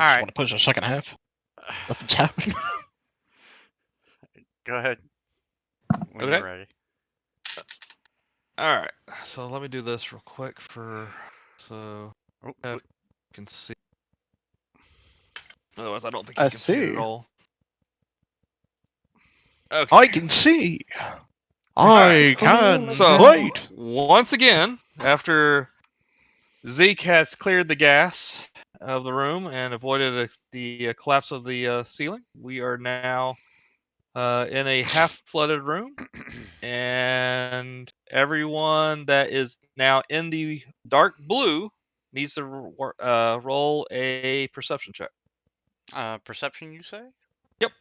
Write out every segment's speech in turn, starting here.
I just want to push the second half. Nothing's happened. Go ahead. When Okay. you're ready. All right. So let me do this real quick so you can see. Otherwise, I don't think you can see it at all. Okay. I can see. I can. So wait. Once again, after Zeke has cleared the gas of the room and avoided the collapse of the ceiling, we are now in a half-flooded room, and everyone that is now in the dark blue needs to roll a perception check. Perception, you say? Yep.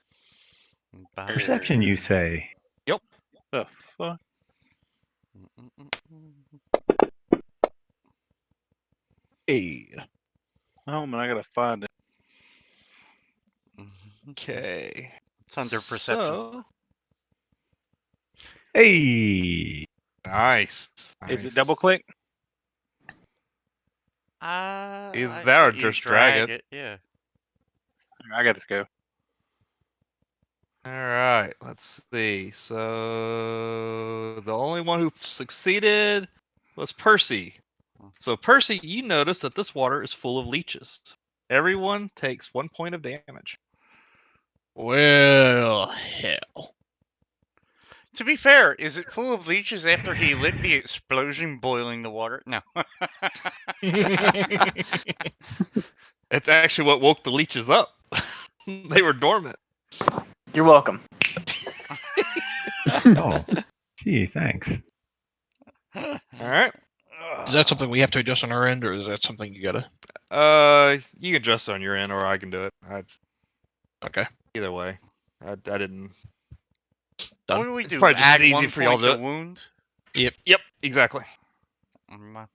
Perception, you say? Yep. The fuck? Hey. Oh man, I gotta find it. Okay. It's under perception. Hey. Nice. Is it double click? Either that or just drag it. Yeah. I gotta go. All right, let's see. So the only one who succeeded was Percy. So Percy, you notice that this water is full of leeches. Everyone takes 1 point of damage. Well, hell. To be fair, is it full of leeches after he lit the explosion boiling the water? No. It's actually what woke the leeches up. They were dormant. You're welcome. Oh, gee, thanks. All right. Is that something we have to adjust on our end, or is that something you gotta? You can adjust on your end, or I can do it. Okay. Either way, I didn't. Done. What do we It's do? probably just Add easy 1 for y'all point to do to it. wound? Yep, exactly. What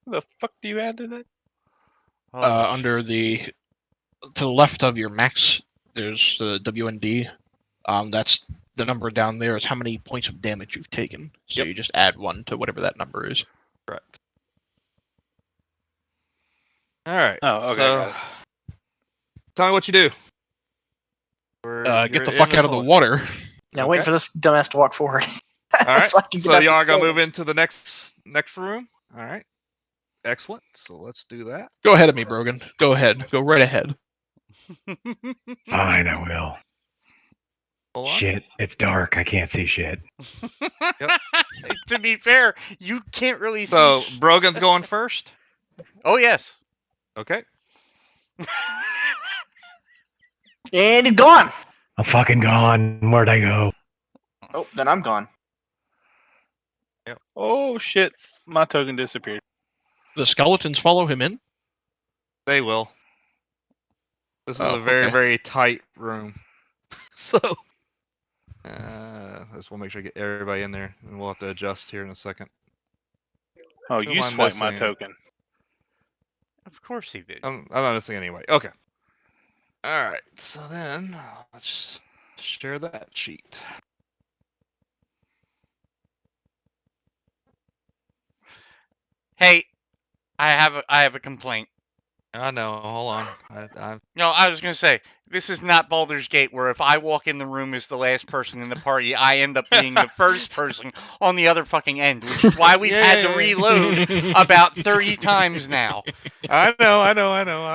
the fuck do you add to that? Under to the left of your max, there's the WND. That's the number down there is how many points of damage you've taken. So Yep. you just add 1 to whatever that number is. Correct. All right. Oh, okay, So, got it. tell me what you do. Get the fuck out of the water. Now wait for this dumbass to walk forward. All right. So I can get So out y'all this are gonna building. move into the next room. All right. Excellent. So let's do that. Go ahead of me, Brogan. Go ahead. Go right ahead. Fine, I will. Hold on. Shit, it's dark. I can't see shit. To be fair, you can't really see. So Brogan's going first. Oh, yes. Okay. And he's gone. I'm fucking gone. Where'd I go? Oh, then I'm gone. Oh shit, my token disappeared. The skeletons follow him in. They will. This is Oh, a very, okay. very tight room. So, I just want to make sure I get everybody in there, and we'll have to adjust here in a second. Oh, Who you am I swiped my missing? token. Of course he did. I'm not missing anyway. Okay. All right. So then let's share that sheet. Hey, I have a complaint. I know. Hold on. No, I was gonna say this is not Baldur's Gate, where if I walk in the room as the last person in the party, I end up being the first person on the other fucking end, which is why we've had to reload about 30 times now. I know. I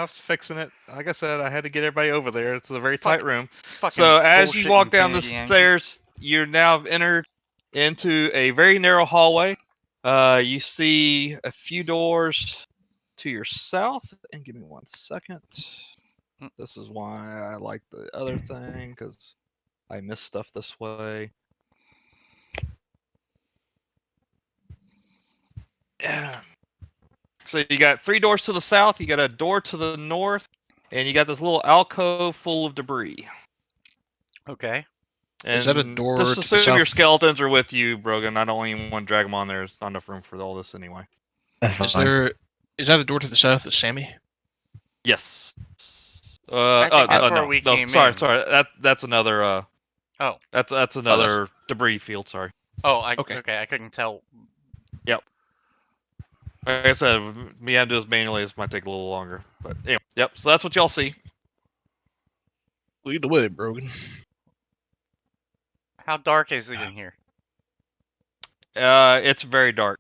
was fixing it. Like I said, I had to get everybody over there. It's a very tight room. So as you walk down the stairs, you're now entered into a very narrow hallway. You see a few doors to your south, and give me 1 second. This is why I like the other thing, because I miss stuff this way. Yeah. So you got 3 doors to the south, you got a door to the north, and you got this little alcove full of debris. Okay. And Is that a door just to the assume south? your skeletons are with you, Brogan. I don't even want to drag them on there. There's not enough room for all this anyway. That's fine. Is that a door to the south of Sammy? Yes. I think that's where no, we no, came sorry, in. sorry. That's another. Oh. That's another debris field. Sorry. Oh, Okay. okay. I couldn't tell. Yep. Like I said, me having to do this manually, this might take a little longer. But anyway, yep. So that's what y'all see. Lead the way, Brogan. How dark is it in here? It's very dark.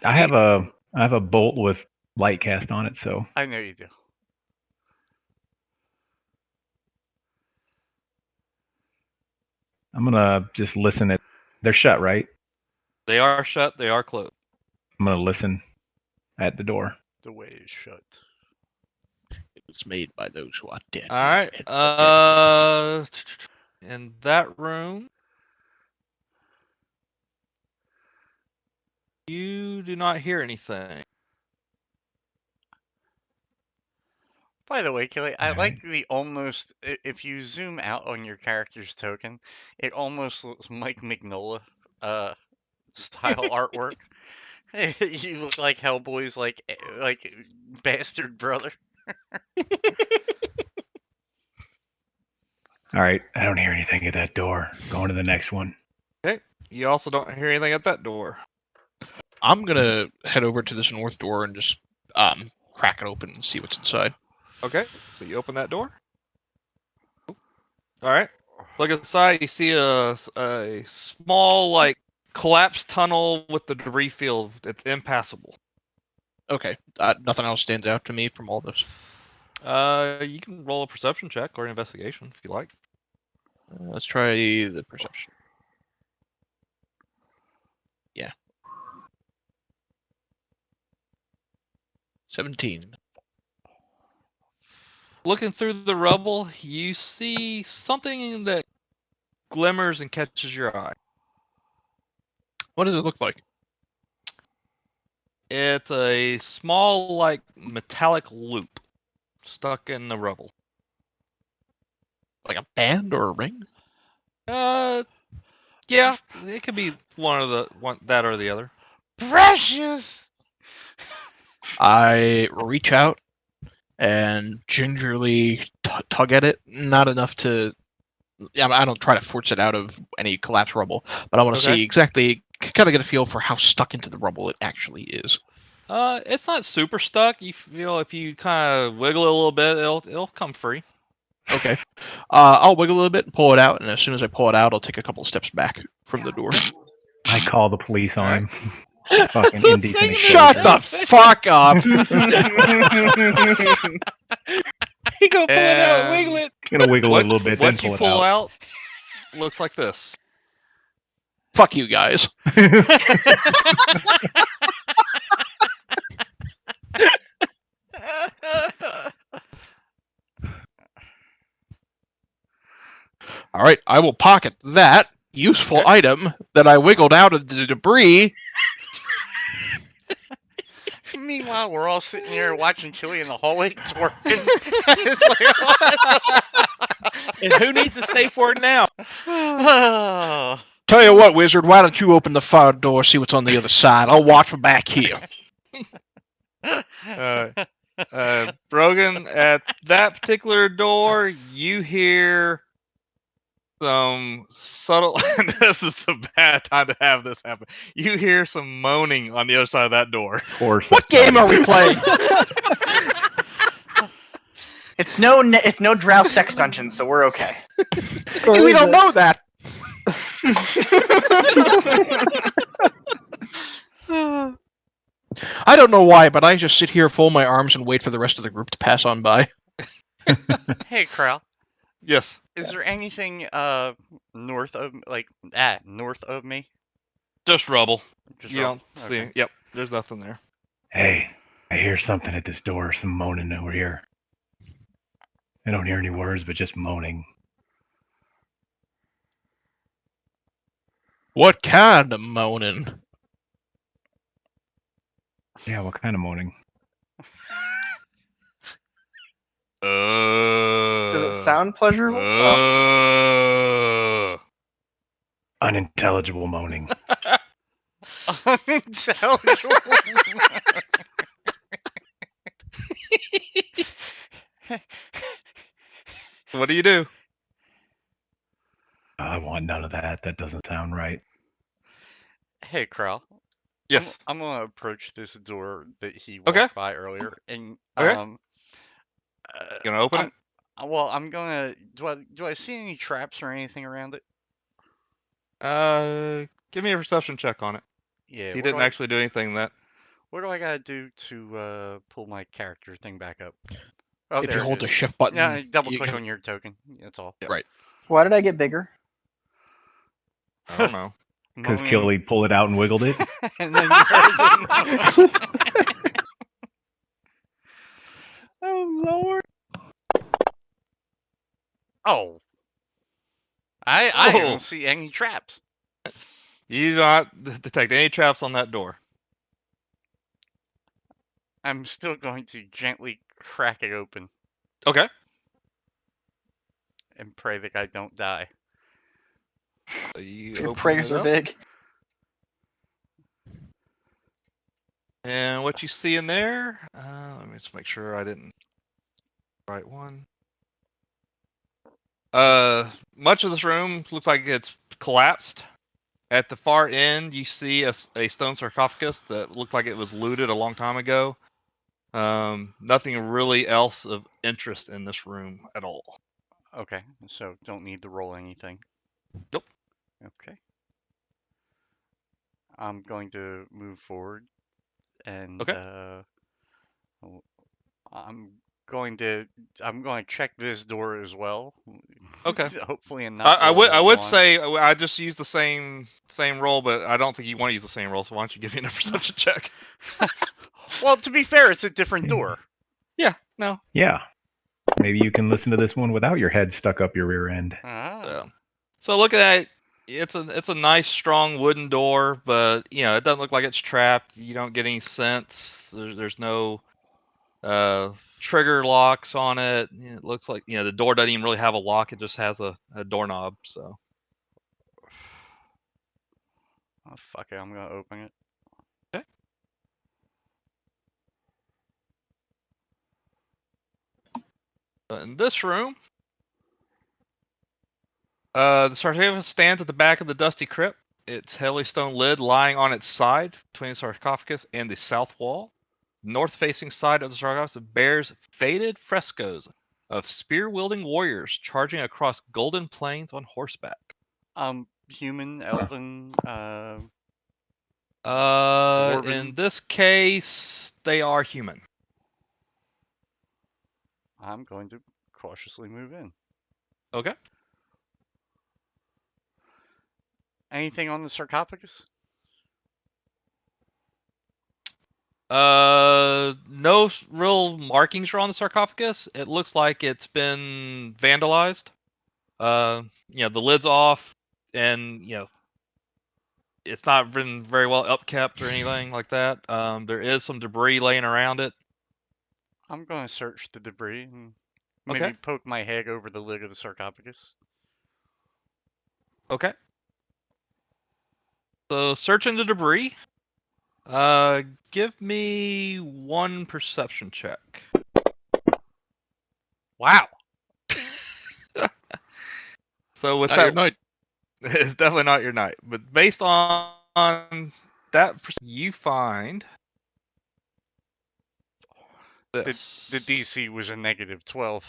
I have a bolt with light cast on it, so I know you do. I'm gonna just listen. They're shut, right? They are shut. They are closed. I'm gonna listen at the door. The way is shut. It was made by those who are dead. All right. In that room, you do not hear anything. By the way, Kelly, I All like right. the almost. If you zoom out on your character's token, it almost looks Mike Mignola style artwork. You look like Hellboy's like bastard brother. All right. I don't hear anything at that door. Going to the next one. Okay. You also don't hear anything at that door. I'm gonna head over to this north door and just crack it open and see what's inside. Okay. So you open that door. All right. Look inside. You see a small like collapsed tunnel with the debris field. It's impassable. Okay, nothing else stands out to me from all this. You can roll a perception check or an investigation if you like. Let's try the perception. Yeah. 17. Looking through the rubble, you see something that glimmers and catches your eye. What does it look like? It's a small, like, metallic loop stuck in the rubble. Like a band or a ring? Yeah, it could be one that or the other. Precious. I reach out and gingerly tug at it. Not enough to. I don't try to force it out of any collapsed rubble, but I want to Okay. see exactly, kind of get a feel for how stuck into the rubble it actually is. It's not super stuck. You feel if you kind of wiggle it a little bit, it'll come free. Okay. I'll wiggle a little bit and pull it out, and as soon as I pull it out, I'll take a couple steps back from the door. I call the police on All him. Fucking So indecent saying exposure. Shut the fuck up! He gonna pull it out and And wiggle it. Gonna wiggle it a little bit, then What you pull it pull out. out looks like this. Fuck you guys. All right, I will pocket that useful item that I wiggled out of the debris. Meanwhile, we're all sitting here watching Chili in the hallway twerking. It's like, And who needs a safe word now? oh. Tell you what, wizard, why don't you open the fire door, see what's on the other side? I'll watch from back here. Brogan, at that particular door, you hear some subtle. This is a bad time to have this happen. You hear some moaning on the other side of that door. Of course. What game are we playing? It's no Drow sex dungeon, so we're okay. We don't know that. I don't know why, but I just sit here, fold my arms, and wait for the rest of the group to pass on by. Hey, Crowel. Yes. Is there anything north of me? Just rubble. Just You rubble. don't see. Okay. Yep. There's nothing there. Hey, I hear something at this door. Some moaning over here. I don't hear any words, but just moaning. What kind of moaning? Yeah, what kind of moaning? Does it sound pleasurable? Unintelligible moaning. Unintelligible. What do you do? I want none of that. That doesn't sound right. Hey, Crowel. Yes. I'm gonna approach this door that he walked by earlier, and You gonna open it? Well, I'm gonna. Do I see any traps or anything around it? Give me a perception check on it. Yeah. He didn't actually do anything that. What do I gotta do to pull my character thing back up? Oh, If there you it hold the is. shift button, Yeah, double you click can. on your token. That's all. Right. Why did I get bigger? I don't know. Because Killy pulled it out and wiggled it. And then you heard the Oh Lord! Oh, I don't see any traps. You do not detect any traps on that door. I'm still going to gently crack it open Okay. and pray that I don't die. So you Your open prayers it are up, big. and what you see in there? Let me just make sure I didn't write one. Much of this room looks like it's collapsed. At the far end, you see a stone sarcophagus that looked like it was looted a long time ago. Nothing really else of interest in this room at all. Okay, so don't need to roll anything. Nope. Okay. I'm going to move forward and I'm going to check this door as well. Okay. Hopefully, and not. I would say I just use the same roll, but I don't think you want to use the same roll. So why don't you give me a perception check? Well, to be fair, it's a different door. Yeah. No. Yeah. Maybe you can listen to this one without your head stuck up your rear end. So looking at it, it's a nice strong wooden door, but it doesn't look like it's trapped. You don't get any sense. There's no trigger locks on it. It looks like the door doesn't even really have a lock. It just has a doorknob. So. Oh fuck it! I'm gonna open it. Okay. In this room, the sarcophagus stands at the back of the dusty crypt. Its heavily stone lid lying on its side between the sarcophagus and the south wall. North-facing side of the sarcophagus bears faded frescoes of spear-wielding warriors charging across golden plains on horseback. Human, elven, in this case, they are human. I'm going to cautiously move in. Okay. Anything on the sarcophagus? No real markings are on the sarcophagus. It looks like it's been vandalized. The lid's off, and it's not been very well upkept or anything like that. There is some debris laying around it. I'm going to search the debris and maybe poke my head over the lid of the sarcophagus. Okay. So searching the debris. Give me one perception check. Wow. So with Not that, your night. it's definitely not your night. But based on that, you find this. The DC was a -12.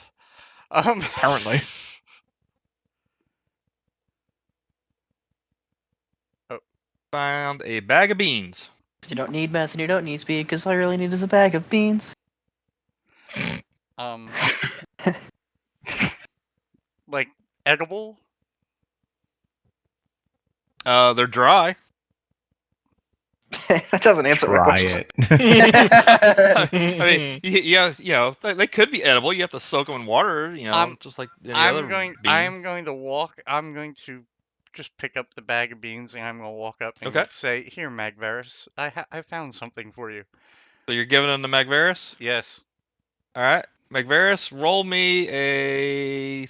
Apparently. Found a bag of beans. You don't need meth and you don't need speed, because all you really need is a bag of beans. Like edible? They're dry. That doesn't answer my question. I mean, they could be edible. You have to soak them in water, just like any other bean. I'm going to just pick up the bag of beans and I'm going to walk up and say, "Here, Magvarus, I found something for you." So you're giving them to Magvarus? Yes. All right, Magvarus, roll me a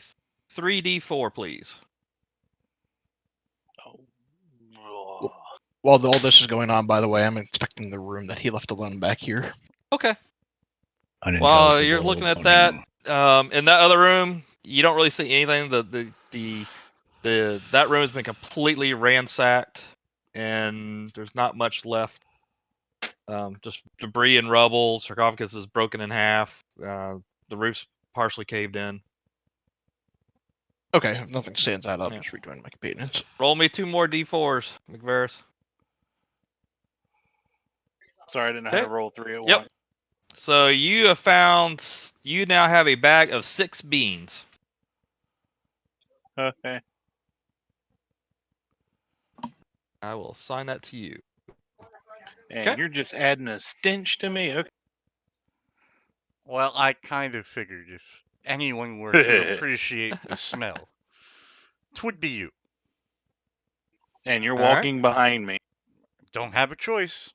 3d4, please. While all this is going on, by the way, I'm inspecting the room that he left alone back here. Okay. While you're looking at that, in that other room, you don't really see anything. That room has been completely ransacked, and there's not much left Just debris and rubble. Sarcophagus is broken in half. The roof's partially caved in. Okay, if nothing stands out, I'll Yeah. just rejoin my companions. Roll me 2 more d4s, McVeris. Sorry, I didn't know how to roll 3 at Yep. once. So you now have a bag of 6 beans. Okay. I will assign that to you. And Okay. you're just adding a stench to me. Okay. Well, I kind of figured if anyone were to appreciate the smell, it would be you. And you're All right. walking behind me. Don't have a choice.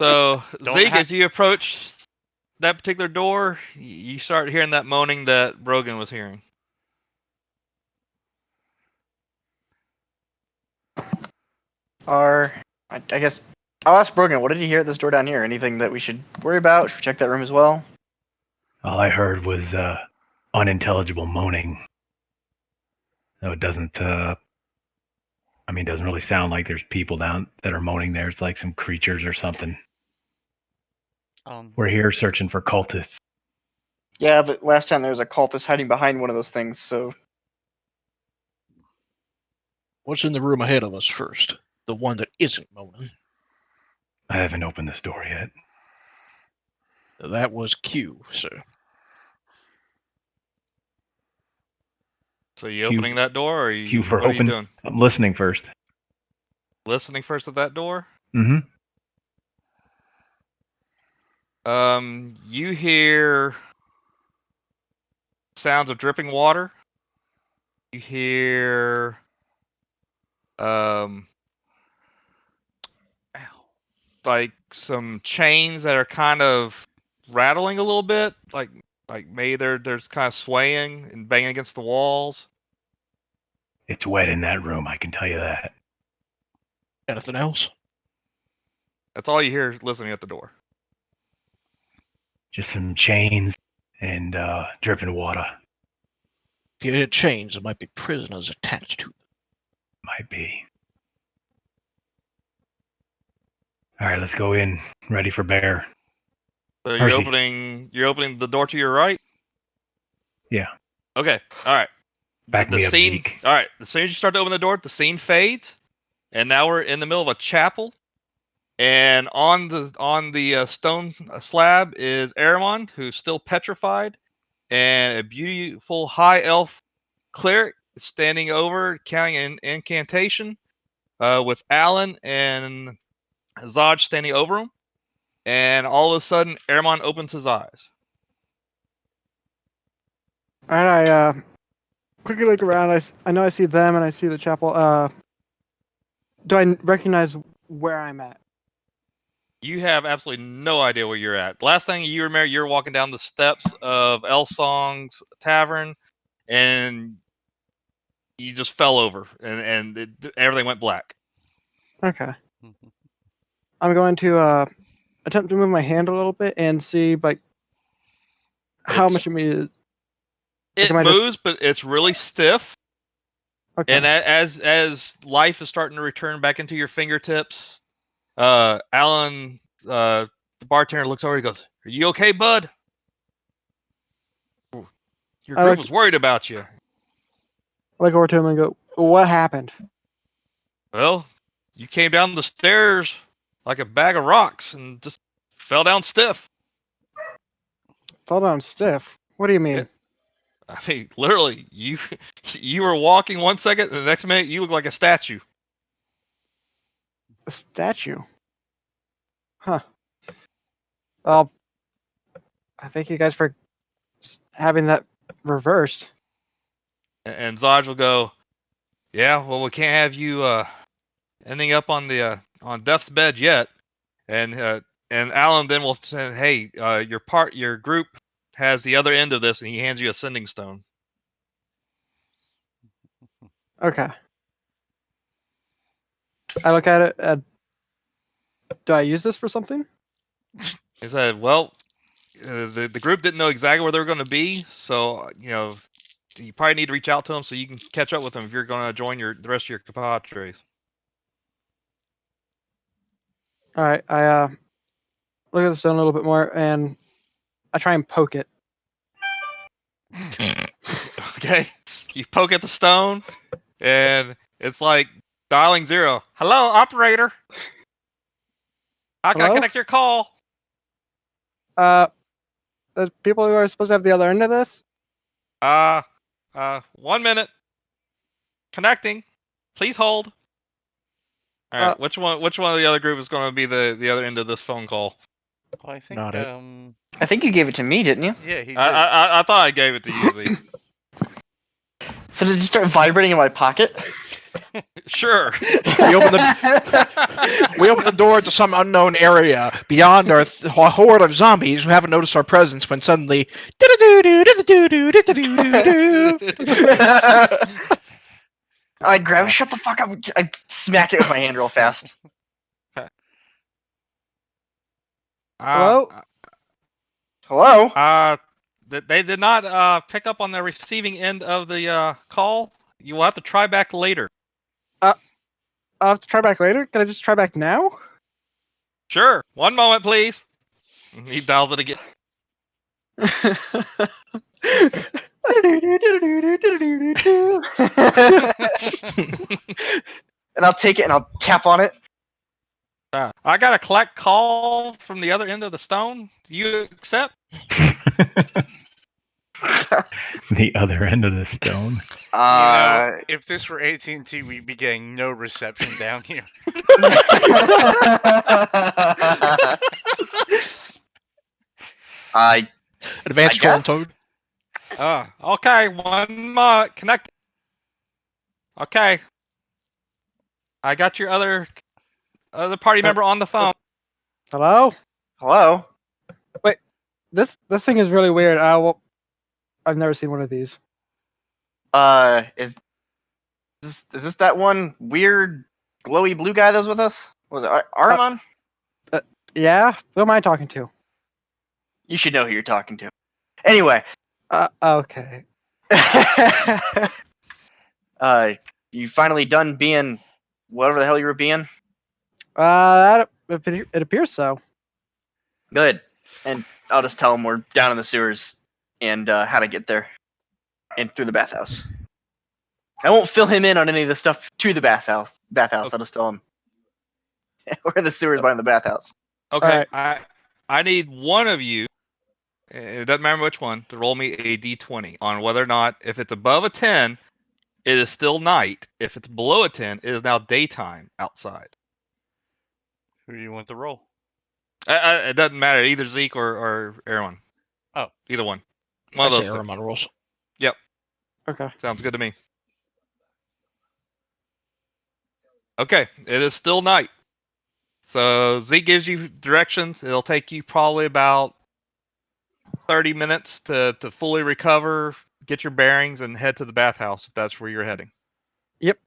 So Don't Zeke, ha- as you approach that particular door, you start hearing that moaning that Brogan was hearing. I guess I'll ask Brogan, what did he hear at this door down here? Anything that we should worry about? Should we check that room as well? All I heard was unintelligible moaning. No, it doesn't. It doesn't really sound like there's people down that are moaning there. It's like some creatures or something. We're here searching for cultists. Yeah, but last time there was a cultist hiding behind one of those things, so. What's in the room ahead of us first? The one that isn't moaning. I haven't opened this door yet. That was Q, sir. So you opening that door, or what are you doing? I'm listening first. Listening first at that door? Mm-hmm. You hear sounds of dripping water. You hear like some chains that are kind of rattling a little bit, like maybe there's kind of swaying and banging against the walls. It's wet in that room, I can tell you that. Anything else? That's all you hear listening at the door. Just some chains and dripping water. If you hear chains, there might be prisoners attached to them. Might be. All right, let's go in. Ready for bear. So you're opening the door to your right? Yeah. Okay. All right. Back me up, Zeke. All right. As soon as you start to open the door, the scene fades, and now we're in the middle of a chapel. And on the stone slab is Aramon, who's still petrified, and a beautiful high elf cleric standing over, counting an incantation, with Alan and Zaj standing over him. And all of a sudden, Aramon opens his eyes. All right, I quickly look around. I know I see them, and I see the chapel. Do I recognize where I'm at? You have absolutely no idea where you're at. Last thing you remember, you're walking down the steps of Elsong's tavern, and you just fell over, and everything went black. Okay. I'm going to attempt to move my hand a little bit and see how much of me is. It moves, but it's really stiff. Okay. And as life is starting to return back into your fingertips, Alan, the bartender, looks over. He goes, "Are you okay, bud? Your group was worried about you." I look over to him and go, "What happened?" Well, you came down the stairs like a bag of rocks and just fell down stiff. Fell down stiff? What do you mean? Yeah. I mean, literally, you were walking 1 second, and the next minute you look like a statue. A statue? Huh. Well, I thank you guys for having that reversed. And Zaj will go, "Yeah, well, we can't have you ending up on the on death's bed yet." And Alan then will say, "Hey, your group has the other end of this," and he hands you a sending stone. Okay. I look at it. Do I use this for something? He said, "Well, the group didn't know exactly where they were going to be, so you probably need to reach out to them so you can catch up with them if you're going to join the rest of your compadres." All right, I look at the stone a little bit more, and I try and poke it. Okay. You poke at the stone, and it's like dialing 0. Hello, operator. How can I Hello? connect your call? There's people who are supposed to have the other end of this. 1 minute. Connecting. Please hold. All right. Which one of the other group is going to be the other end of this phone call? Well, I think. Not it. I think you gave it to me, didn't you? Yeah, he did. I thought I gave it to you, Z. So did you start vibrating in my pocket? Sure. We open the door to some unknown area beyond our horde of zombies who haven't noticed our presence when suddenly. I grab. Shut the fuck up! I smack it with my hand real fast. Hello? Hello? They did not pick up on the receiving end of the call. You will have to try back later. I'll have to try back later. Can I just try back now? Sure. 1 moment, please. He dials it again. And I'll take it and I'll tap on it. I got a collect call from the other end of the stone. Do you accept? The other end of the stone. If this were AT&T, we'd be getting no reception down here. Advanced troll toad. Okay, 1 moment. Connect. Okay. I got your other party member on the phone. Hello? Hello? Wait, this thing is really weird. I've never seen one of these. Is this that one weird glowy blue guy that was with us? Was it Aramon? Yeah? Who am I talking to? You should know who you're talking to. Anyway. Okay. You finally done being whatever the hell you were being? It appears so. Good. And I'll just tell him we're down in the sewers and how to get there and through the bathhouse. I won't fill him in on any of the stuff to the bathhouse. Okay. I'll just tell him we're in the sewers behind the bathhouse. Okay. Right. I need one of you. It doesn't matter which one to roll me a d20 on whether or not if it's above a 10, it is still night. If it's below a 10, it is now daytime outside. Who do you want to roll? It doesn't matter either Zeke or Aaron. Oh, either one. One of those. Aramon rolls. Yep. Okay. Sounds good to me. Okay, it is still night. So Zeke gives you directions. It'll take you probably about 30 minutes to fully recover, get your bearings, and head to the bathhouse if that's where you're heading. Yep.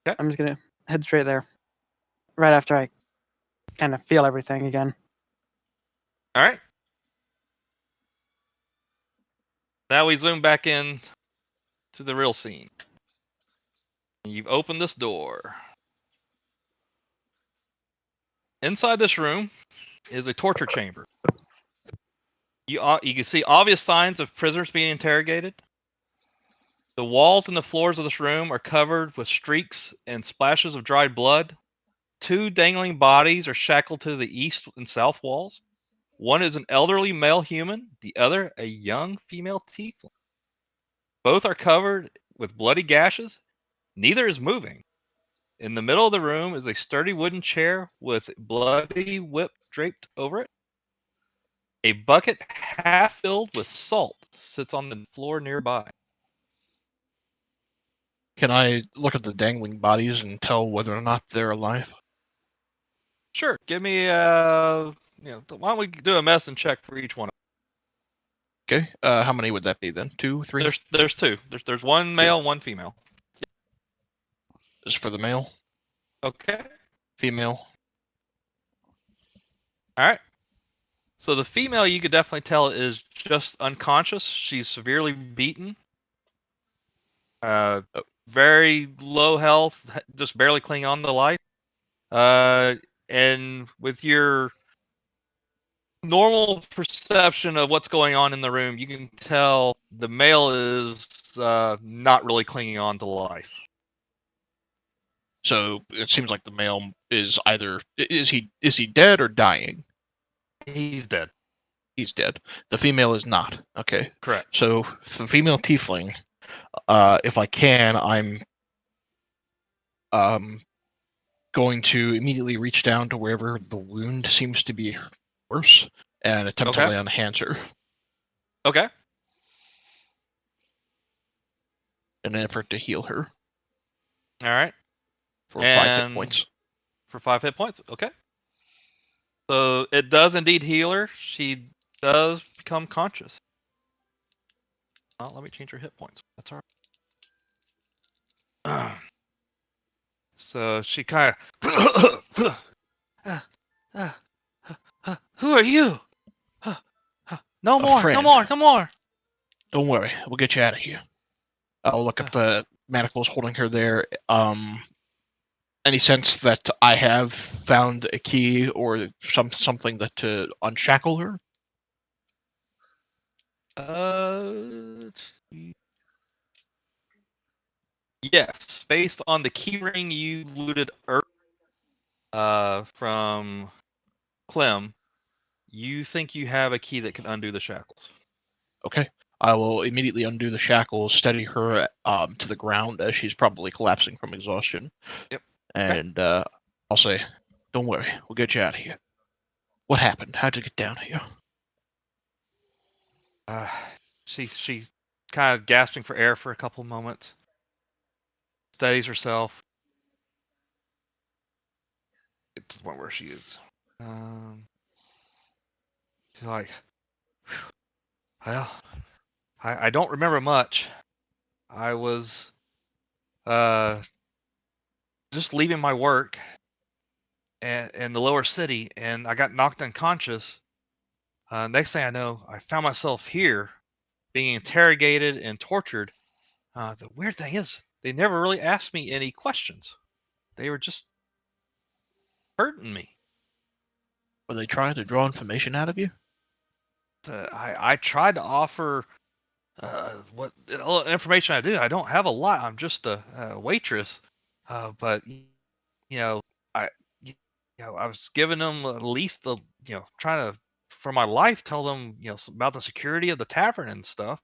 Okay. I'm just gonna head straight there. Right after I kind of feel everything again. All right. Now we zoom back in to the real scene. You've opened this door. Inside this room is a torture chamber. You can see obvious signs of prisoners being interrogated. The walls and the floors of this room are covered with streaks and splashes of dried blood. 2 dangling bodies are shackled to the east and south walls. One is an elderly male human, the other a young female tiefling. Both are covered with bloody gashes. Neither is moving. In the middle of the room is a sturdy wooden chair with bloody whip draped over it. A bucket half filled with salt sits on the floor nearby. Can I look at the dangling bodies and tell whether or not they're alive? Sure. Give me why don't we do a medicine check for each one? Okay. How many would that be then? 2, 3? There's 2. There's one male, one female. This is for the male. Okay. Female. All right. So the female, you could definitely tell is just unconscious. She's severely beaten. Very low health, just barely clinging on to life. and with your normal perception of what's going on in the room, you can tell the male is not really clinging on to life. So it seems like the male is either is he dead or dying? He's dead. He's dead. The female is not. Okay. Correct. So the female tiefling, if I can, I'm going to immediately reach down to wherever the wound seems to be worse and attempt to lay on hands her. Okay. In an effort to heal her. All right. For 5 hit points. For 5 hit points. Okay. So it does indeed heal her. She does become conscious. Oh, let me change her hit points. That's all right. So she kind of. Who are you? No more. Friend. No more. No more. Don't worry. We'll get you out of here. I'll look up the manacles holding her there. Any sense that I have found a key or something that to unshackle her? Yes, based on the keyring you looted from Clem, you think you have a key that can undo the shackles. Okay. I will immediately undo the shackles, steady her to the ground as she's probably collapsing from exhaustion. Yep. And I'll say, don't worry, we'll get you out of here. What happened? How'd you get down here? She's kind of gasping for air for a couple moments. Steadies herself. It's the point where she is. She's like, well, I don't remember much. I was just leaving my work in the lower city, and I got knocked unconscious. Next thing I know, I found myself here, being interrogated and tortured. The weird thing is, they never really asked me any questions. They were just hurting me. Were they trying to draw information out of you? I tried to offer what information I do. I don't have a lot. I'm just a waitress. But I I was giving them at least trying to for my life tell them about the security of the tavern and stuff.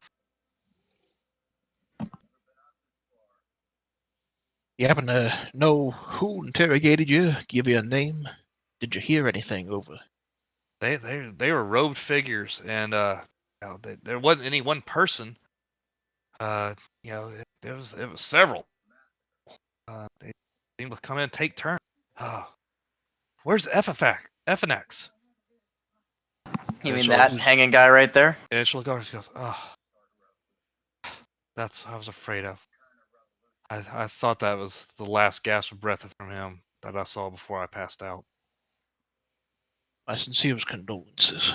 You happen to know who interrogated you? Give you a name? Did you hear anything over? They were robed figures, and there wasn't any one person. It was several. They seemed to come in and take turns. Where's FNX? You mean that hanging guy right there? And she'll look over and she goes, oh, that's what I was afraid of. I thought that was the last gasp of breath from him that I saw before I passed out. My sincerest condolences.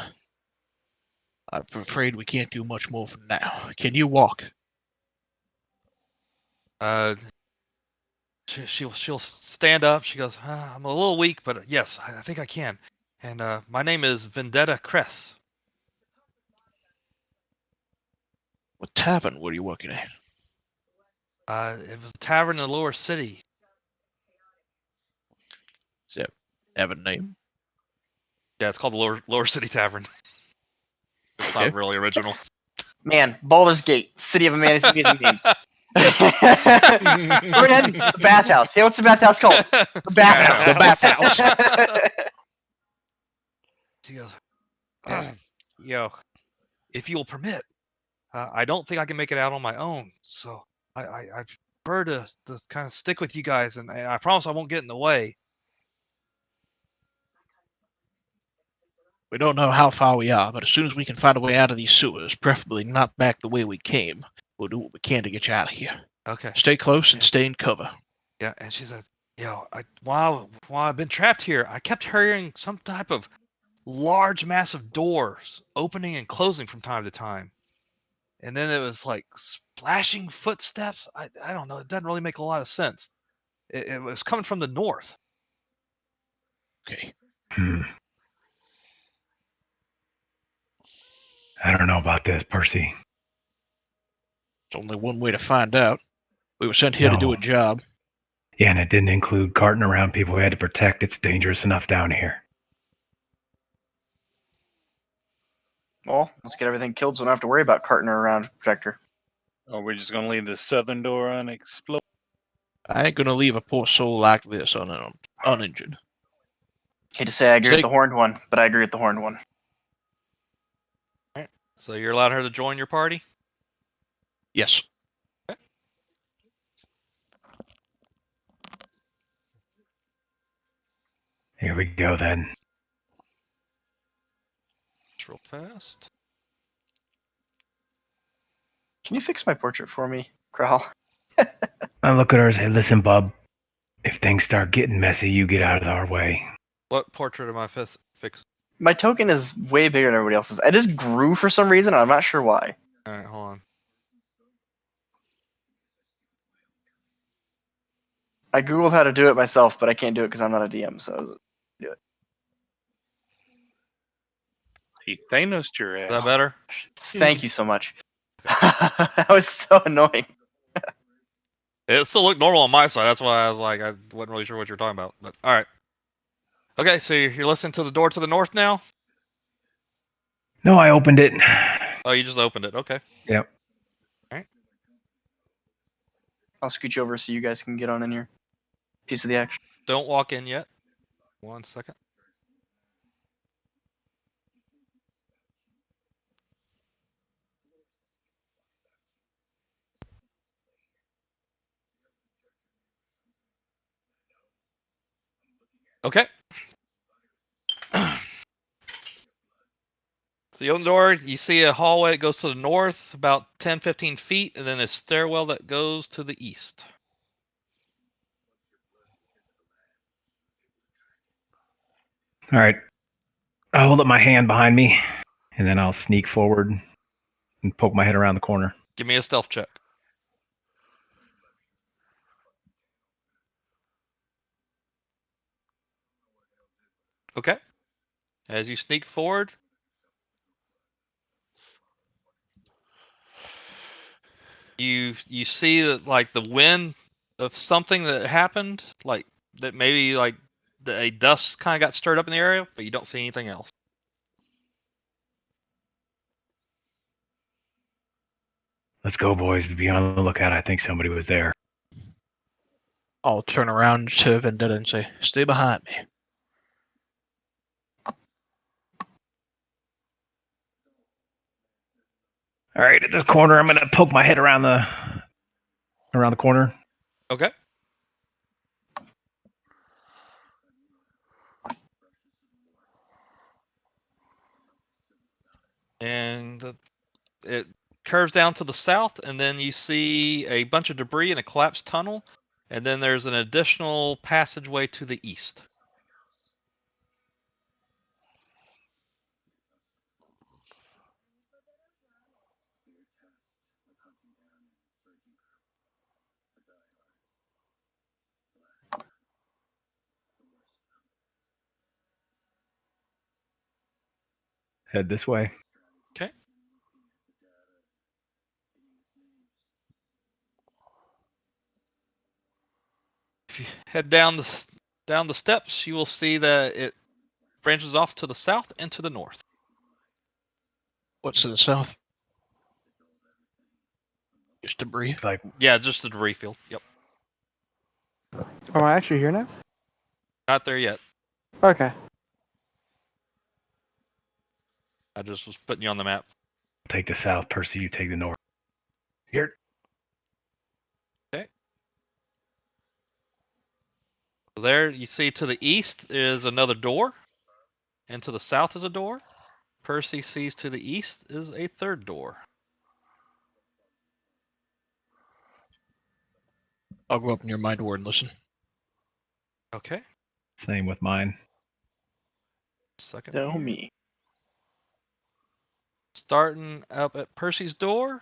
I'm afraid we can't do much more for now. Can you walk? She'll stand up. She goes, I'm a little weak, but yes, I think I can. And my name is Vendetta Cress. What tavern were you working at? It was a tavern in the lower city. Does that have a name? Yeah, it's called the Lower City Tavern. It's not really original. Man, Baldur's Gate, City of Amazing Games. We're in the bathhouse. Hey, what's the bathhouse called? The bathhouse. The bathhouse. She goes, if you'll permit, I don't think I can make it out on my own. So I prefer to kind of stick with you guys, and I promise I won't get in the way. We don't know how far we are, but as soon as we can find a way out of these sewers, preferably not back the way we came, we'll do what we can to get you out of here. Okay. Stay close and stay in cover. Yeah, and she said, while I've been trapped here, I kept hearing some type of large, massive doors opening and closing from time to time. And then it was like splashing footsteps. I don't know. It doesn't really make a lot of sense. It was coming from the north. Okay. I don't know about this, Percy. There's only one way to find out. We were sent here to do a job. Yeah, and it didn't include carting around people we had to protect. It's dangerous enough down here. Well, let's get everything killed so we don't have to worry about carting her around to protect her. Or we're just gonna leave the southern door unexploded. I ain't gonna leave a poor soul like this uninjured. Hate to say I agree with the horned one, but I agree with the horned one. Alright. So you're allowing her to join your party? Yes. Okay. Here we go then. Real fast. Can you fix my portrait for me, Crowel? I look at her and say, listen, bub, if things start getting messy, you get out of our way. What portrait am I fixing? My token is way bigger than everybody else's. I just grew for some reason, and I'm not sure why. Alright, hold on. I googled how to do it myself, but I can't do it because I'm not a DM, so do it. He Thanos your ass. Is that better? Thank you so much. That was so annoying. It still looked normal on my side. That's why I was like, I wasn't really sure what you were talking about. But all right. Okay, so you're listening to the door to the north now? No, I opened it. Oh, you just opened it. Okay. Yep. All right. I'll scooch over so you guys can get on in here. Piece of the action. Don't walk in yet. 1 second. Okay. So you open the door, you see a hallway that goes to the north about 10-15 feet, and then a stairwell that goes to the east. All right. I'll hold up my hand behind me, and then I'll sneak forward and poke my head around the corner. Give me a stealth check. Okay. As you sneak forward, you see that like the wind of something that happened, like that maybe like a dust kind of got stirred up in the area, but you don't see anything else. Let's go, boys. Be on the lookout. I think somebody was there. I'll turn around to Vendetta and say, stay behind me. All right, at this corner, I'm gonna poke my head around the corner. Okay. And it curves down to the south, and then you see a bunch of debris in a collapsed tunnel, and then there's an additional passageway to the east. Head this way. Okay. If you head down the steps, you will see that it branches off to the south and to the north. What's to the south? Just debris. It's like, Yeah, just the debris field. Yep. Am I actually here now? Not there yet. Okay. I just was putting you on the map. take the south, Percy. You take the north. Here. Okay. There you see to the east is another door, and to the south is a door. Percy sees to the east is a third door. I'll go up near my door and listen. Okay. Same with mine. Second. No here. me. Starting up at Percy's door.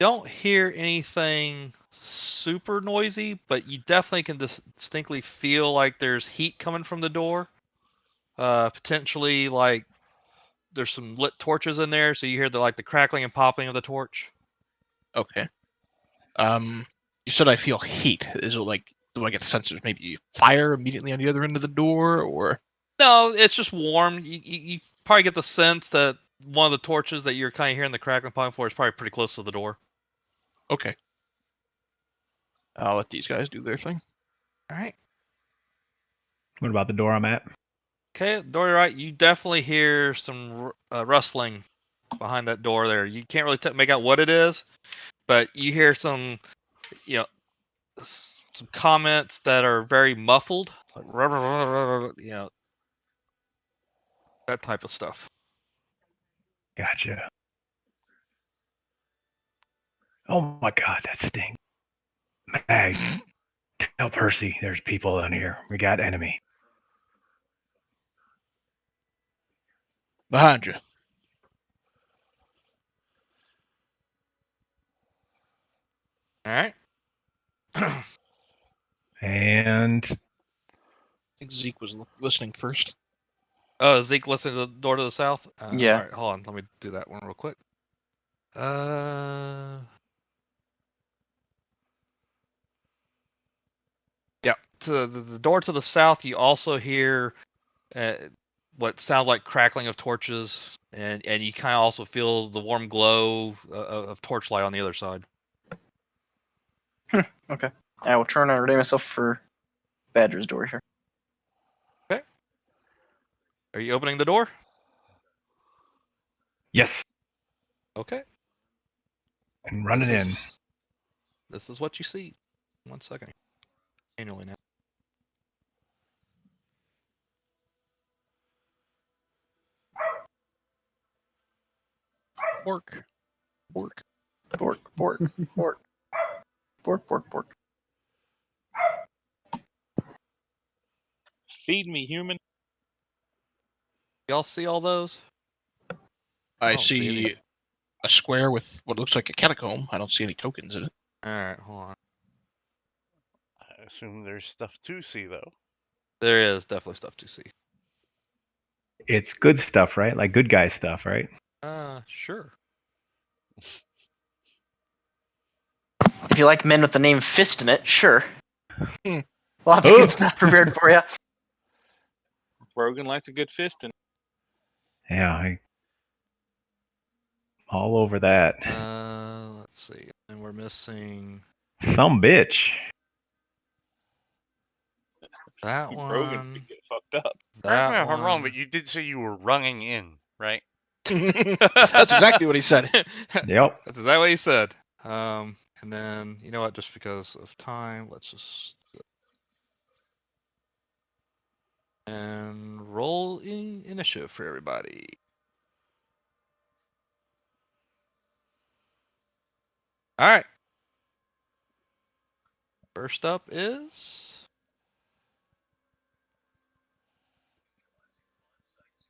don't hear anything super noisy, but you definitely can distinctly feel like there's heat coming from the door. Potentially like there's some lit torches in there, so you hear the crackling and popping of the torch. Okay. You said I feel heat. Is it like, do I get the sense there's maybe fire immediately on the other end of the door, or? No, it's just warm. You probably get the sense that one of the torches that you're kind of hearing the crackling popping for is probably pretty close to the door. Okay. I'll let these guys do their thing. All right. What about the door I'm at? Okay, door right. You definitely hear some rustling behind that door there. You can't really make out what it is, but you hear some, some comments that are very muffled, like that type of stuff. Gotcha. Oh my God, that stinks. Mag, tell Percy there's people in here. We got enemy. Behind you. All right. And I think Zeke was listening first. Oh, Zeke listening to the door to the south? Yeah. All right, hold on. Let me do that one real quick. Yeah, to the door to the south, you also hear what sounds like crackling of torches, and you kind of also feel the warm glow of torchlight on the other side. Okay. I will turn and ready myself for Badger's door here. Okay. Are you opening the door? yes, Okay. and run it in. This is what you see. 1 second. Manually now. Bork. Bork. Bork, bork, bork. Bork, bork, bork. Feed me, human. Y'all see all those? I don't see see any. a square with what looks like a catacomb. I don't see any tokens in it. All right, hold on. I assume there's stuff to see, though. There is definitely stuff to see. It's good stuff, right? Like good guy stuff, right? Sure. If you like men with the name Fist in it, sure. Hmm. Lots of good stuff prepared for you. Brogan likes a good fisting. Yeah, all over that. Let's see. And we're missing Some bitch. that Brogan one. could get fucked up. Correct me That if I'm wrong, one. but you did say you were runging in, right? That's exactly what he said. Yep. That's exactly what he said. And then you know what? Just because of time, let's just and roll initiative for everybody. All right. First up is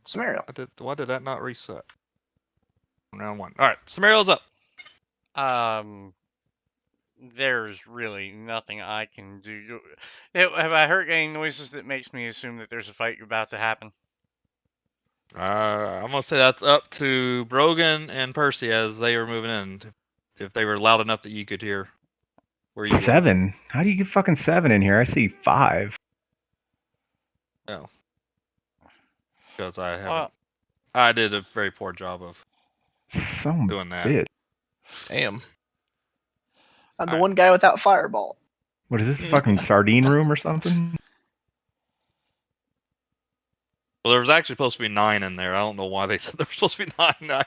Samario. why did that not reset? Round one. All right, Samario's up. There's really nothing I can do. Have I heard any noises that makes me assume that there's a fight about to happen? I'm gonna say that's up to Brogan and Percy as they were moving in. If they were loud enough that you could hear where you were. 7? How do you get fucking 7 in here? I see 5. No. Because I haven't. I did a very poor job of Some doing that. bitch. Damn. I'm the one guy without fireball. What is this, fucking sardine room or something? Well, there was actually supposed to be 9 in there. I don't know why they said there was supposed to be 9. I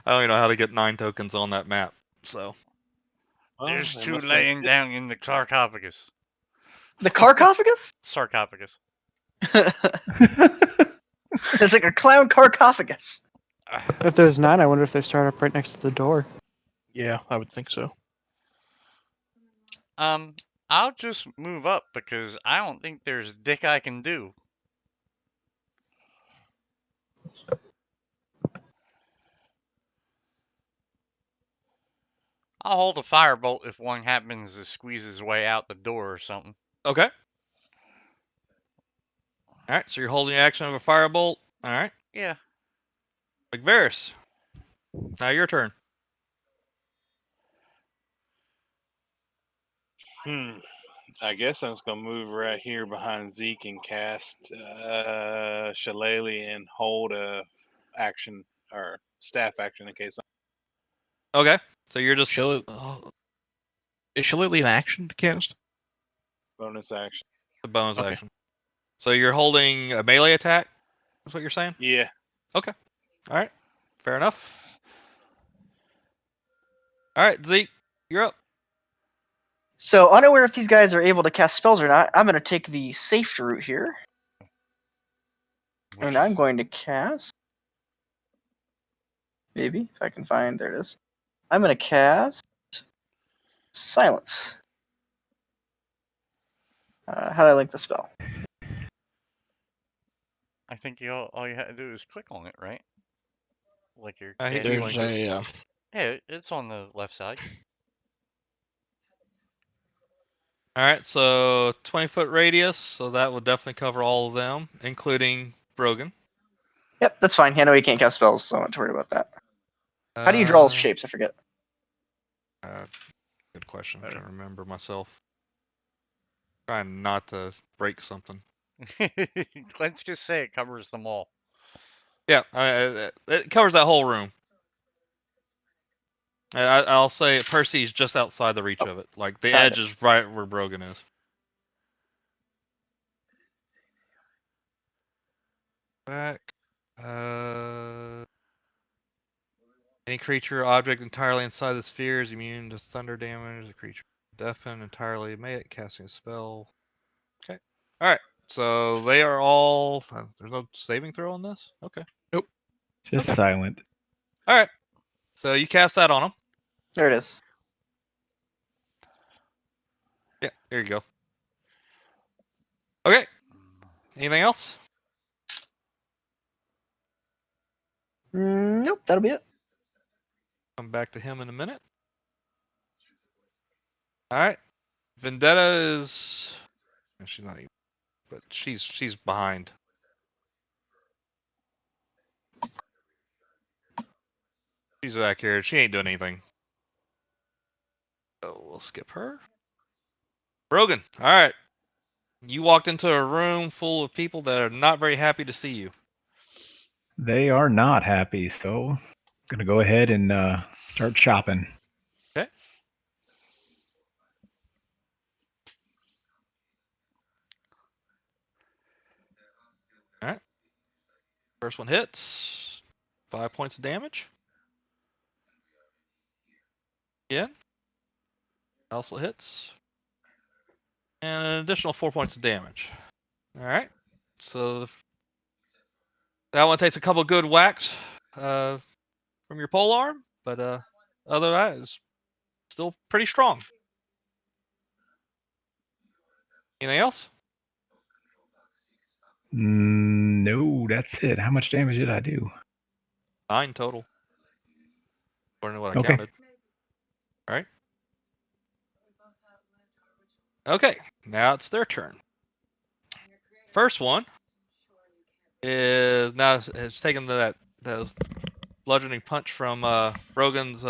don't even know how to get 9 tokens on that map. So There's Well, 2 laying down in the sarcophagus. The sarcophagus? Sarcophagus. It's like a clown sarcophagus. If there's 9, I wonder if they start up right next to the door. Yeah, I would think so. I'll just move up because I don't think there's dick I can do. I'll hold a firebolt if one happens to squeeze his way out the door or something. Okay. All right, so you're holding the action of a firebolt. All right. Yeah. McVeris, now your turn. I guess I'm just gonna move right here behind Zeke and cast Shillelagh and hold a action or staff action in case. Okay, so you're just is Shillelagh an action to cast? Bonus action. the bonus Okay. action. So you're holding a melee attack. That's what you're saying? Yeah. Okay. All right. Fair enough. All right, Zeke, you're up. So, unaware if these guys are able to cast spells or not, I'm going to take the safe route here. And I'm going to cast. Maybe, if I can find. There it is. I'm going to cast Silence. How do I link the spell? I think all you had to do is click on it, right? Like your I hit cast you There's link. a Yeah, it's on the left side. All right, so 20-foot radius, so that will definitely cover all of them, including Brogan. Yep, that's fine. I know you can't cast spells, so I don't have to worry about that. How do you draw shapes? I forget. Good question. I'm trying to remember myself. Trying not to break something. Let's just say it covers them all. Yeah, it covers that whole room. I'll say Percy's just outside the reach of it. Like the edge is right where Brogan is. Back. Any creature or object entirely inside the sphere is immune to thunder damage. The creature deafened entirely may it casting a spell. Okay. All right. So they are all. There's no saving throw on this. Okay. Nope. Just silent. All right. So you cast that on them. There it is. Yeah. There you go. Okay. Anything else? Nope, that'll be it. Come back to him in a minute. All right. Vendetta is. She's not even. But she's behind. She's back here. She ain't doing anything. So we'll skip her. Brogan. All right. You walked into a room full of people that are not very happy to see you. They are not happy, so I'm gonna go ahead and start shopping. Okay. All right. First one hits. 5 points of damage. Again. Also hits. And an additional 4 points of damage. All right. So that one takes a couple good whacks from your pole arm, but other than that, it's still pretty strong. Anything else? No, that's it. How much damage did I do? 9 total. According to what I Okay. counted. All right. Okay. Now it's their turn. First one is now has taken that bludgeoning punch from Brogan's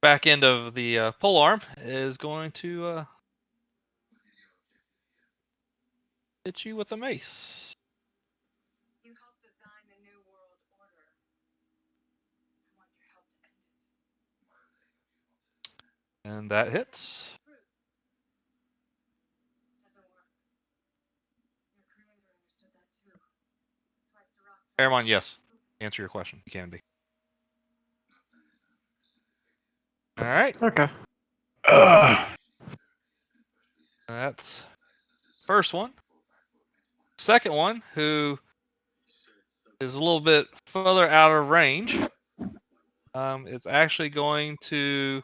back end of the pole arm. Is going to hit you with a mace. And that hits. Airmon, yes. Answer your question. You can be. All right. Okay. That's first one. Second one, who is a little bit further out of range, is actually going to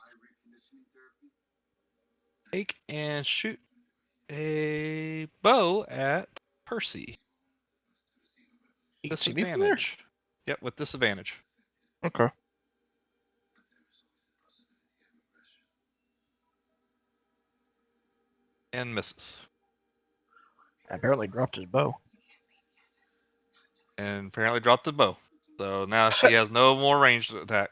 take and shoot a bow at Percy. You can see me from there? Disadvantage. Yep, with disadvantage. Okay. And misses. Apparently dropped his bow. And apparently dropped the bow. So now she has no more ranged attack.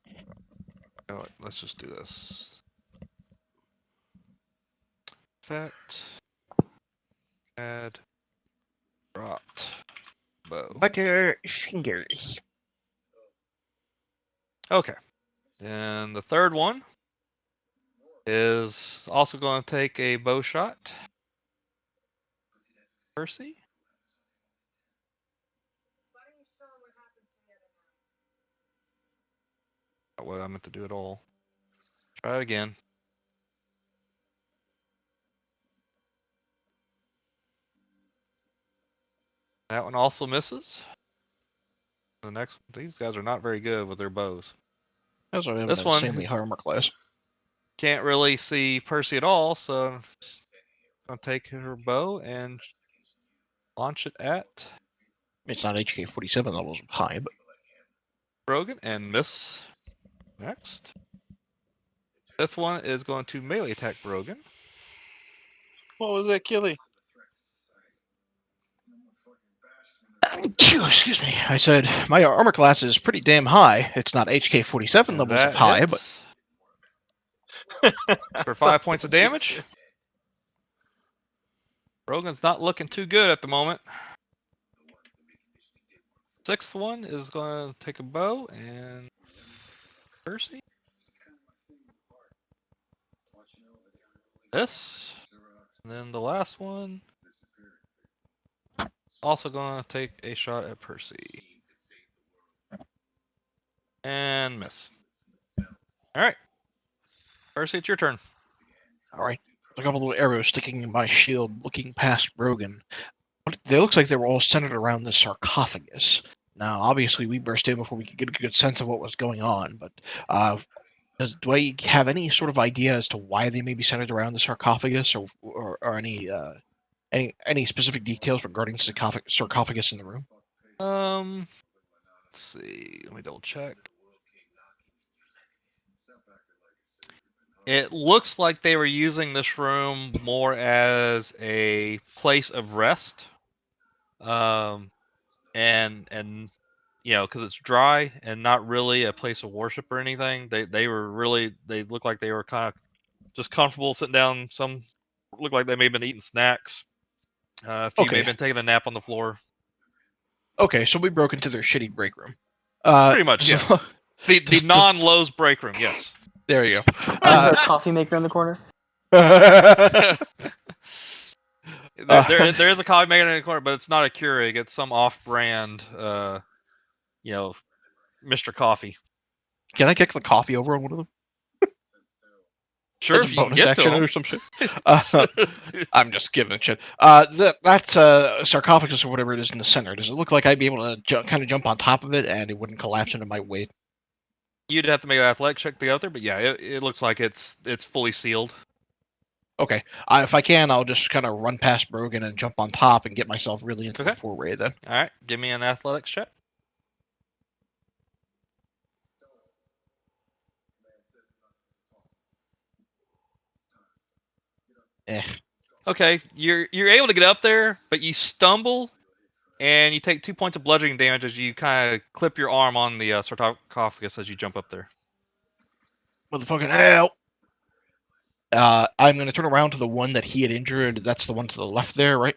You know what, let's just do this. Fat. Add. Dropped. Bow. Butter fingers. Okay. And the third one is also going to take a bow shot. Percy? Not what I meant to do at all. Try it again. That one also misses. The next, these guys are not very good with their bows. That's why we have This an one insanely high armor class. can't really see Percy at all, so I'll take her bow and launch it at It's not HK 47 levels high, but Brogan and miss. Next. Fifth one is going to melee attack Brogan. What was that, Killy? Excuse me. I said my armor class is pretty damn high. It's not HK 47 And levels of that high, but hits for 5 That's points of what you damage. said. Brogan's not looking too good at the moment. Sixth one is going to take a bow and Percy. This. And then the last one. Also going to take a shot at Percy. And miss. Alright. Percy, it's your turn. alright. A couple little arrows sticking in my shield, looking past Brogan. They look like they were all centered around the sarcophagus. Now, obviously, we burst in before we could get a good sense of what was going on, but do I have any sort of idea as to why they may be centered around the sarcophagus, or any specific details regarding sarcophagus in the room? Let's see. Let me double check. It looks like they were using this room more as a place of rest. And you know, because it's dry and not really a place of worship or anything. They looked like they were kind of just comfortable sitting down. Some looked like they may have been eating snacks. A few may have Okay. been taking a nap on the floor. Okay, so we broke into their shitty break room. Pretty much, yes. The non-Lowe's break room, yes. There you go. Is there a coffee maker in the corner? there is a coffee maker in the corner, but it's not a Keurig. It's some off-brand, you know, Mr. Coffee. Can I kick the coffee over on one of them? Sure, As if a you can bonus get action to them. or some shit. I'm just giving it shit. That's sarcophagus or whatever it is in the center. Does it look like I'd be able to kind of jump on top of it and it wouldn't collapse into my weight? You'd have to make an athletic check to get out there, but yeah, it looks like it's fully sealed. Okay. If I can, I'll just kind of run past Brogan and jump on top and get myself really into the foray then. All right, give me an athletics check. Okay, you're able to get up there, but you stumble, and you take 2 points of bludgeoning damage as you kind of clip your arm on the sarcophagus as you jump up there. Motherfucking hell! I'm going to turn around to the one that he had injured. That's the one to the left there, right?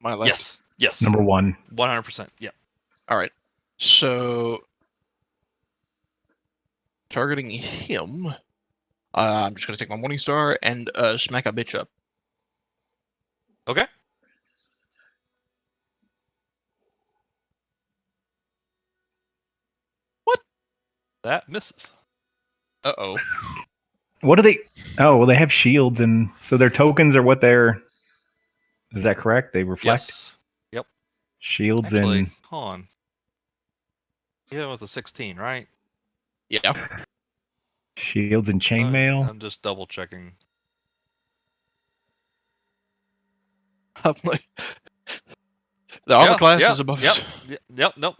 My left? Yes. Number 1. 100%, yeah. All right. So, targeting him, I'm just going to take my Morning Star and smack a bitch up. Okay. What? That misses. Uh-oh. What do they... Oh, well, they have shields, and so their tokens are what they're... Is that correct? They reflect? Yes. Yep. Shields Actually, and... hold on. Yeah, with a 16, right? Yeah. Shields and chainmail? I'm just double checking. I'm like, the armor class is above. Yep. Nope.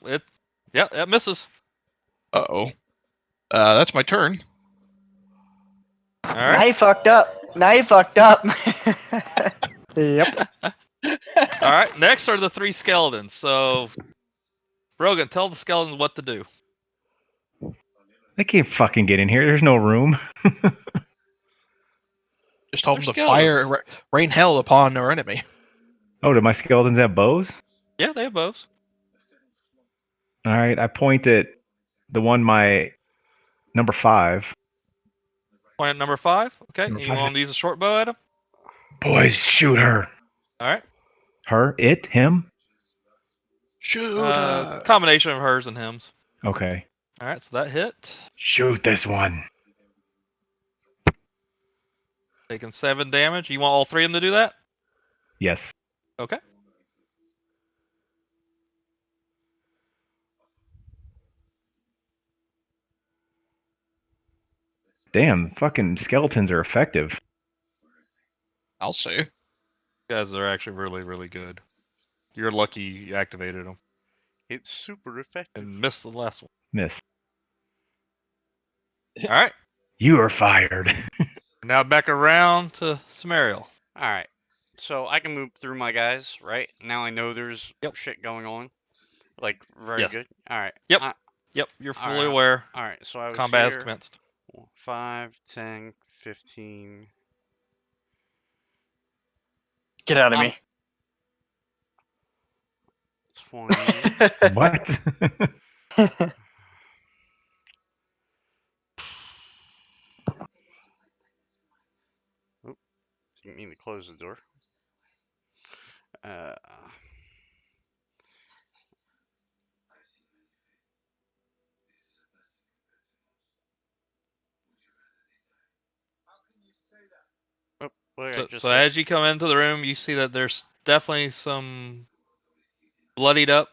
It misses. Uh-oh. That's my turn. All Now right. you fucked up. Now you fucked up. Yep. All right. Next are the 3 skeletons. So, Brogan, tell the skeletons what to do. They can't fucking get in here. There's no room. Just told They're them to skeletons. fire, rain hell upon our enemy. Oh, do my skeletons have bows? Yeah, they have bows. All right. I point at the one my number 5. Point at number 5. Okay. Number And you 5. want to use a short bow at him? Boys, shoot her. All right. Her? It? Him? Shoot! Combination of hers and hims. Okay. All right. So that hit. Shoot this one. Taking 7 damage. You want all 3 of them to do that? Yes. Okay. Damn, fucking skeletons are effective. I'll see. Guys are actually really, really good. You're lucky you activated them It's super effective. and missed the last one. Miss. All right. You are fired. Now back around to Samariel. All right. So I can move through my guys, right? Now I know there's shit going on. Like, very Yes. good. All right. Yep. Yep. You're fully right. aware. All right. So I was Combat here. has commenced. 5, 10, 15. Get out of me. 20. What? Didn't mean to close the door. Oh, what did I just So say? as you come into the room, you see that there's definitely some bloodied up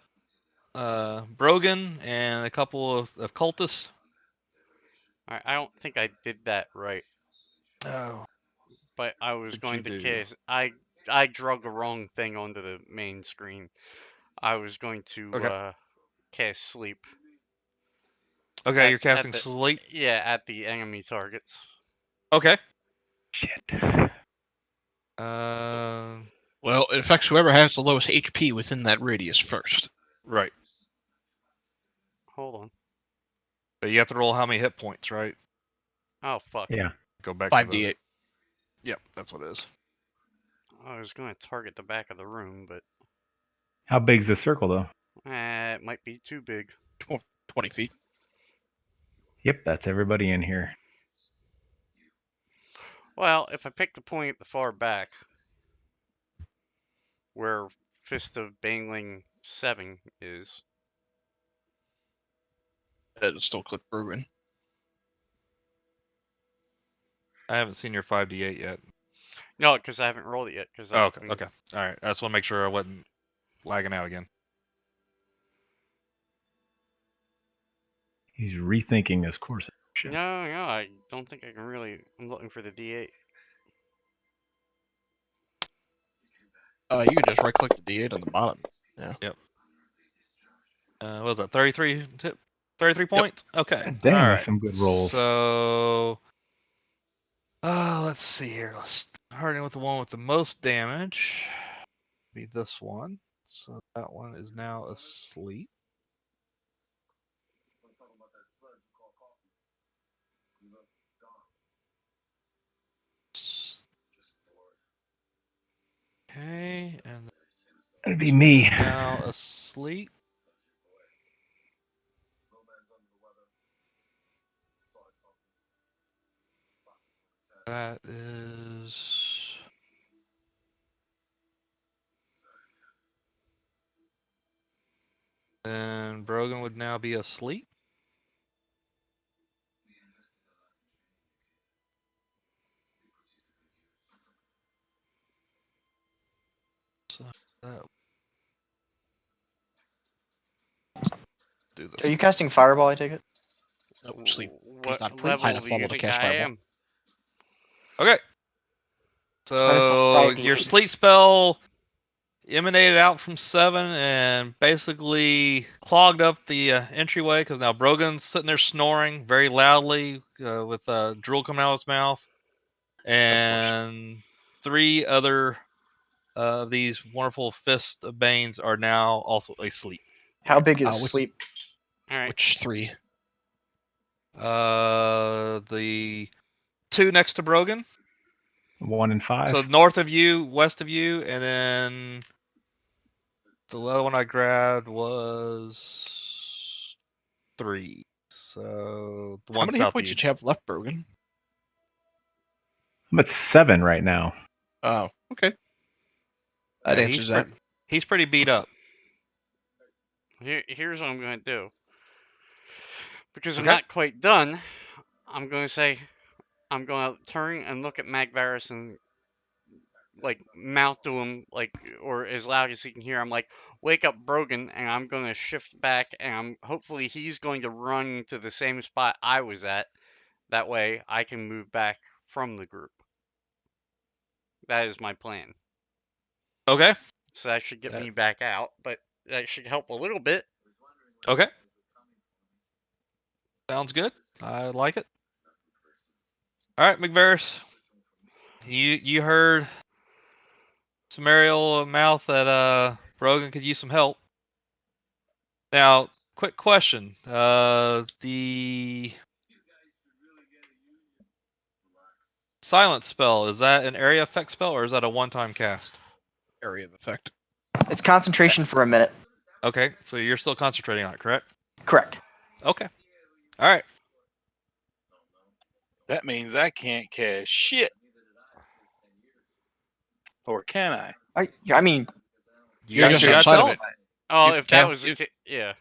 Brogan and a couple of cultists. All right, I don't think I did that right. Oh. But I was going to do? cast. I drug a wrong thing onto the main screen. I was going to cast sleep. Okay, you're casting sleep. Yeah, at the enemy targets. Okay. Shit. Well, it affects whoever has the lowest HP within that radius first. Right. Hold on. But you have to roll how many hit points, right? Oh fuck. Yeah. Go back 5d8. to Yep, that's what it is. I was going to target the back of the room, but How big's the circle, though? it might be too big. 20 feet. Yep, that's everybody in here. Well, if I pick the point at the far back, where Fist of Bangling 7 is. It'll still click Ruin. I haven't seen your 5d8 yet. No, because I haven't rolled it yet. Okay. All right. I just want to make sure I wasn't lagging out again. He's rethinking his course of action. No, I don't think I can really. I'm looking for the D8. You can just right click the D8 on the bottom. Yeah. Yep. What was that? 33 points? Okay. Damn, all that's right. some good rolls. So, let's see here. Let's start in with the one with the most damage. Be this one. So that one is now asleep. Okay, and That'd be me. now asleep. That is. And Brogan would now be asleep. So that. Do this. Are you casting Fireball, I take it? Nope, sleep. He's What not high level enough do you level to think cast I Fireball. am? Okay. I saw So 5d8. your sleep spell emanated out from 7 and basically clogged up the entryway because now Brogan's sitting there snoring very loudly with drool coming out of his mouth. And 3 other of these wonderful fist of Banes are now also asleep. How big is sleep? All right. Which 3? The 2 next to Brogan. 1 and 5. So north of you, west of you, and then the other one I grabbed was 3. So the How one many hit south of points you. did you have left, Brogan? I'm at 7 right now. Oh, okay. That Yeah, answers that. He's pretty beat up. Here's what I'm going to do. Because I'm Okay. not quite done, I'm going to say, I'm going to turn and look at Magvaris and, like, mouth to him, like, or as loud as he can hear. I'm like, wake up Brogan, and I'm going to shift back, and hopefully he's going to run to the same spot I was at. That way I can move back from the group. That is my plan. Okay. So that should get me back out, but that should help a little bit. Okay. Sounds good. I like it. All right, McVeris. You heard Samariel mouth that Brogan could use some help. Now, quick question. The silence spell, is that an area effect spell or is that a one-time cast? Area of effect. It's concentration for a minute. Okay, so you're still concentrating on it, correct? Correct. Okay. All right. That means I can't cast shit. Or can I? I mean, You're just outside of it. Oh, You if that can't- was the case, yeah.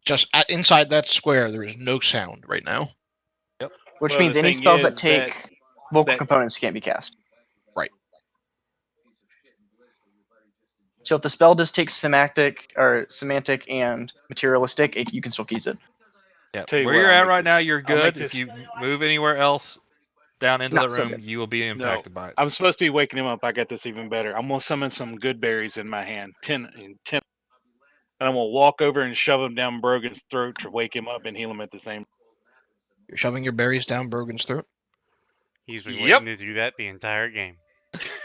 Just inside that square, there is no sound right now. Yep. Which Well, means the any thing spells that is take vocal that- components can't be cast. Right. So if the spell does take semantic and materialistic, you can still use it. Yeah. Tell you Where what, you're I'll at make right now, this- you're I'll make good. If this- you move anywhere else down into Not the so room, good. you will be impacted by it. I'm supposed to be waking him up. I got this even better. I'm gonna summon some good berries in my hand. 10. And I'm gonna walk over and shove them down Brogan's throat to wake him up and heal him at the same. You're shoving your berries down Brogan's throat. He's been Yep. waiting to do that the entire game.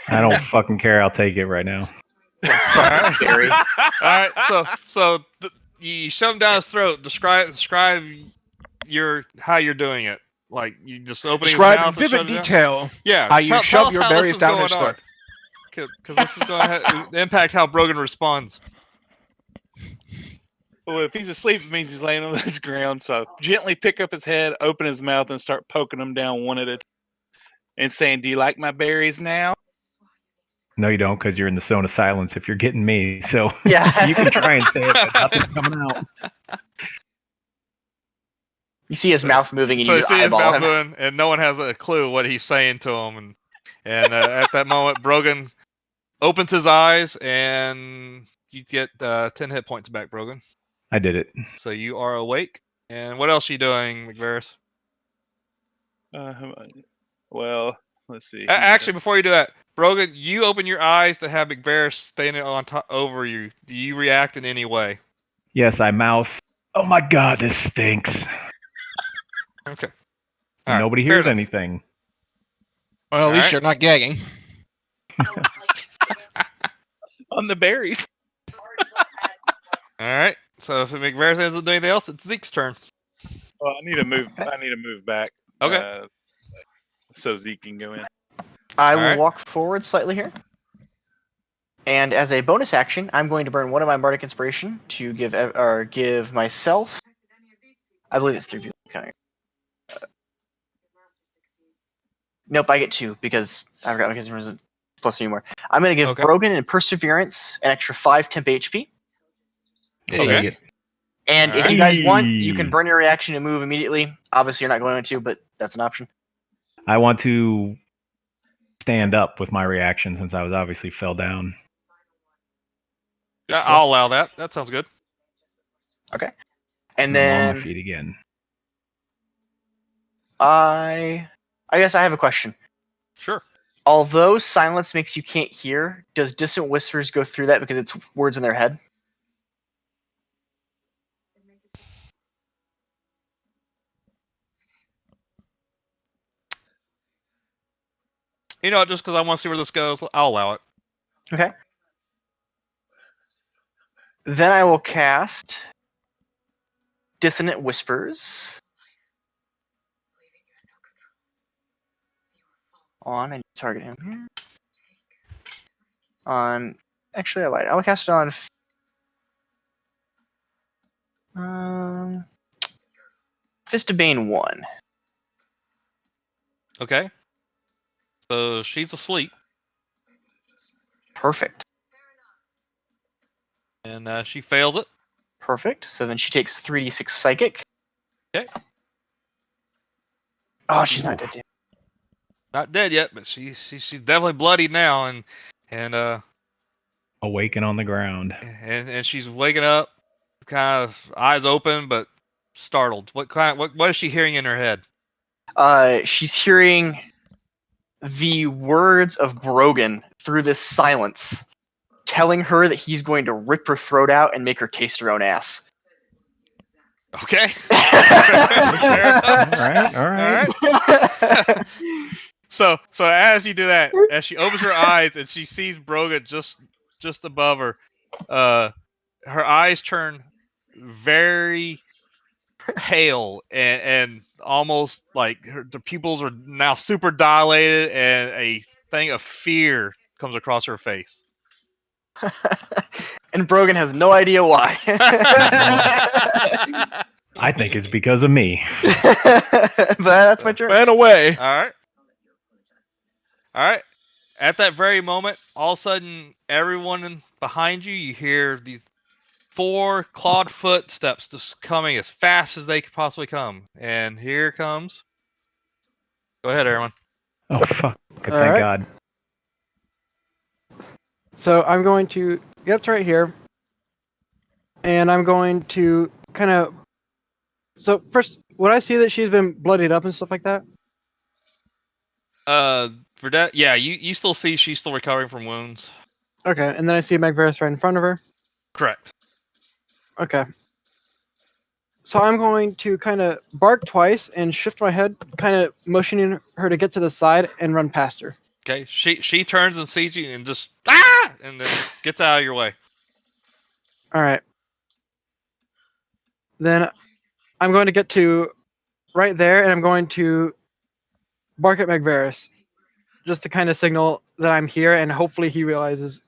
I don't fucking care. I'll take it right now. Berry. All right. So you shove him down his throat. Describe how you're doing it. Like you just opening Describe his in mouth and vivid shoving it down? detail Yeah. how you tell shove us your how this berries is down going his on. throat. Because this is going to impact how Brogan responds. Well, if he's asleep, it means he's laying on this ground. So I gently pick up his head, open his mouth, and start poking him down one at a time, and saying, "Do you like my berries now?" No, you don't, because you're in the zone of silence if you're getting me. So Yeah. you can try and say it, but nothing's coming out. You see his mouth moving and So you you just see his eyeball mouth him. moving, and no one has a clue what he's saying to him. And at that moment, Brogan opens his eyes, and you get 10 hit points back, Brogan. I did it. So you are awake. And what else are you doing, McVeris? Well, let's see. Actually, before you do that, Brogan, you open your eyes to have McVeris standing on top over you. Do you react in any way? Yes, I mouth. Oh my god, this stinks. Okay. And nobody hears anything. Well, at least you're not gagging. On the berries. All right. So if McVeris doesn't do anything else, it's Zeke's turn. Well, I need to move back. Okay. So Zeke can go in. I will walk forward slightly here. And as a bonus action, I'm going to burn one of my Bardic Inspiration to give myself. I believe it's 3 people. Nope, I get 2 because I forgot my consumer plus anymore. I'm going to give Brogan and Perseverance an extra 5 temp HP. Okay. And if you guys want, you can burn your reaction and move immediately. Obviously, you're not going to, but that's an option. I want to stand up with my reaction since I was obviously fell down. I'll allow that. That sounds good. Okay. And I'm on then my feet again. I guess I have a question. Sure. Although silence makes you can't hear, does distant whispers go through that because it's words in their head? You know, just because I want to see where this goes, I'll allow it. Okay. Then I will cast Dissonant Whispers on and target him here. Actually, I lied. I'll cast it on. Fist of Bane 1. Okay. So she's asleep. Perfect. And she fails it. Perfect. So then she takes 3d6 psychic. Okay. Oh, she's not dead yet. Not dead yet, but she's definitely bloodied now, and awaken on the ground. And she's waking up, kind of eyes open but startled. What is she hearing in her head? She's hearing the words of Brogan through this silence, telling her that he's going to rip her throat out and make her taste her own ass. Okay. All right. So as you do that, as she opens her eyes and she sees Brogan just above her, her eyes turn very pale and almost like the pupils are now super dilated, and a thing of fear comes across her face. And Brogan has no idea why. I think it's because of me. But that's my turn. Ran away. All right. At that very moment, all of a sudden, everyone behind you, you hear these 4 clawed footsteps just coming as fast as they could possibly come. And here comes. Go ahead, everyone. Oh, fuck. Thank right. God. So I'm going to get up to right here, and I'm going to kind of. So first, would I see that she's been bloodied up and stuff like that? For that, yeah, you still see she's still recovering from wounds. Okay, and then I see Magvarus right in front of her. Correct. Okay. So I'm going to kind of bark twice and shift my head, kind of motioning her to get to the side and run past her. Okay, she turns and sees you and just and then gets out of your way. All right. Then I'm going to get to right there, and I'm going to bark at Magvarus, just to kind of signal that I'm here, and hopefully he realizes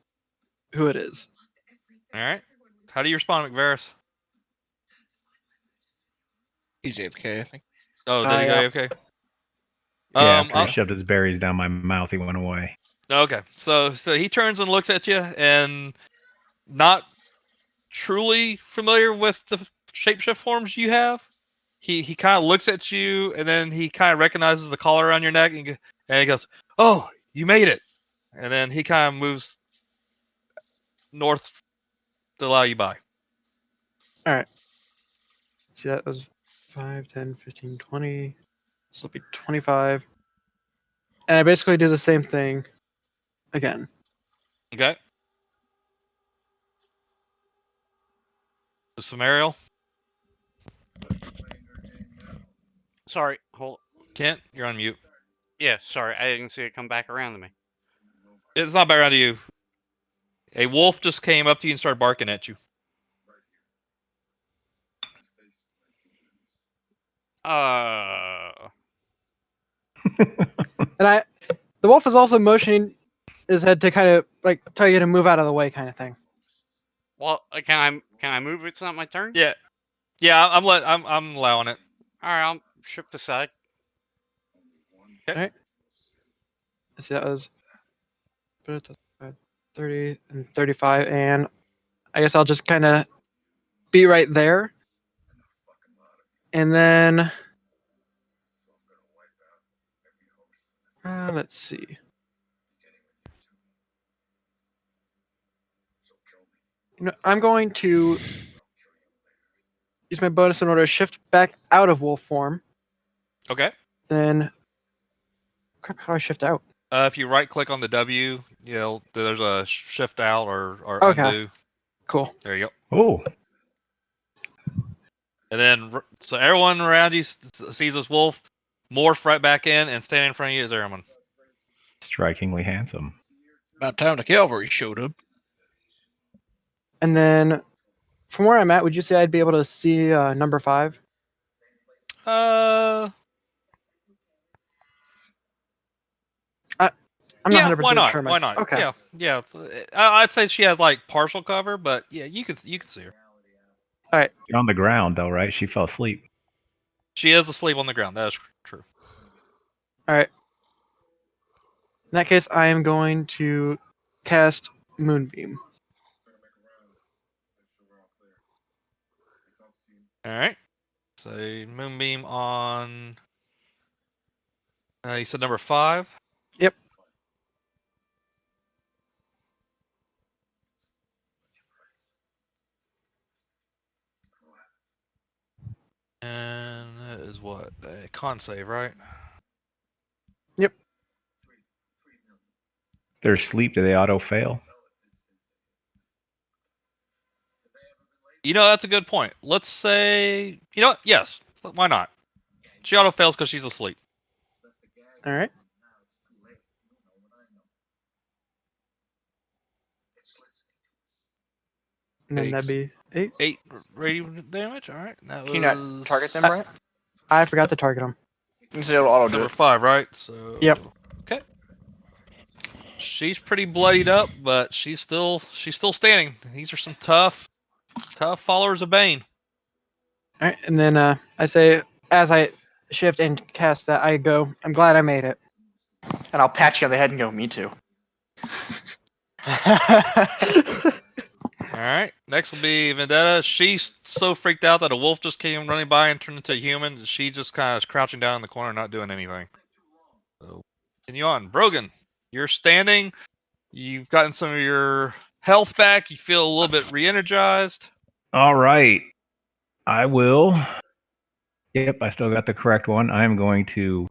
who it is. All right. How do you respond, McVarus? He's AFK, I think. Oh, did he go AFK? Yeah, after he shoved his berries down my mouth, he went away. Okay, so he turns and looks at you, and not truly familiar with the shapeshift forms you have. He kind of looks at you, and then he kind of recognizes the collar around your neck, and he goes, "Oh, you made it!" And then he kind of moves north to allow you by. All right. See, that was 5, 10, 15, 20. This will be 25. And I basically do the same thing again. Okay. Samariel? Sorry, hold. Kent, you're on mute. Yeah, sorry, I didn't see it come back around to me. It's not back around to you. A wolf just came up to you and started barking at you. And the wolf is also motioning his head to kind of like tell you to move out of the way, kind of thing. Well, can I move? It's not my turn. Yeah, I'm allowing it. All right, I'll shift aside. Okay. All right. See, that was 30 and 35, and I guess I'll just kind of be right there. And then let's see. I'm going to use my bonus in order to shift back out of wolf form. Okay. Then, crap, how do I shift out? If you right click on the W, there's a shift out or Okay. undo. Cool. There you go. Oh, And then, so everyone around you sees this wolf morph right back in, and standing in front of you is Airman. strikingly handsome. About time the cavalry showed up. And then, from where I'm at, would you say I'd be able to see number 5? I'm yeah, not 100% why not? sure. Why not? Okay. Yeah. I'd say she has like partial cover, but yeah, you can see her. All right. You're on the ground though, right? She fell asleep. She is asleep on the ground. That is true. All right. In that case, I am going to cast Moonbeam. All right. So Moonbeam on. You said number 5. Yep. And that is what? A con save, right? Yep. They're asleep. Do they auto fail? That's a good point. Let's say, what? Yes. Why not? She auto fails because she's asleep. All right. And then that'd be 8. 8 radiant damage. All right. That Can you was not target them, right? I forgot to target him. You said it'll auto do number it. 5, right? So. Yep. Okay. She's pretty bloodied up, but she's still standing. These are some tough followers of Bane. All right. And then I say, as I shift and cast that, I go, I'm glad I made it. And I'll pat you on the head and go, me too. All right. Next will be Vendetta. She's so freaked out that a wolf just came running by and turned into a human. She just kind of is crouching down in the corner, not doing anything. So, continue on. Brogan, you're standing. You've gotten some of your health back. You feel a little bit re-energized. All right. I will. Yep, I still got the correct one. I'm going to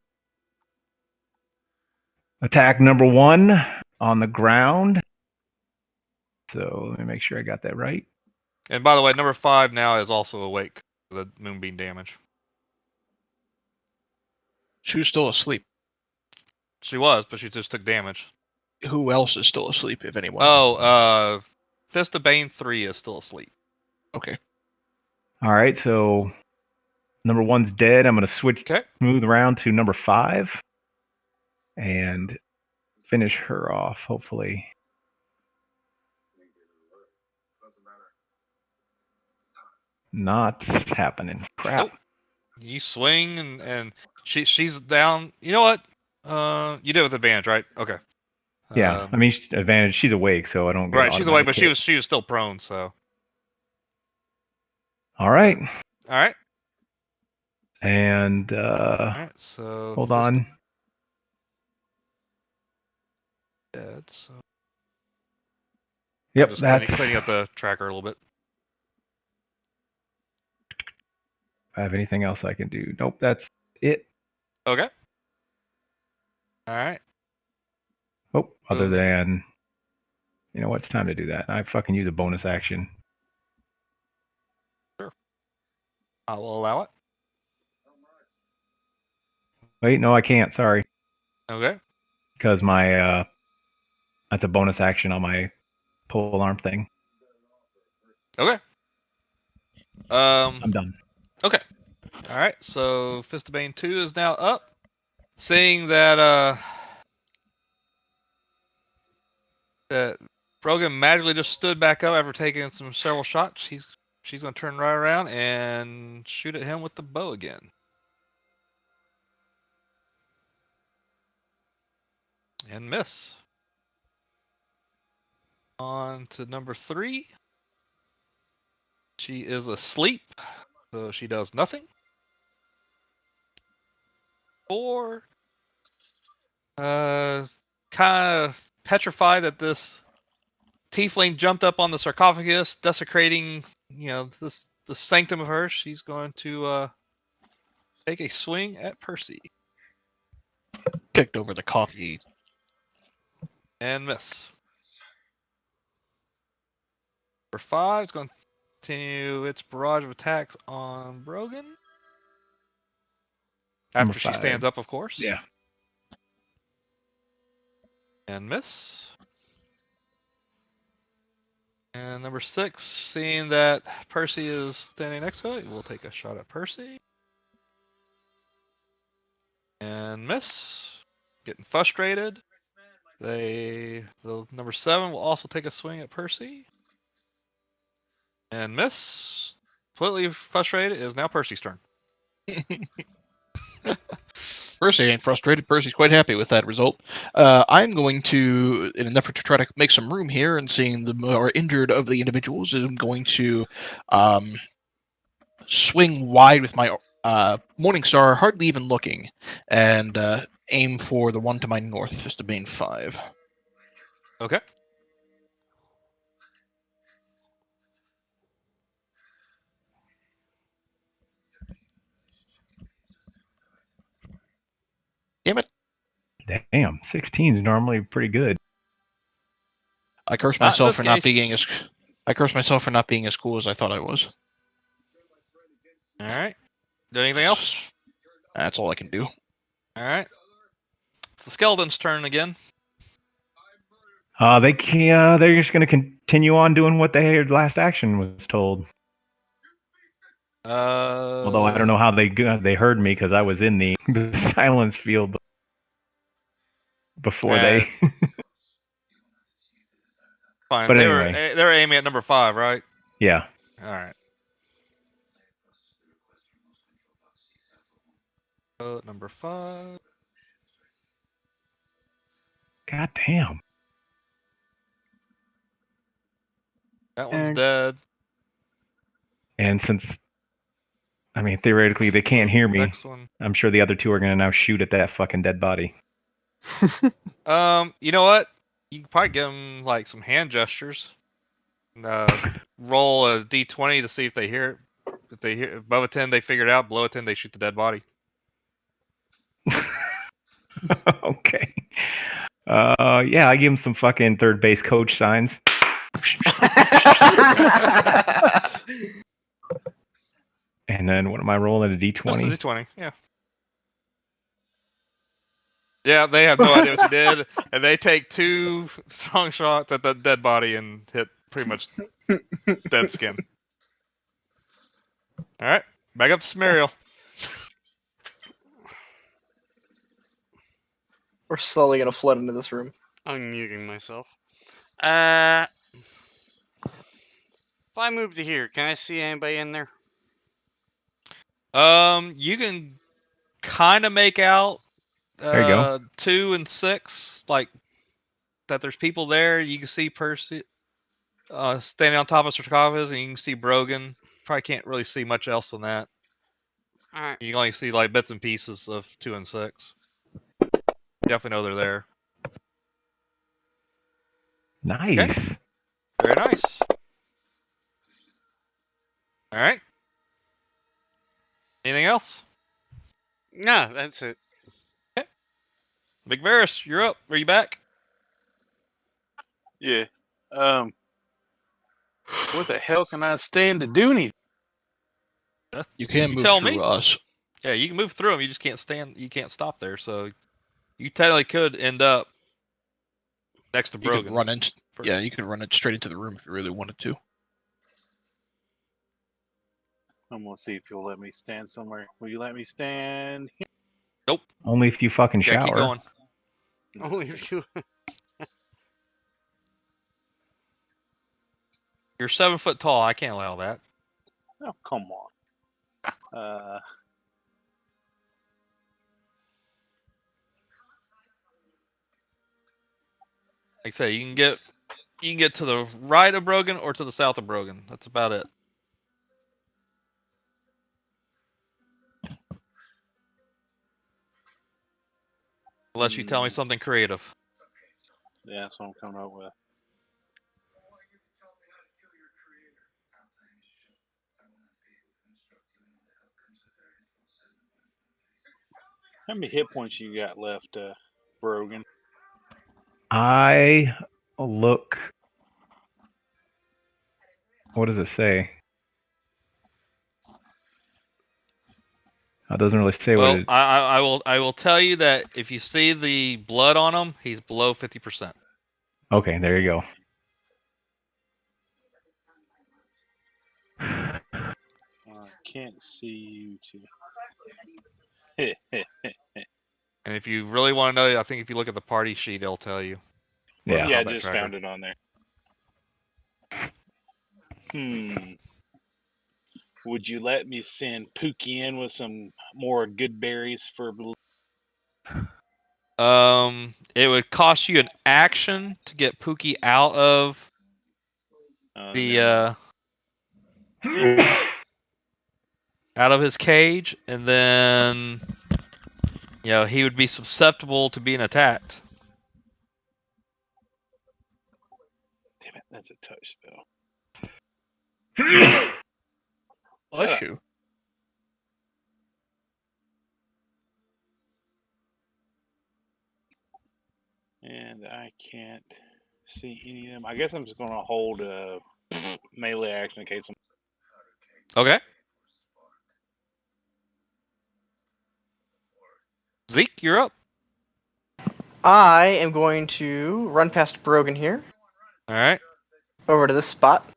attack number 1 on the ground. So let me make sure I got that right. And by the way, number 5 now is also awake for the moonbeam damage. She was still asleep. She was, but she just took damage. Who else is still asleep, if anyone? Oh, Fist of Bane 3 is still asleep. Okay. All right, so number 1's dead. I'm going to switch smooth around to number 5 and finish her off, hopefully. Not happening. Crap. Nope. You swing and she's down. You know what? You did it with advantage, right? Okay. Yeah, I mean advantage. She's awake, so I don't get right. She's awake, but hit. she was still prone. So. All right. All right. And all right. So hold on. Dead. So. Yep, just that's cleaning up the tracker a little bit. If I have anything else I can do? Nope, that's it. Okay. All right. Oh, other than, you know what? It's time to do that. I fucking use a bonus action. Sure. I will allow it. Wait, no, I can't. Sorry. Okay. Because my that's a bonus action on my pole arm thing. Okay. I'm done. Okay. All right. So Fist of Bane 2 is now up. Seeing that that Brogan magically just stood back up after taking several shots, she's gonna turn right around and shoot at him with the bow again. And miss. On to number 3. She is asleep, so she does nothing. 4. Kind of petrified that this tiefling jumped up on the sarcophagus, desecrating, the sanctum of hers. She's going to take a swing at Percy. Kicked over the coffee And miss. Number 5 is going to continue its barrage of attacks on Brogan. After she stands up, of course. Yeah. And miss. And number 6, seeing that Percy is standing next to it, we'll take a shot at Percy. And miss. Getting frustrated. The number 7 will also take a swing at Percy. And miss. Completely frustrated. It is now Percy's turn. Percy ain't frustrated. Percy's quite happy with that result. I'm going to, in an effort to try to make some room here and seeing the more injured of the individuals, I'm going to swing wide with my Morning Star, hardly even looking, and aim for the one to my north, just a Bane 5. Okay. Damn it. Damn, 16 is normally pretty good. I curse Not in myself this for not case. being as cool as I thought I was. All right. Do anything else? That's all I can do. All right. It's the skeleton's turn again. They're just going to continue on doing what their last action was told. Although I don't know how they heard me because I was in the silence field before they. Fine. But they anyway, were aiming at number 5, right? Yeah. All right. Number 5. God damn. That one's dead. And since, I mean, theoretically they can't hear me, Next one. I'm sure the other 2 are going to now shoot at that fucking dead body. You know what? You can probably give them like some hand gestures. Roll a d20 to see if they hear it. If they hear above a 10, they figure it out. Below a 10, they shoot the dead body. Okay. Yeah, I give him some fucking third base coach signs. And then what am I rolling? A d20? Just a d20, yeah. Yeah, they have no idea what you did, and they take 2 strong shots at the dead body and hit pretty much dead skin. All right, back up to Smariel. We're slowly gonna flood into this room. I'm muting myself. If I move to here, can I see anybody in there? You can kind of make out There you go. 2 and 6, like that. There's people there. You can see Percy standing on top of sarcophagus, and you can see Brogan. Probably can't really see much else than that. All right. You can only see like bits and pieces of 2 and 6. Definitely know they're there. Nice. Okay. Very nice. All right. Anything else? No, that's it. Okay. Big Varus, you're up. Are you back? Yeah. What the hell can I stand to do anything? You can You move tell through me. us. Yeah, you can move through them. You just can't stand. You can't stop there. So you technically could end up next to You Brogan. could run into. Yeah, you could run it straight into the room if you really wanted to. I'm gonna see if you'll let me stand somewhere. Will you let me stand here? Nope. Only if you fucking Yeah, shower. keep going. Only if you. You're 7 foot tall. I can't allow that. Oh, come on. Like I say, you can get to the right of Brogan or to the south of Brogan. That's about it. Unless you tell me something creative. Yeah, that's what I'm coming up with. How many hit points you got left, Brogan? I look. What does it say? It doesn't really say what Well, it. I will tell you that if you see the blood on him, he's below 50%. Okay, there you go. I can't see you two. And if you really want to know, I think if you look at the party sheet, it'll tell you. Yeah. Yeah, I just found it on there. Would you let me send Pookie in with some more good berries for? It would cost you an action to get Pookie out of the out of his cage, and then he would be susceptible to being attacked. Damn it, that's a touch spell. Bless you. And I can't see any of them. I guess I'm just going to hold a melee action in case. Okay. Zeke, you're up. I am going to run past Brogan here. All right. Over to this spot.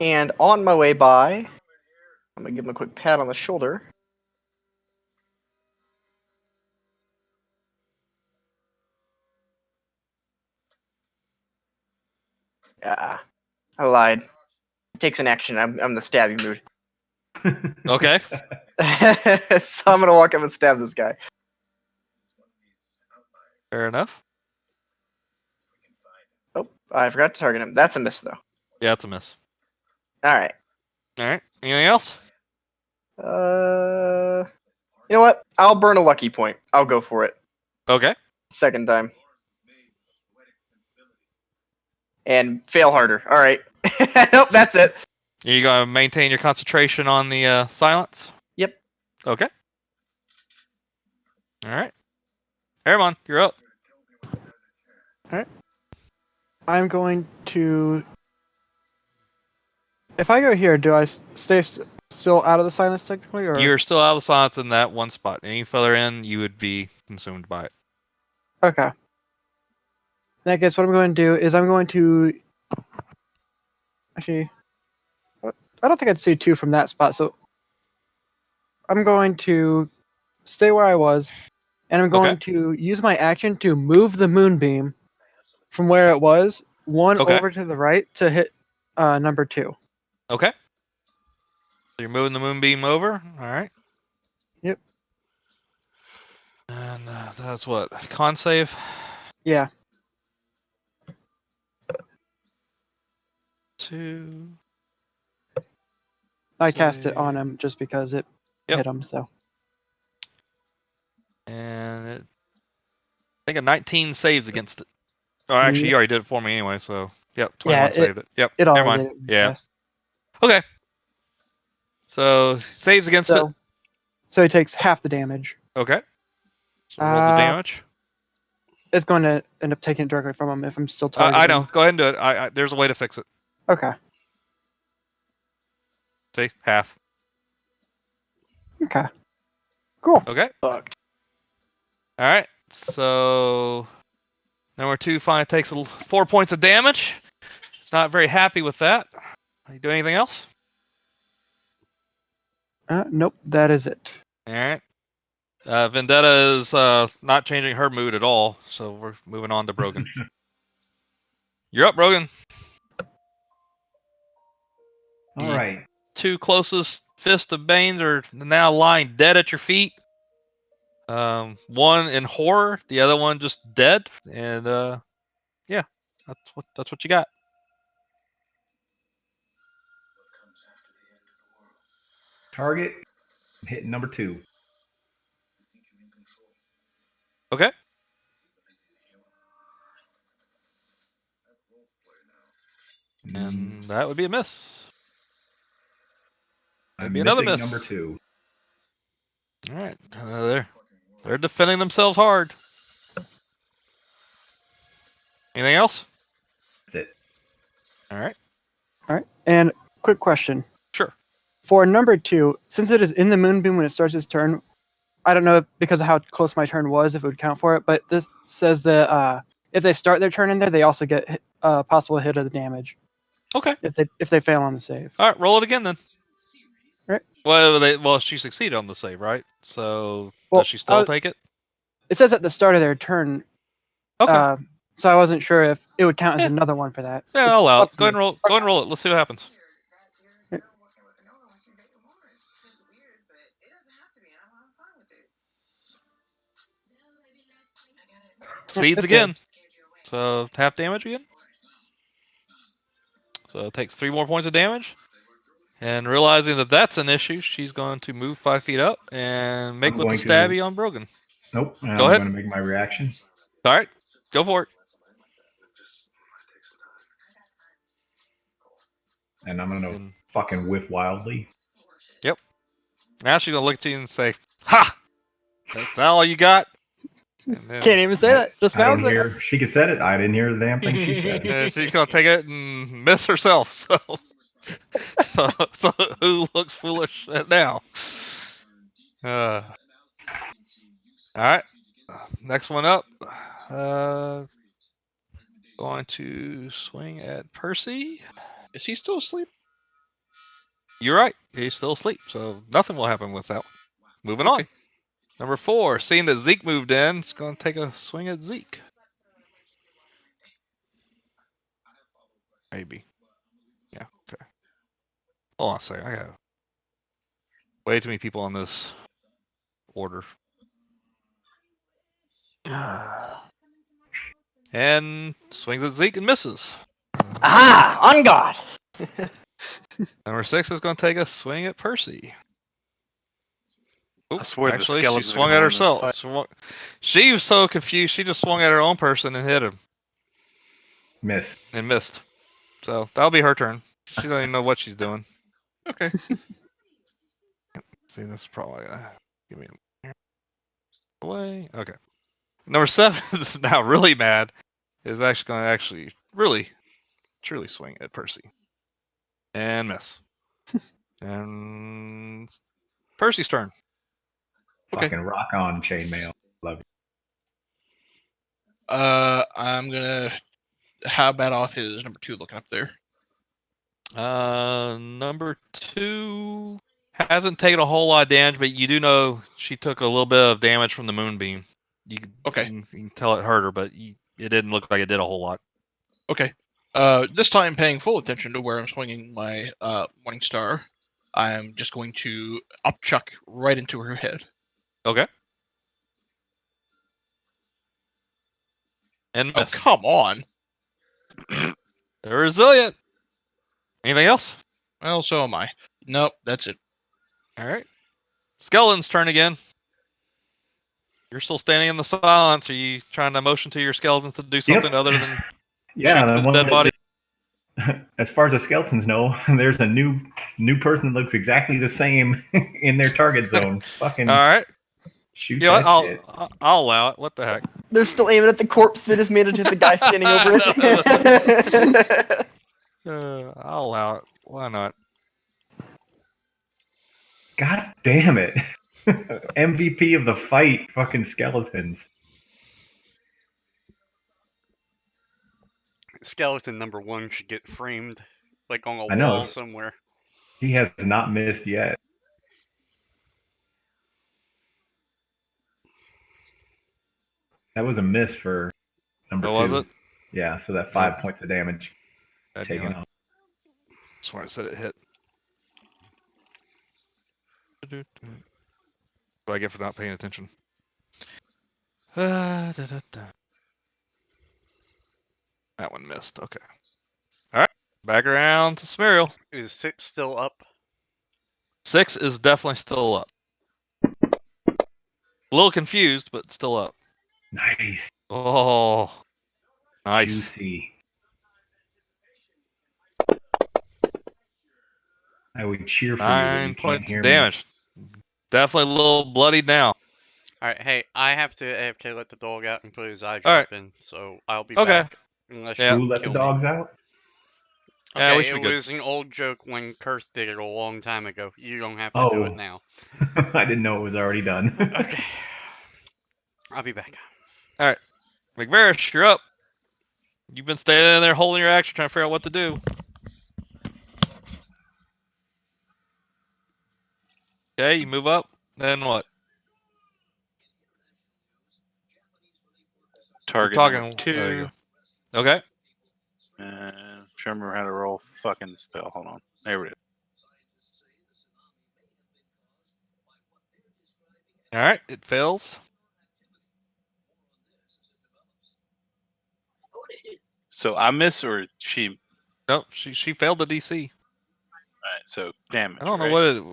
And on my way by, I'm going to give him a quick pat on the shoulder. I lied. It takes an action. I'm the stabby mood. Okay. So I'm going to walk up and stab this guy. Fair enough. Oh, I forgot to target him. That's a miss, though. Yeah, it's a miss. All right. All right. Anything else? You know what? I'll burn a lucky point. I'll go for it. Okay. Second time. And fail harder. All right. Nope, that's it. Are you gonna maintain your concentration on the silence? Yep. Okay. All right. Aramon, you're up. Alright. I'm going to... If I go here, do I stay still out of the silence technically? Or... You're still out of the silence in that one spot. Any further in, you would be consumed by it. Okay. In that case, what I'm going to do is I'm going to... Actually, I don't think I'd see two from that spot, so I'm going to stay where I was, and I'm going to use my action to move the moonbeam from where it was, one over to the right to hit number 2. Okay. So you're moving the moonbeam over. All right. Yep. And that's what? Con save? Yeah. 2. I cast it on him just because it hit him, so. And I think a 19 saves against it. Oh, actually, you already did it for me anyway, so yep, 21 saved it. Yep. It Never already mind. did it. Yeah. Yes. Okay. So saves against it. So he takes half the damage. Okay. So roll the damage. It's going to end up taking it directly from him if I'm still targeting. I know. Go ahead and do it. There's a way to fix it. Okay. See, half. Okay. Cool. Okay. Fucked. All right. So number 2 finally takes 4 points of damage. He's not very happy with that. You do anything else? Nope. That is it. All right. Vendetta is not changing her mood at all, so we're moving on to Brogan. You're up, Brogan. All right. 2 closest fists of Banes are now lying dead at your feet. One in horror, the other one just dead, and yeah, that's what you got. Target. Hitting number 2. Okay. And that would be a miss. That'd be another miss. Number 2. All right, they're defending themselves hard. Anything else? That's it. All right. All right. And quick question. Sure. For number 2, since it is in the moonbeam when it starts its turn, I don't know if, because of how close my turn was, if it would count for it, but this says that if they start their turn in there, they also get a possible hit of the damage. Okay. If they fail on the save. All right, roll it again then. Right. Well, she succeeded on the save, right? So does she still take it? It says at the start of their turn. Okay. So I wasn't sure if it would count as another one for that. Yeah, I'll allow it. Go ahead and roll. Go ahead and roll it. Let's see what happens. Succeeds again. So half damage again. So it takes 3 more points of damage. And realizing that that's an issue, she's going to move 5 feet up and make with the stabby on Brogan. Nope. Go I'm ahead. going to make my reaction. All right. Go for it. And I'm going to fucking whiff wildly. Yep. Now she's going to look at you and say, "Ha! That's all you got?" And then, Can't even say that. Just I now. didn't hear. She could said it. I didn't hear the damn thing she said. and she's going to take it and miss herself. So who looks foolish now? All right. Next one up. Going to swing at Percy. Is he still asleep? You're right. He's still asleep, so nothing will happen with that one. Moving on. Number 4, seeing that Zeke moved in, it's going to take a swing at Zeke. Maybe. Yeah, okay. Hold on a second. I got way too many people on this order. And swings at Zeke and misses. Aha! On guard! Number 6 is going to take a swing at Percy. I swear Actually, the she skeletons swung are at gonna win this herself. fight. She was so confused, she just swung at her own person and hit him. Miss. And missed. So that'll be her turn. She doesn't even know what she's doing. Okay. See, this is probably gonna give me away. Okay. Number 7 is now really mad. Is actually going to really, truly swing at Percy. And miss. And Percy's turn. Okay. Fucking rock on, chainmail. Love you. I'm gonna. How bad off is number 2 looking up there? Number 2 hasn't taken a whole lot of damage, but you do know she took a little bit of damage from the moonbeam. You can tell it hurt her, but it didn't look like it did a whole lot. Okay. This time paying full attention to where I'm swinging my Morning Star, I'm just going to upchuck right into her head. Okay. And miss. Oh, come on. They're resilient. Anything else? Well, so am I. Nope, that's it. All right. Skeleton's turn again. You're still standing in the silence. Are you trying to motion to your skeletons to do something other than yeah, shoot the dead body? As far as the skeletons know, there's a new person that looks exactly the same in their target zone. Fucking. All right. Shoot You know that what? shit. I'll allow it. What the heck? They're still aiming at the corpse that just made it to the guy standing over it. I'll allow it. Why not? God damn it. MVP of the fight, fucking skeletons. Skeleton number 1 should get framed, like on a I know. wall somewhere. He has not missed yet. That was a miss for number 2. Was it? Yeah, so that 5 points of damage taken off. That's why I said it hit. What do I get for not paying attention? That one missed. Okay. All right. Back around to Smariel. Is 6 still up? 6 is definitely still up. A little confused, but still up. Nice. Oh. Nice. Juicy. I would cheer for you. 9 points of damage. Definitely a little bloodied now. Alright, hey, I have to let the dog out and put his eye drop in, so I'll be back. Unless Yeah. you Who let the kill me. dogs out? Yeah, we Okay, should it be good. was an old joke when Kurth did it a long time ago. You don't have to do Oh. it now. I didn't know it was already done. Okay. I'll be back. All right, McVarish, you're up. You've been standing there holding your action, trying to figure out what to do. Okay, you move up. Then what? Target talking- number there you 2. go. Okay. And I'm trying to remember how to roll fucking spell. Hold on. There we go. All right, it fails. So I miss or she? Nope, she failed the DC. Alright, so damage. I don't know right?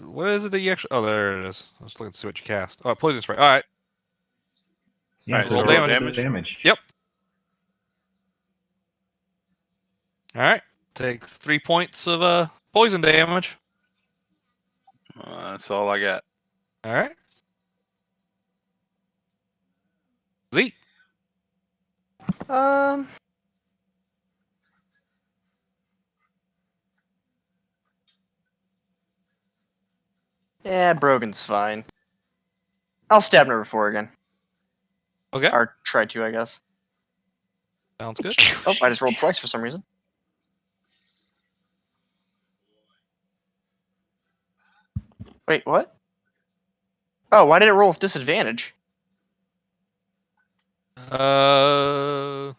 what is it that you actually. Oh, there it is. I was looking to see what you cast. Oh, poison spray. All right. Yeah, Alright, so roll roll damage? Yep. All right. Takes 3 points of poison damage. That's all I got. All right. Zeke. Yeah, Brogan's fine. I'll stab number 4 again. Okay. Or try to, I guess. Sounds good. Oh, I just rolled twice for some reason. Wait, what? Oh, why did it roll with disadvantage? Uh.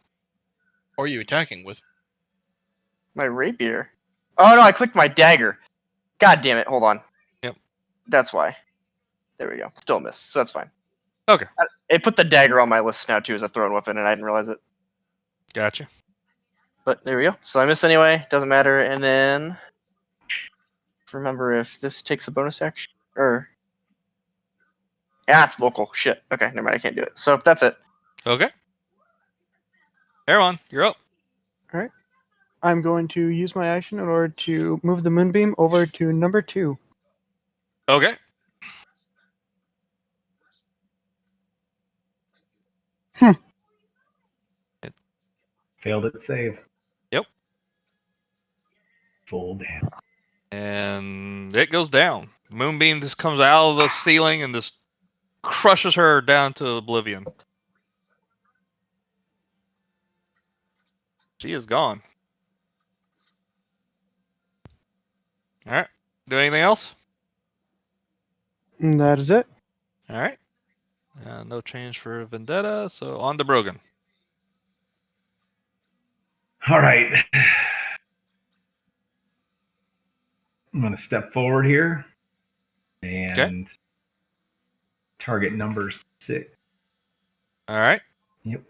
Or are you attacking with? My rapier. Oh no, I clicked my dagger. God damn it, hold on. Yep. That's why. There we go. Still a miss, so that's fine. Okay. It put the dagger on my list now too as a thrown weapon, and I didn't realize it. Gotcha. But there we go. So I miss anyway. Doesn't matter. And then remember if this takes a bonus action or it's vocal. Shit. Okay, never mind. I can't do it. So that's it. Okay. Aaron, you're up. All right. I'm going to use my action in order to move the moonbeam over to number 2. Okay. Failed its save. Yep. Full damage. And it goes down. Moonbeam just comes out of the ceiling and just crushes her down to oblivion. She is gone. All right. Do anything else? And that is it. All right. No change for Vendetta. So on to Brogan. All right. I'm going to step forward here and target number 6. All right. Yep.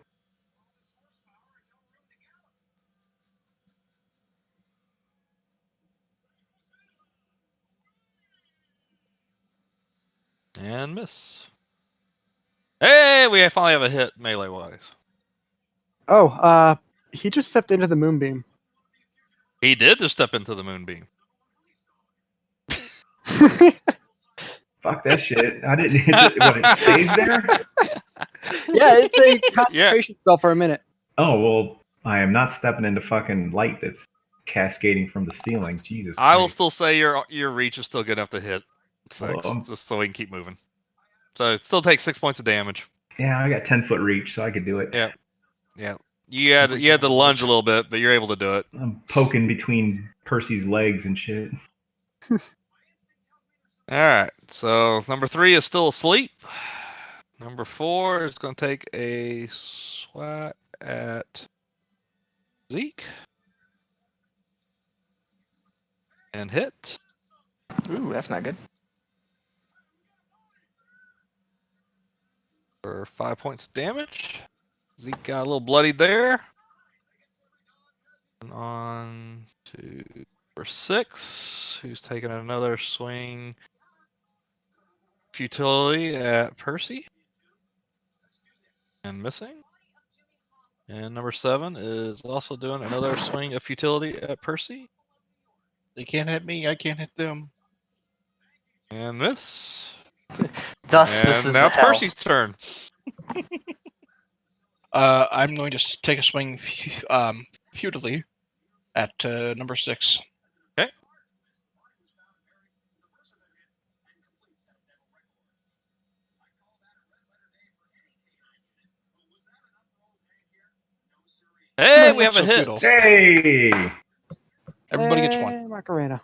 And miss. Hey, we finally have a hit melee wise. Oh, he just stepped into the moonbeam. He did just step into the moonbeam. Fuck that shit. I didn't. It stays there? Yeah, it's a concentration spell for a minute. Oh, well, I am not stepping into fucking light that's cascading from the ceiling. Jesus I will Christ. still say your reach is still good enough to hit 6, just so we can keep moving. So it still takes 6 points of damage. Yeah, I got 10-foot reach, so I could do it. Yeah. Yeah. You had to lunge a little bit, but you're able to do it. I'm poking between Percy's legs and shit. All right. So number 3 is still asleep. Number 4 is going to take a swat at Zeke and hit. Ooh, that's not good. For 5 points damage. Zeke got a little bloodied there. And on to number 6, who's taking another swing futility at Percy. And missing. And number 7 is also doing another swing of futility at Percy. They can't hit me. I can't hit them. And miss. Thus, And this is now the it's hell. Percy's turn. I'm going to take a swing futilely at number 6. Okay. Hey, we have a hit. Futile. Hey! Everybody gets 1. Macarena.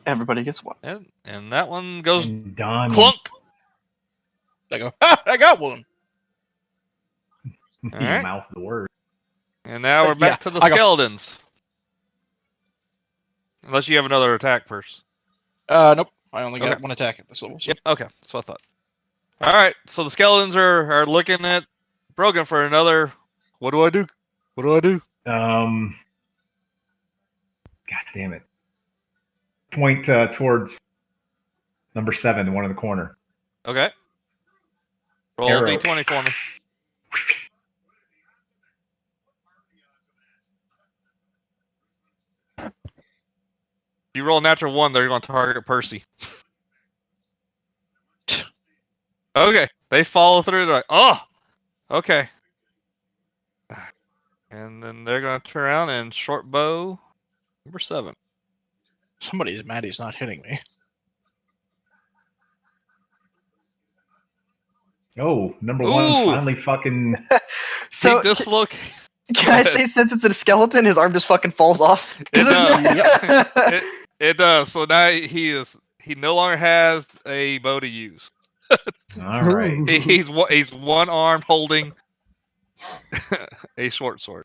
Everybody gets one. And that one goes And Don. clunk. I go, I got 1. All You right. mouth the word. And now we're back to the skeletons. Unless you have another attack first. Nope. I only got 1 attack at this level. So. Yep. Okay. That's what I thought. All right. So the skeletons are looking at Brogan for another. What do I do? What do I do? God damn it. Point towards number 7, the one in the corner. Okay. Roll Arrow. d20 for me. If you roll a natural 1, they're going to target Percy. Okay. They follow through. They're like, oh, okay. And then they're going to turn around and short bow number 7. Somebody's mad he's not hitting me. Oh, number Ooh. 1 finally fucking. So dislocated. can I say, since it's a skeleton, his arm just fucking falls off? It does. It does. So now he no longer has a bow to use. All right. He's one arm holding a short sword.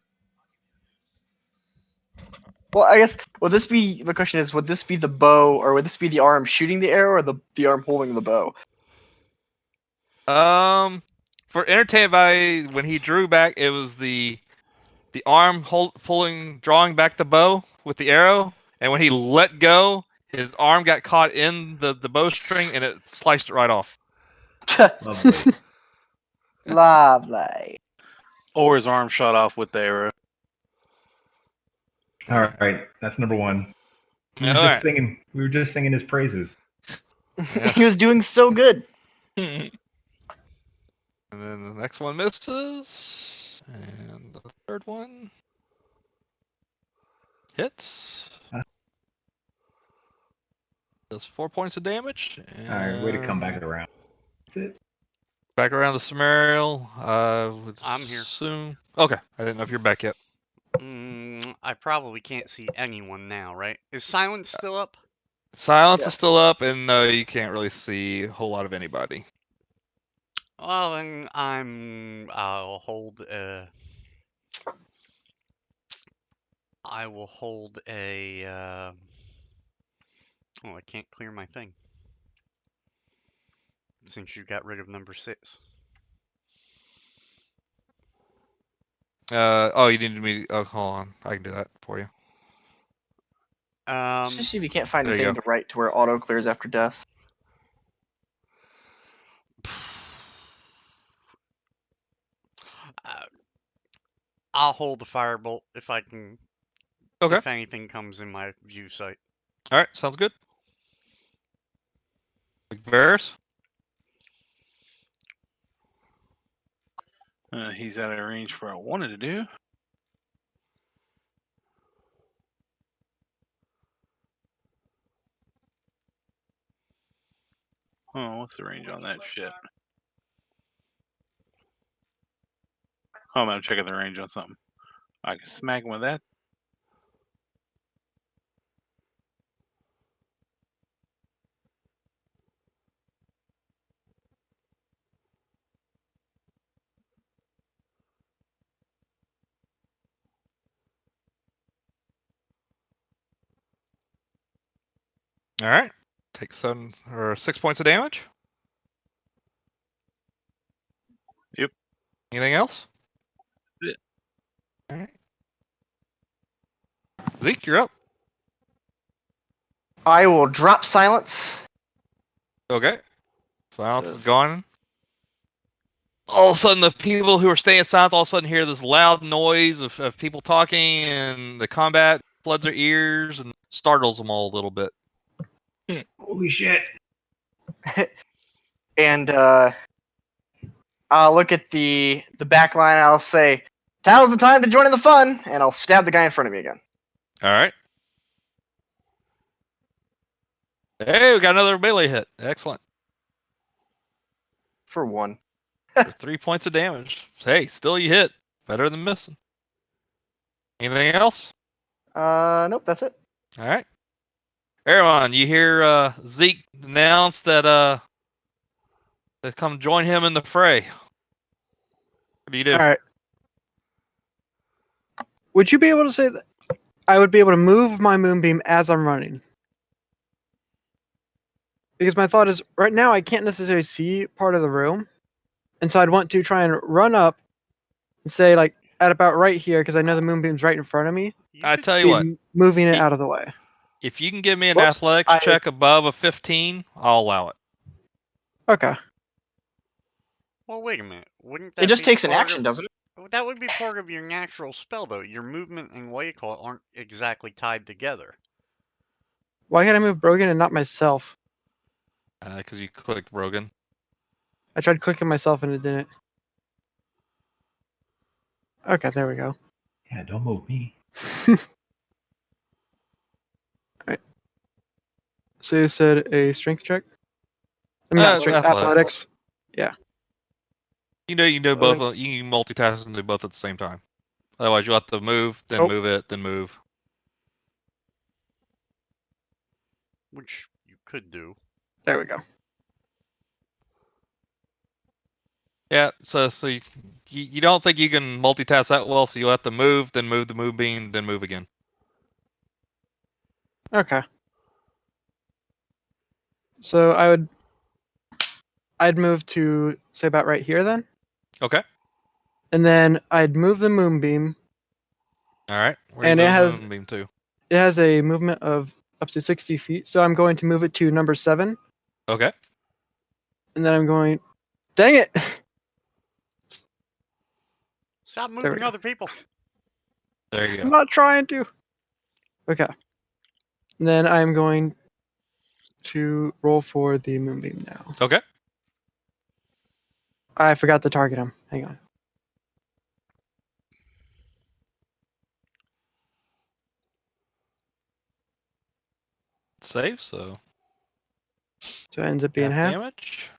Well, I guess the question is, would this be the bow, or would this be the arm shooting the arrow, or the arm holding the bow? For entertainment value, when he drew back, it was the arm drawing back the bow with the arrow, and when he let go, his arm got caught in the bowstring and it sliced it right off. Lovely. Lovely. Or his arm shot off with the arrow. All right, that's number 1. We were just singing his praises. Yeah. He was doing so good. And then the next one misses, and the third one hits. Does 4 points of damage. And All right, way to come back around. That's it. back around to Samariel. I'm here. Soon. Okay, I didn't know if you're back yet. I probably can't see anyone now, right? Is silence still up? Silence is Yes. still up, and no, you can't really see a whole lot of anybody. Well, then I'll hold I will hold a. Oh, I can't clear my thing since you got rid of number 6. Oh, you need me. Oh, hold on. I can do that for you. Especially if you can't find there you anything to write to where auto clears after death. I'll hold the firebolt if I can. Okay. If anything comes in my view sight. All right, sounds good. Varus? He's out of range for what I wanted to do. Oh, what's the range on that shit? Oh, I'm gonna check out the range on something. I can smack him with that. All right. Take 6 points of damage. Yep. Anything else? Yeah. All right. Zeke, you're up. I will drop silence. Okay. Silence is gone. All of a sudden, the people who are staying silent all of a sudden hear this loud noise of people talking, and the combat floods their ears and startles them all a little bit. Holy shit. And I'll look at the back line. I'll say, "Now's the time to join in the fun," and I'll stab the guy in front of me again. All right. Hey, we got another melee hit. Excellent. For 1. For 3 points of damage. Hey, still you hit. Better than missing. Anything else? Nope, that's it. All right. Aaron, you hear Zeke announce that come join him in the fray. What do you do? All right. Would you be able to say that I would be able to move my moonbeam as I'm running? Because my thought is, right now I can't necessarily see part of the room, and so I'd want to try and run up and say, like, at about right here, because I know the moonbeam's right in front of me. I tell you what, moving it out of the way. If you can give me an Whoops, athletics check above a 15, I'll allow it. Okay. Well, wait a minute. Wouldn't that It just be takes an part action, of, doesn't it? That would be part of your natural spell, though. Your movement and what you call it aren't exactly tied together. Why can't I move Brogan and not myself? Because you clicked Brogan. I tried clicking myself and it didn't. Okay, there we go. Yeah, don't move me. Alright. So you said a strength check? I mean, not strength, athletics. Yeah. You know both. Athletics. You can multitask and do both at the same time. Otherwise, you'll have to move, then move it, then move. Which you could do. There we go. Yeah, so you don't think you can multitask that well, so you'll have to move, then move the move beam, then move again. Okay. So I'd move to say about right here then. Okay. And then I'd move the moonbeam. All right. Where And you it move has the moonbeam to? It has a movement of up to 60 feet, so I'm going to move it to number 7. Okay. And then I'm going. Dang it! Stop moving go. other people. There you go. I'm not trying to. Okay. And then I'm going to roll for the moonbeam now. Okay. I forgot to target him. Hang on. Save, so So it ends up being half. damage.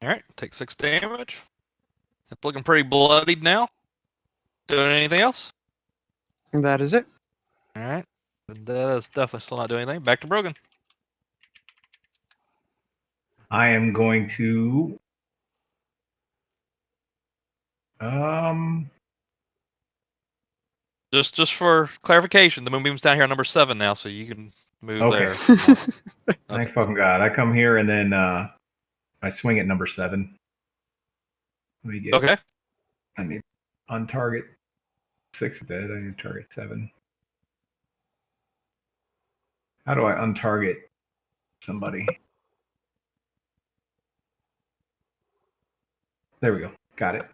All right, take 6 damage. It's looking pretty bloodied now. Doing anything else? And that is it. All right. That is definitely still not doing anything. Back to Brogan. I am going to Just for clarification, the moonbeam's down here on number 7 now, so you can move Okay. there. Thank fucking God. I come here and then I swing at number 7. Let me get Okay. I need on target 6 dead. I need to target 7. How do I untarget somebody? There we go. Got it.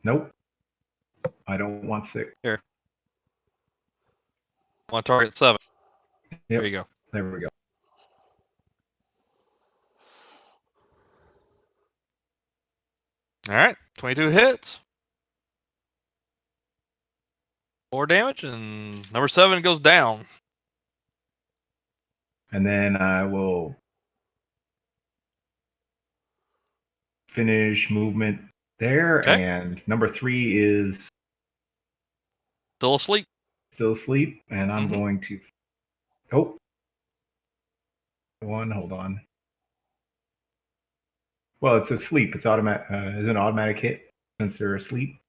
Nope. I don't want 6. Here. On target 7. Yep. There you go. There we go. All right. 22 hits. 4 damage, and number 7 goes down. And then I will finish movement there. Okay. And number 3 is Still asleep. still asleep. And I'm going to. Oh. Hold on. Well, it's asleep. It's automatic. Is an automatic hit since they're asleep.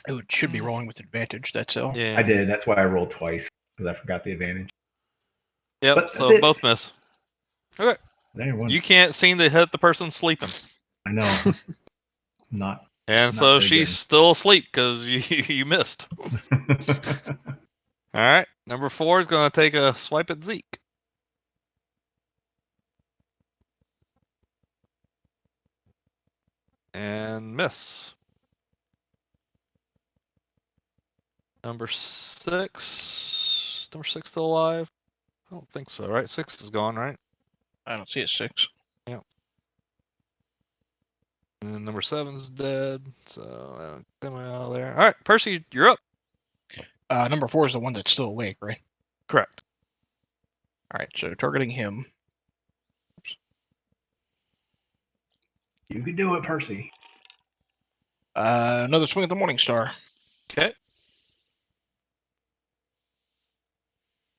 It should be rolling with advantage. That's all. Yeah. I did. That's why I rolled twice because I forgot the advantage. Yep. But So both miss. Okay. You can't seem to hit the person sleeping. I know. Not. And not so very she's good. still asleep because you missed. All right. Number 4 is going to take a swipe at Zeke. And miss. Number 6. Number 6 still alive? I don't think so, right? 6 is gone, right? I don't see a 6. Yeah. And number 7's dead, so them out of there. All right, Percy, you're up. Number 4 is the one that's still awake, right? Correct. All right, so targeting him. You can do it, Percy. Another swing at the Morning Star. Okay.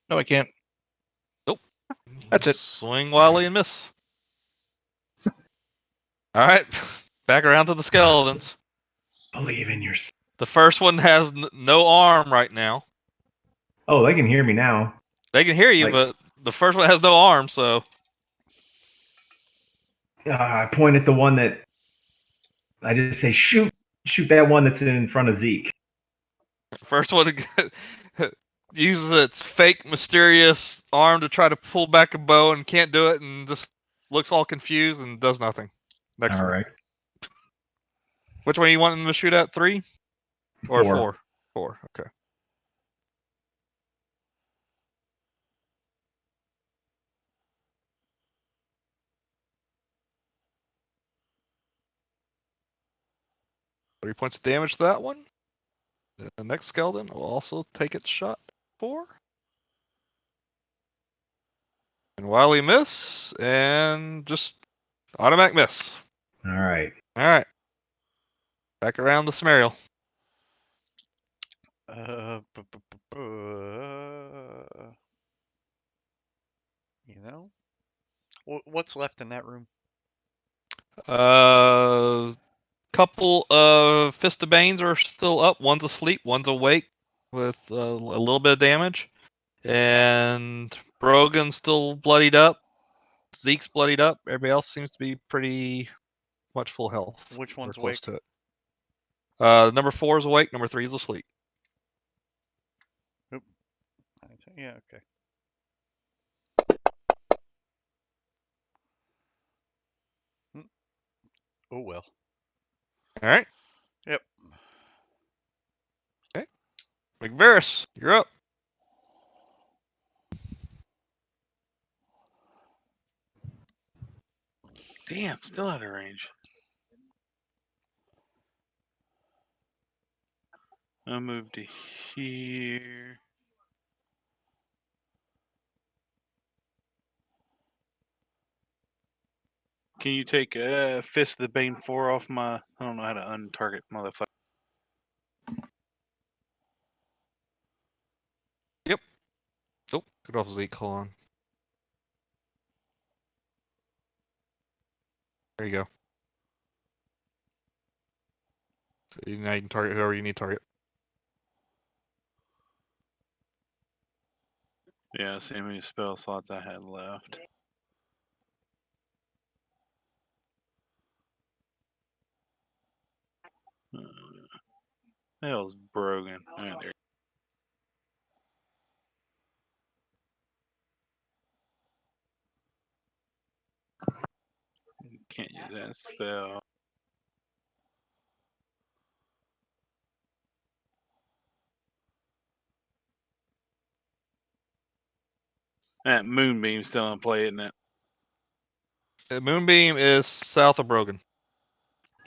No, I can't. Nope. That's it. Swing wildly and miss. All right, back around to the skeletons. Believe in yourself. The first one has no arm right now. Oh, they can hear me now. They can hear you, but the first one has no arm, so. I point at the one that. I just say, shoot that one that's in front of Zeke. First one uses its fake, mysterious arm to try to pull back a bow and can't do it and just looks all confused and does nothing. Next All one. right. Which one you want them to shoot at? 3? Or 4? 4, okay. Three points of damage to that one. The next skeleton will also take its shot. 4. And wildly miss, and just automatic miss. All right. All right. Back around the Sumerial. You know, what's left in that room? Couple of Fist of Banes are still up. One's asleep, one's awake with a little bit of damage. And Brogan's still bloodied up. Zeke's bloodied up. Everybody else seems to be pretty much full health. Which one's or close awake? to it. Number 4 is awake. Number 3 is asleep. Oop. Yeah, okay. Oh well. All right. Yep. Okay. McVeris, you're up. Damn, still out of range. I'll move to here. Can you take Fist of the Bane 4 off my... I don't know how to untarget motherfucker. Yep. Oh, get off Zeke. Hold on. There you go. So now you can target whoever you need to target. Yeah, see how many spell slots I had left. Hell's broken. Right there. Can't use that spell. That Moonbeam's still in play, isn't it? Moonbeam is south of Brogan.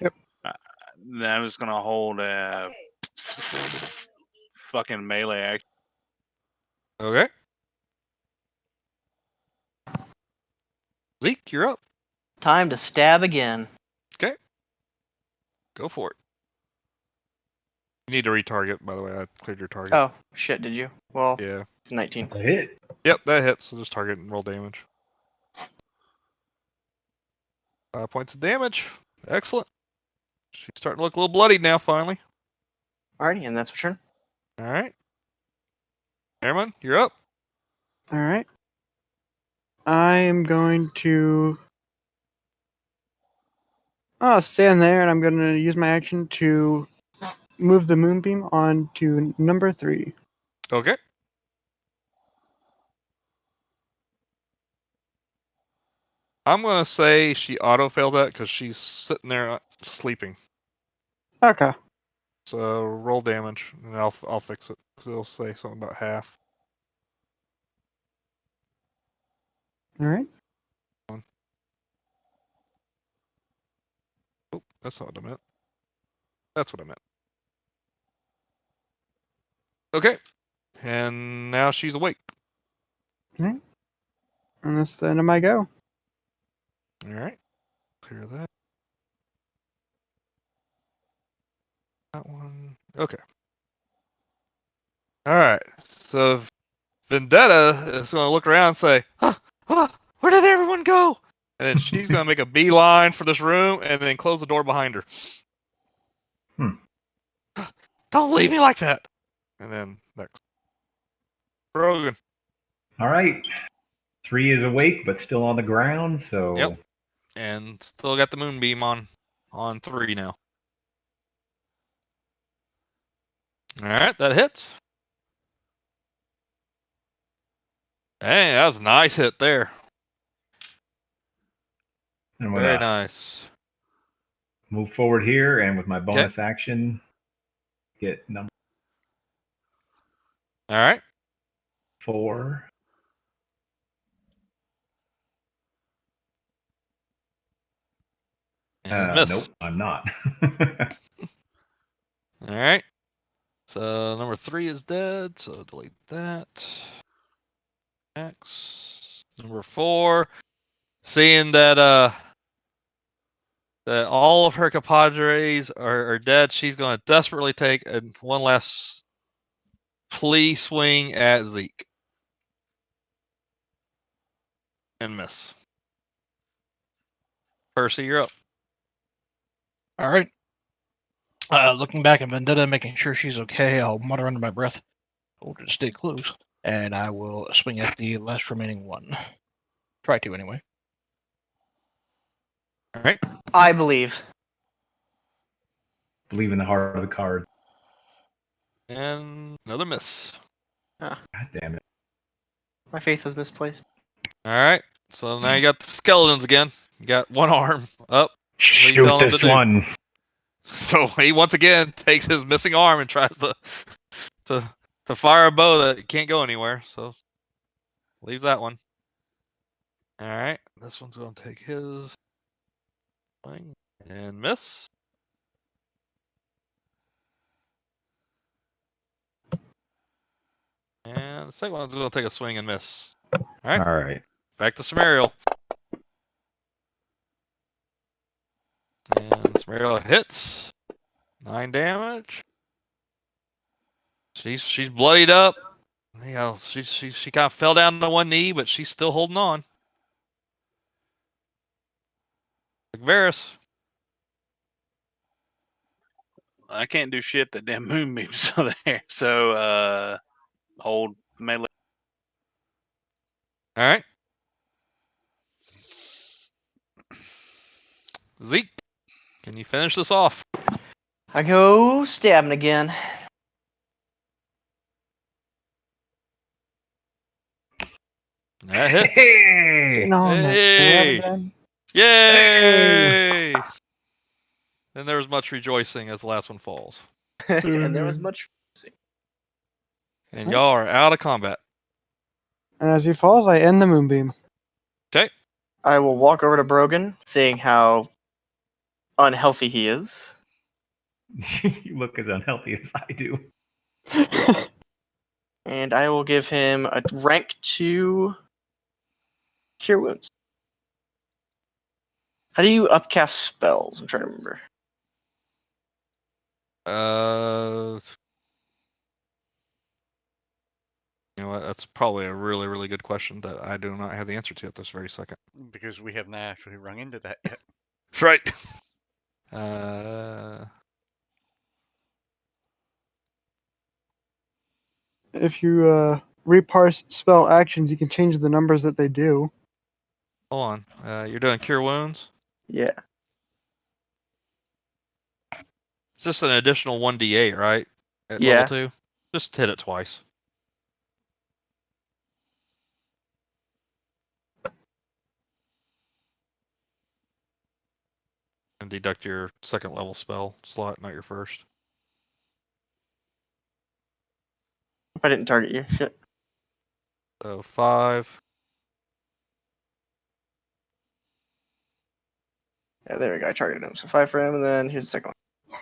Yep. I'm just gonna hold a fucking melee action. Okay. Zeke, you're up. Time to stab again. Okay. Go for it. You need to retarget, by the way. I cleared your target. Oh, shit, did you? Well, Yeah. it's 19. That's a hit. Yep, that hits. So just target and roll damage. 5 points of damage. Excellent. She's starting to look a little bloodied now, finally. Alrighty, and that's your turn. All right. Airman, you're up. All right. I am going to stand there, and I'm going to use my action to move the moonbeam on to number 3. Okay. I'm going to say she auto-failed that because she's sitting there sleeping. Okay. So roll damage, and I'll fix it. Because it'll say something about half. All right. Oh, That's not what I meant. That's what I meant. Okay. And now she's awake. Okay. And that's the end of my go. All right. Clear that. That one. Okay. All right. So Vendetta is going to look around and say, where did everyone go? And then she's going to make a beeline for this room and then close the door behind her. Don't leave me like that. And then next. Brogan. All right. 3 is awake, but still on the ground, so. Yep. And still got the moonbeam on 3 now. All right, that hits. Hey, that was a nice hit there. And Very nice. Move forward here, and with my bonus action, get number All right. 4. And miss. Nope, I'm not. All right. So number 3 is dead, so delete that. X. Number 4. Seeing that that all of her compadres are dead, she's going to desperately take one last plea swing at Zeke. And miss. Percy, you're up. All right. Looking back at Vendetta, making sure she's okay, I'll mutter under my breath, "Hold it, stay close," and I will swing at the last remaining one. Try to, anyway. All right. I believe. Believe in the heart of the card. And another miss. God damn it. My faith was misplaced. All right. So now you got the skeletons again. You got one arm up. Shoot this one. So he once again takes his missing arm and tries to fire a bow that can't go anywhere. So leaves that one. All right. This one's going to take his swing and miss. And the second one's going to take a swing and miss. All right. All right. Back to Samariel. And Samariel hits. 9 damage. She's bloodied up. You know, she kind of fell down to one knee, but she's still holding on. Like Varys. I can't do shit. The damn moonbeam's still there. So hold melee. All right. Zeke, can you finish this off? I go stabbing again. That hits. Hey! Hey! Yay! And there was much rejoicing as the last one falls. And there was much. And y'all are out of combat. And as he falls, I end the moonbeam. Okay. I will walk over to Brogan, seeing how unhealthy he is. You look as unhealthy as I do. And I will give him a rank 2 Cure Wounds. How do you upcast spells? I'm trying to remember. You know what? That's probably a really, really good question that I do not have the answer to at this very second. Because we have not actually run into that yet. That's right. If you reparse spell actions, you can change the numbers that they do. Hold on. You're doing Cure Wounds? Yeah. It's just an additional 1d8, right? At Yeah. level 2? Just hit it twice. And deduct your second level spell slot, not your first. If I didn't target you, shit. So 5. Yeah, there we go. I targeted him. So 5 for him, and then here's the second one.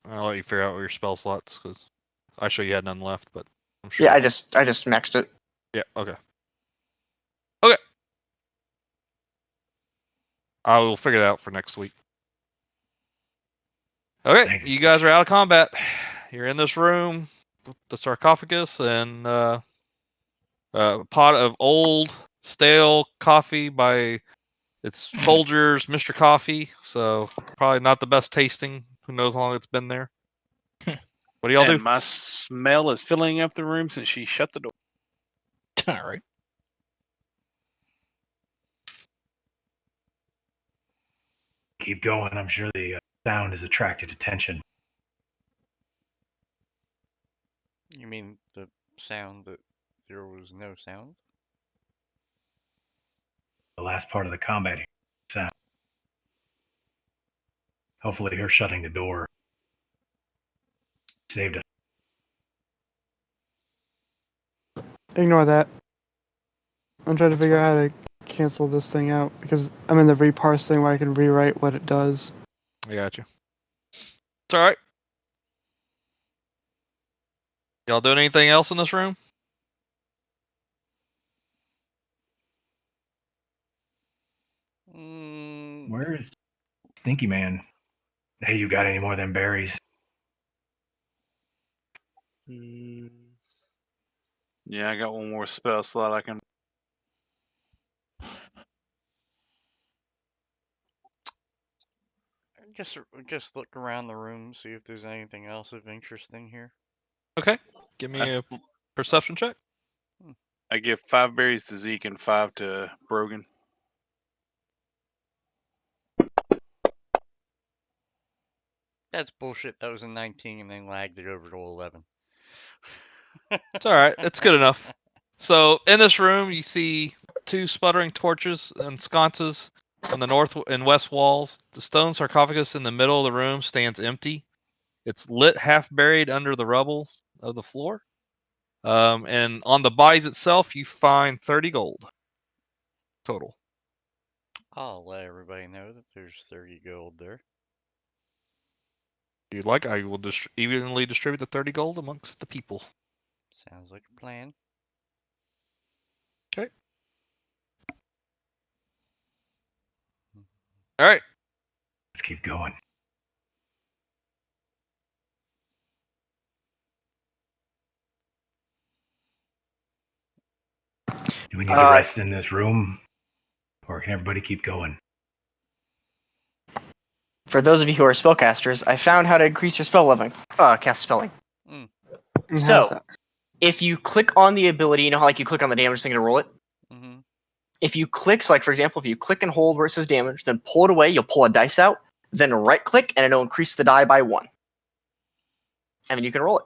I'll let you figure out your spell slots because I show you had none left, but I'm sure. Yeah, I just maxed it. Yeah. Okay. Okay. I will figure that out for next week. Okay, Thanks. you guys are out of combat. You're in this room with the sarcophagus and a pot of old, stale coffee by its Folgers Mr. Coffee. So probably not the best tasting. Who knows how long it's been there? What do y'all And do? my smell is filling up the room since she shut the door. All right. Keep going. I'm sure the sound has attracted attention. You mean the sound that there was no sound? The last part of the combat here. Sound. Hopefully, her shutting the door saved us. Ignore that. I'm trying to figure out how to cancel this thing out because I'm in the reparse thing where I can rewrite what it does. I got you. It's all right. Y'all doing anything else in this room? Where's Stinky Man? Hey, you got any more of them berries? Yeah, I got one more spell slot I can. Just look around the room, see if there's anything else of interest in here. Okay. Give me a perception check. I give 5 berries to Zeke and 5 to Brogan. That's bullshit. That was a 19 and then lagged it over to 11. It's all right. It's good enough. So in this room, you see 2 sputtering torches and sconces on the north and west walls. The stone sarcophagus in the middle of the room stands empty. It's lit half buried under the rubble of the floor. And on the bodies itself, you find 30 gold total. I'll let everybody know that there's 30 gold there. If you'd like, I will evenly distribute the 30 gold amongst the people. Sounds like a plan. Okay. All right. Let's keep going. Do we need to rest in this room? Or can everybody keep going? For those of you who are spellcasters, I found how to increase your spell leveling. Cast spelling. So, if you click on the ability, you know how like you click on the damage thing to roll it? Mm-hmm. If you click, so like for example, if you click and hold where it says damage, then pull it away, you'll pull a dice out, then right click, and it'll increase the die by 1. And then you can roll it.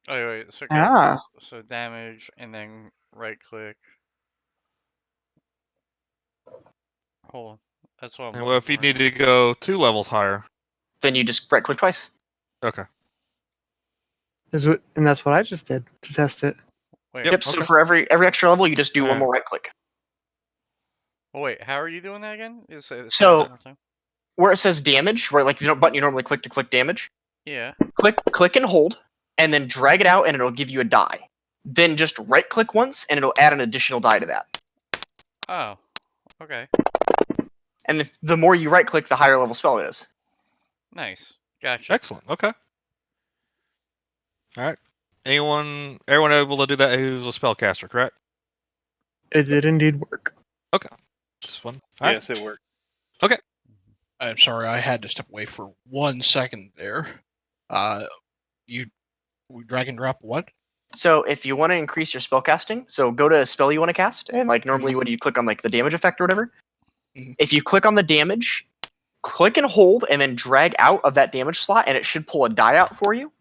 Oh, wait, so, so damage, and then right click. Hold on. That's what I'm And what if you need to go 2 levels higher? Then you just right click twice. Okay. And that's what I just did to test it. Wait, Yep, so for every extra level, you just do one more right click. Oh, wait, how are you doing that again? So, where it says damage, where like the button you normally click to click damage. Yeah. Click and hold, and then drag it out, and it'll give you a die. Then just right click once, and it'll add an additional die to that. Oh, okay. And if the more you right click, the higher level spell it is. Nice. Gotcha. Excellent. Okay. All right. Everyone able to do that who's a spellcaster, correct? It did indeed work. Okay. Just one. Yes, it worked. Okay. I'm sorry, I had to step away for 1 second there. You drag and drop what? So if you want to increase your spell casting, so go to a spell you want to cast, and like normally when you click on like the damage effect or whatever, if you click on the damage, click and hold, and then drag out of that damage slot, and it should pull a die out for you.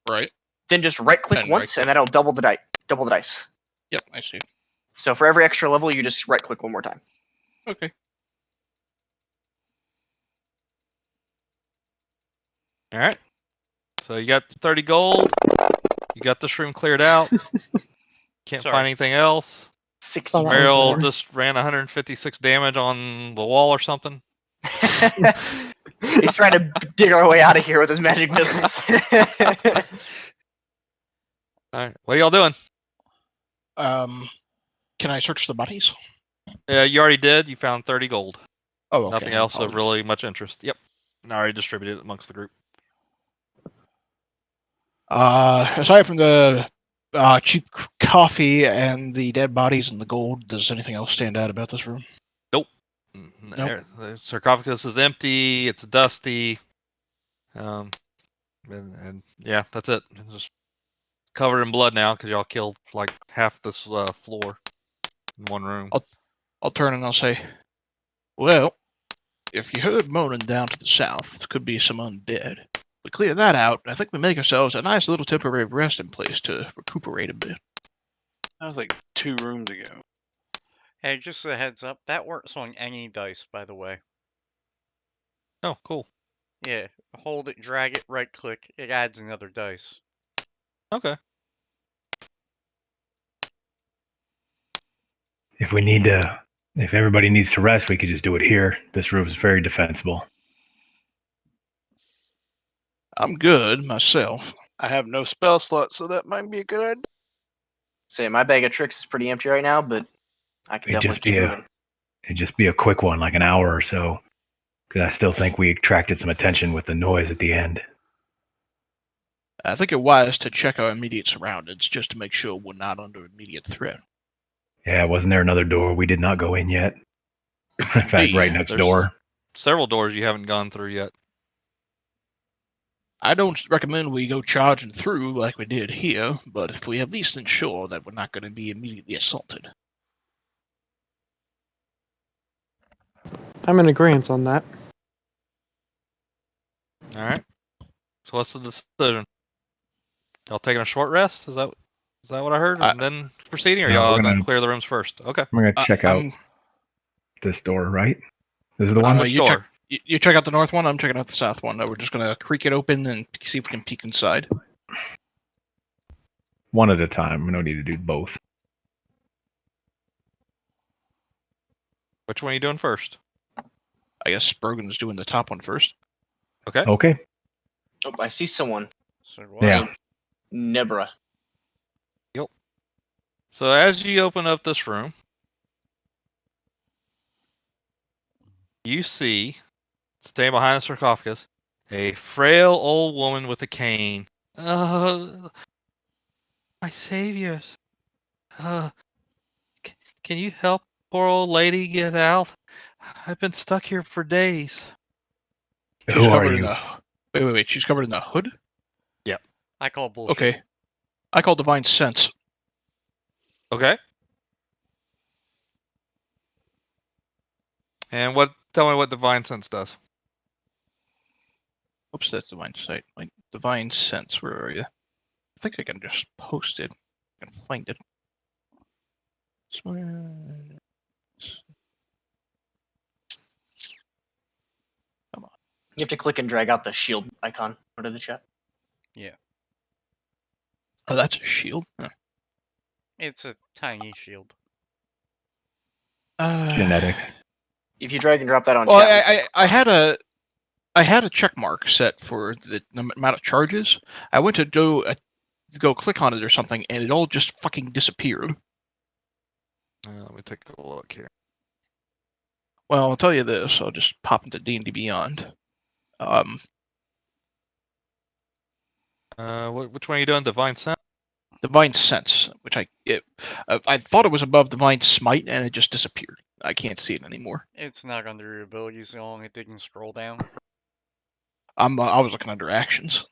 Right. Then just right click once, and that'll double the dice. Yep, I see. So for every extra level, you just right click one more time. Okay. All right. So you got 30 gold. You got this room cleared out. Can't find anything else. 60 Oh, that was Meryl better. just ran 156 damage on the wall or something. He's trying to dig our way out of here with his magic missiles. Alright, what are y'all doing? Can I search the bodies? You already did. You found 30 gold. Oh, okay. Nothing else of really much interest. Yep. I already distributed it amongst the group. Aside from the cheap coffee and the dead bodies and the gold, does anything else stand out about this room? Nope. Nope. The sarcophagus is empty. It's dusty. And yeah, that's it. It's just covered in blood now because y'all killed like half this floor in one room. I'll turn and I'll say, well, if you heard moaning down to the south, it could be some undead. We clear that out, I think we make ourselves a nice little temporary resting place to recuperate a bit. That was like 2 rooms ago. Hey, just a heads up, that works on any dice, by the way. Oh, cool. Yeah, hold it, drag it, right click, it adds another dice. Okay. If everybody needs to rest, we could just do it here. This room is very defensible. I'm good myself. I have no spell slots, so that might be a good idea. Say, my bag of tricks is pretty empty right now, but I can definitely keep moving. It'd just be a quick one, like an hour or so. Because I still think we attracted some attention with the noise at the end. I think it wise to check our immediate surroundings just to make sure we're not under immediate threat. Yeah, wasn't there another door we did not go in yet? In fact, right next door. Several doors you haven't gone through yet. I don't recommend we go charging through like we did here, but if we at least ensure that we're not going to be immediately assaulted. I'm in agreement on that. All right. So what's the decision? Y'all taking a short rest? Is that what I heard? And then proceeding, or No, y'all we're gonna gonna- clear the rooms first? Okay. I'm going to check out this door, right? This is the one? Which you door? You check out the north one, I'm checking out the south one. We're just going to creak it open and see if we can peek inside. One at a time. We don't need to do both. Which one are you doing first? I guess Brogan's doing the top one first. Okay. Okay. Oh, I see someone. So Yeah. Nebra. Yep. So as you open up this room, you see, staying behind the sarcophagus, a frail old woman with a cane. My saviors. Can you help poor old lady get out? I've been stuck here for days. She's Who are covered in you? the... Wait. She's covered in the hood? Yep. I call bullshit. Okay. I call Divine Sense. Okay. And tell me what Divine Sense does. Oops, that's Divine Sight. Like, Divine Sense, where are you? I think I can just post it. I can find it. Come on. You have to click and drag out the shield icon out of the chat. Yeah. Oh, that's a shield? Huh. It's a tiny shield. Genetics. If you drag and drop that on Well, chat. I had a check mark set for the amount of charges. I went to go click on it or something, and it all just fucking disappeared. Let me take a look here. Well, I'll tell you this. I'll just pop into D&D Beyond. Which one are you doing? Divine Sense? Divine Sense, which I thought it was above Divine Smite, and it just disappeared. I can't see it anymore. It's not under your abilities so long as it didn't scroll down. I was looking under actions.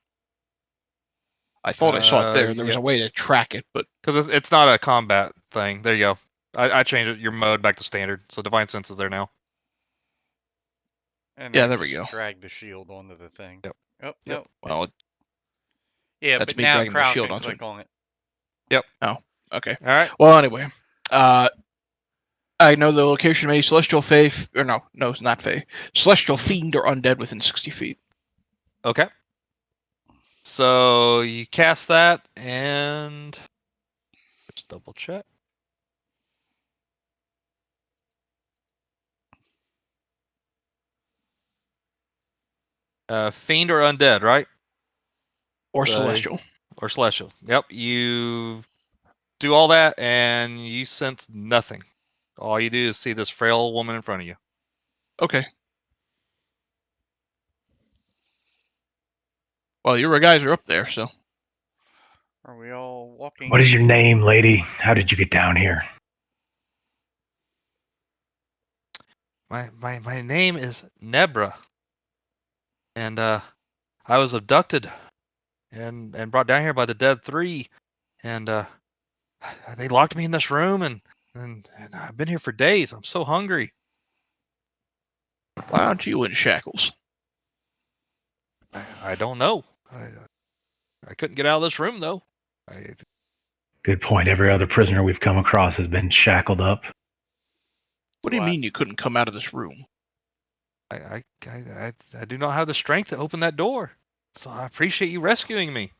I thought I saw it there. There was a way to track it, but because it's not a combat thing. There you go. I changed your mode back to standard, so Divine Sense is there now. And yeah, I there we go. Drag the shield onto the thing. Yep. Oh, Yep. no. Well, Yeah, that's but me now dragging the Crowel shield can onto click on it. Yep. Oh, okay. All right. Well, anyway, I know the location of any celestial fae, or no, it's not fae. Celestial fiend or undead within 60 feet. Okay. So you cast that, and just double check. Fiend or undead, right? Or celestial. Or celestial. Yep. You do all that, and you sense nothing. All you do is see this frail woman in front of you. Okay. Well, your guys are up there, so. Are we all walking? What is your name, lady? How did you get down here? My name is Nebra, and I was abducted and brought down here by the Dead Three, and they locked me in this room, and I've been here for days. I'm so hungry. Why aren't you in shackles? I don't know. I couldn't get out of this room though. Good point. Every other prisoner we've come across has been shackled up. What do you mean you couldn't come out of this room? I do not have the strength to open that door. So I appreciate you rescuing me.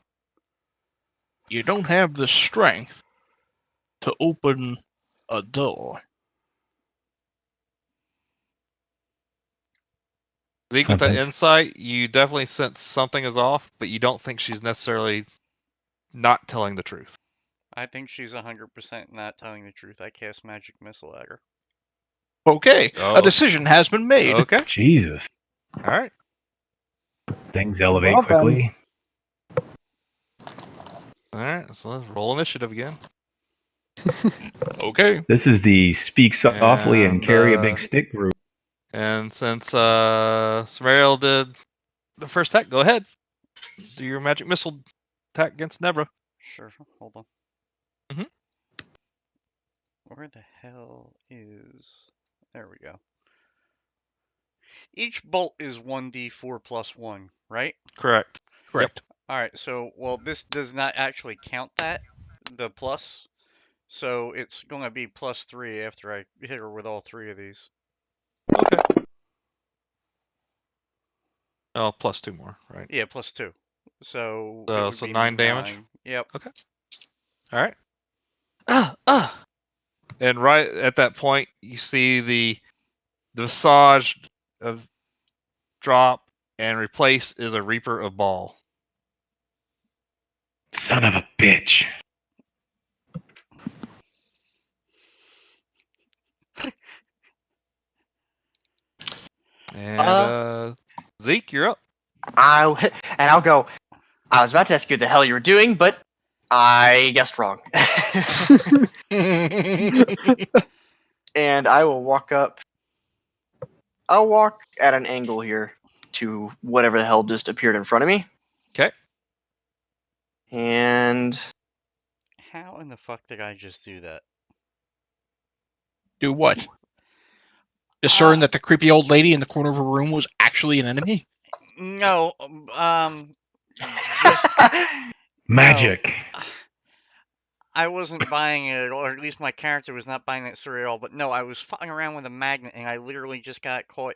You don't have the strength to open a door. Zeke, with that insight, you definitely sense something is off, but you don't think she's necessarily not telling the truth. I think she's 100% not telling the truth. I cast magic missile at her. Okay, a decision has been made. Okay. Jesus. All right. Things elevate quickly. All right, so let's roll initiative again. Okay. This is the speak softly and carry a big stick group. And since Samariel did the first attack, go ahead. Do your magic missile attack against Nebra. Sure, hold on. Mm-hmm. Where the hell is... There we go. Each bolt is 1d4 plus 1, right? Correct. Correct. Yep. Alright, so, well, this does not actually count that, the plus. So it's going to be plus 3 after I hit her with all 3 of these. Okay. Oh, plus 2 more, right? Yeah, plus 2. So, it would so be 9 damage? 9. Yep. Okay. All right. And right at that point, you see the visage of drop, and replace is a Reaper of Ball. Son of a bitch. And Zeke, you're up. I'll go. I was about to ask you what the hell you were doing, but I guessed wrong. And I will walk up. I'll walk at an angle here to whatever the hell just appeared in front of me. Okay. And how in the fuck did I just do that? Do what? Discern that the creepy old lady in the corner of a room was actually an enemy? No, just magic. No. I wasn't buying it, or at least my character was not buying that story at all. But no, I was fucking around with a magnet, and I literally just got caught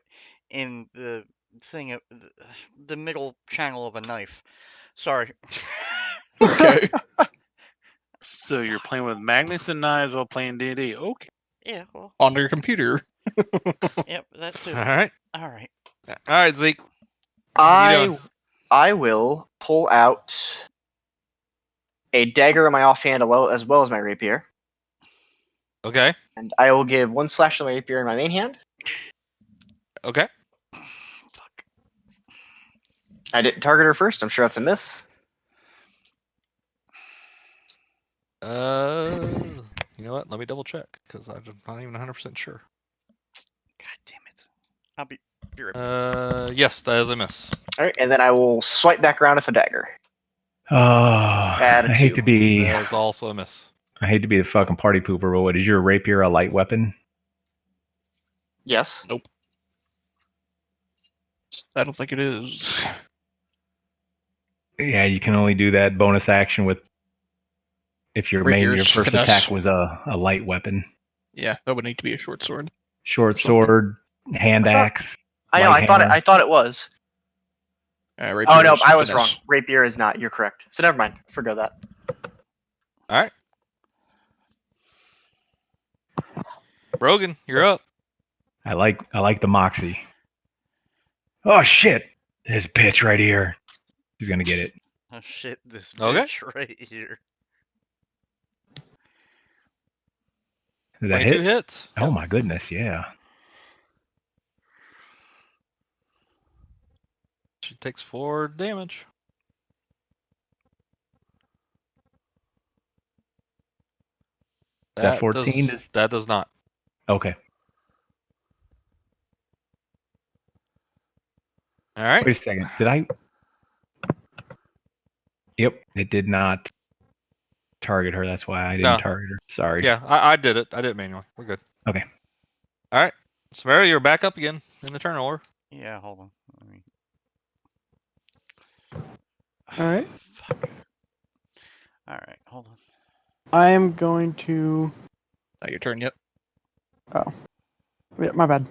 in the thing of the middle channel of a knife. Sorry. Okay. So you're playing with magnets and knives while playing D&D. Okay. Yeah, well. On your computer. Yep, that too. All right. All right. All right, Zeke. I will pull out a dagger in my offhand as well as my rapier. Okay. And I will give 1 slash to my rapier in my main hand. Okay. Fuck. I didn't target her first. I'm sure that's a miss. You know what? Let me double check because I'm not even 100% sure. God damn it! I'll be right back. Yes, that is a miss. All right, and then I will swipe back around with a dagger. I hate to be. That is also a miss. I hate to be the fucking party pooper, but what is your rapier a light weapon? Yes. Nope. I don't think it is. Yeah, you can only do that bonus action with if your first attack was a light weapon. Yeah, that would need to be a short sword. Short sword, hand axe. I know. I thought it was. Oh no, I was wrong. Rapier is not. You're correct. So never mind. Forget that. All right. Brogan, you're up. I like the moxie. Oh shit! This bitch right here. She's gonna get it. Oh shit, this Okay. bitch right here. Does that 22 hit? hits. Oh my goodness, yeah. She takes 4 damage. Is that 14? That does not. Okay. All right. Wait a second. Did I? Yep, it did not target her. That's why I didn't target her. Sorry. Yeah, I did it. I did it manually. We're good. Okay. All right. Samara, you're back up again in the turn order. Yeah, hold on. Let me... All right. Fuck. All right, hold on. I am going to. Not your turn yet. Oh, yeah, my bad.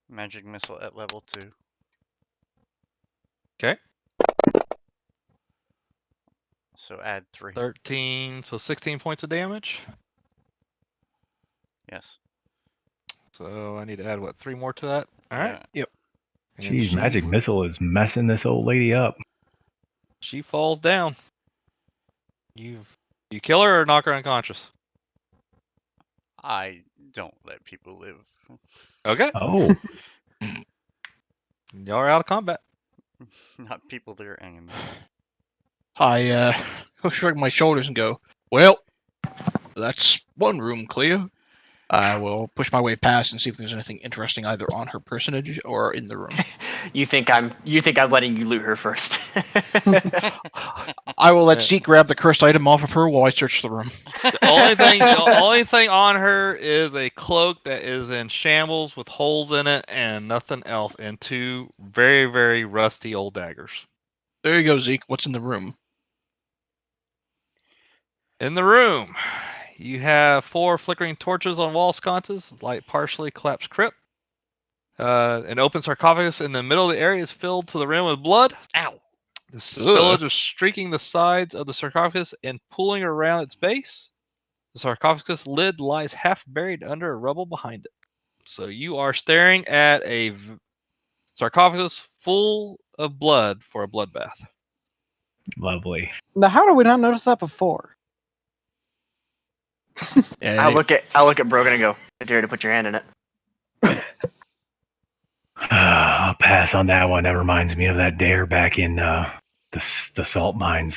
Magic missile at level 2. Okay. So add 3. 13, so 16 points of damage. Yes. So I need to add, what, 3 more to that? All right. Yep. And Jeez, magic missile is messing this old lady up. She falls down. You kill her or knock her unconscious? I don't let people live. Okay. Oh. Y'all are out of combat. Not people, they're enemies. I shrug my shoulders and go, well, that's one room clear. I will push my way past and see if there's anything interesting either on her personage or in the room. You think I'm letting you loot her first? I will let Zeke grab the cursed item off of her while I search the room. The only thing on her is a cloak that is in shambles with holes in it and nothing else, and 2 very, very rusty old daggers. There you go, Zeke. What's in the room? In the room, you have 4 flickering torches on wall sconces, light partially collapsed crypt. An open sarcophagus in the middle of the area is filled to the rim with blood. Ow! The spillage is streaking the sides of the sarcophagus and pooling around its base. The sarcophagus lid lies half buried under a rubble behind it. So you are staring at a sarcophagus full of blood for a bloodbath. Lovely. Now, how did we not notice that before? Yeah, I'll look at Brogan and go, I dare to put your hand in it. I'll pass on that one. That reminds me of that dare back in the salt mines.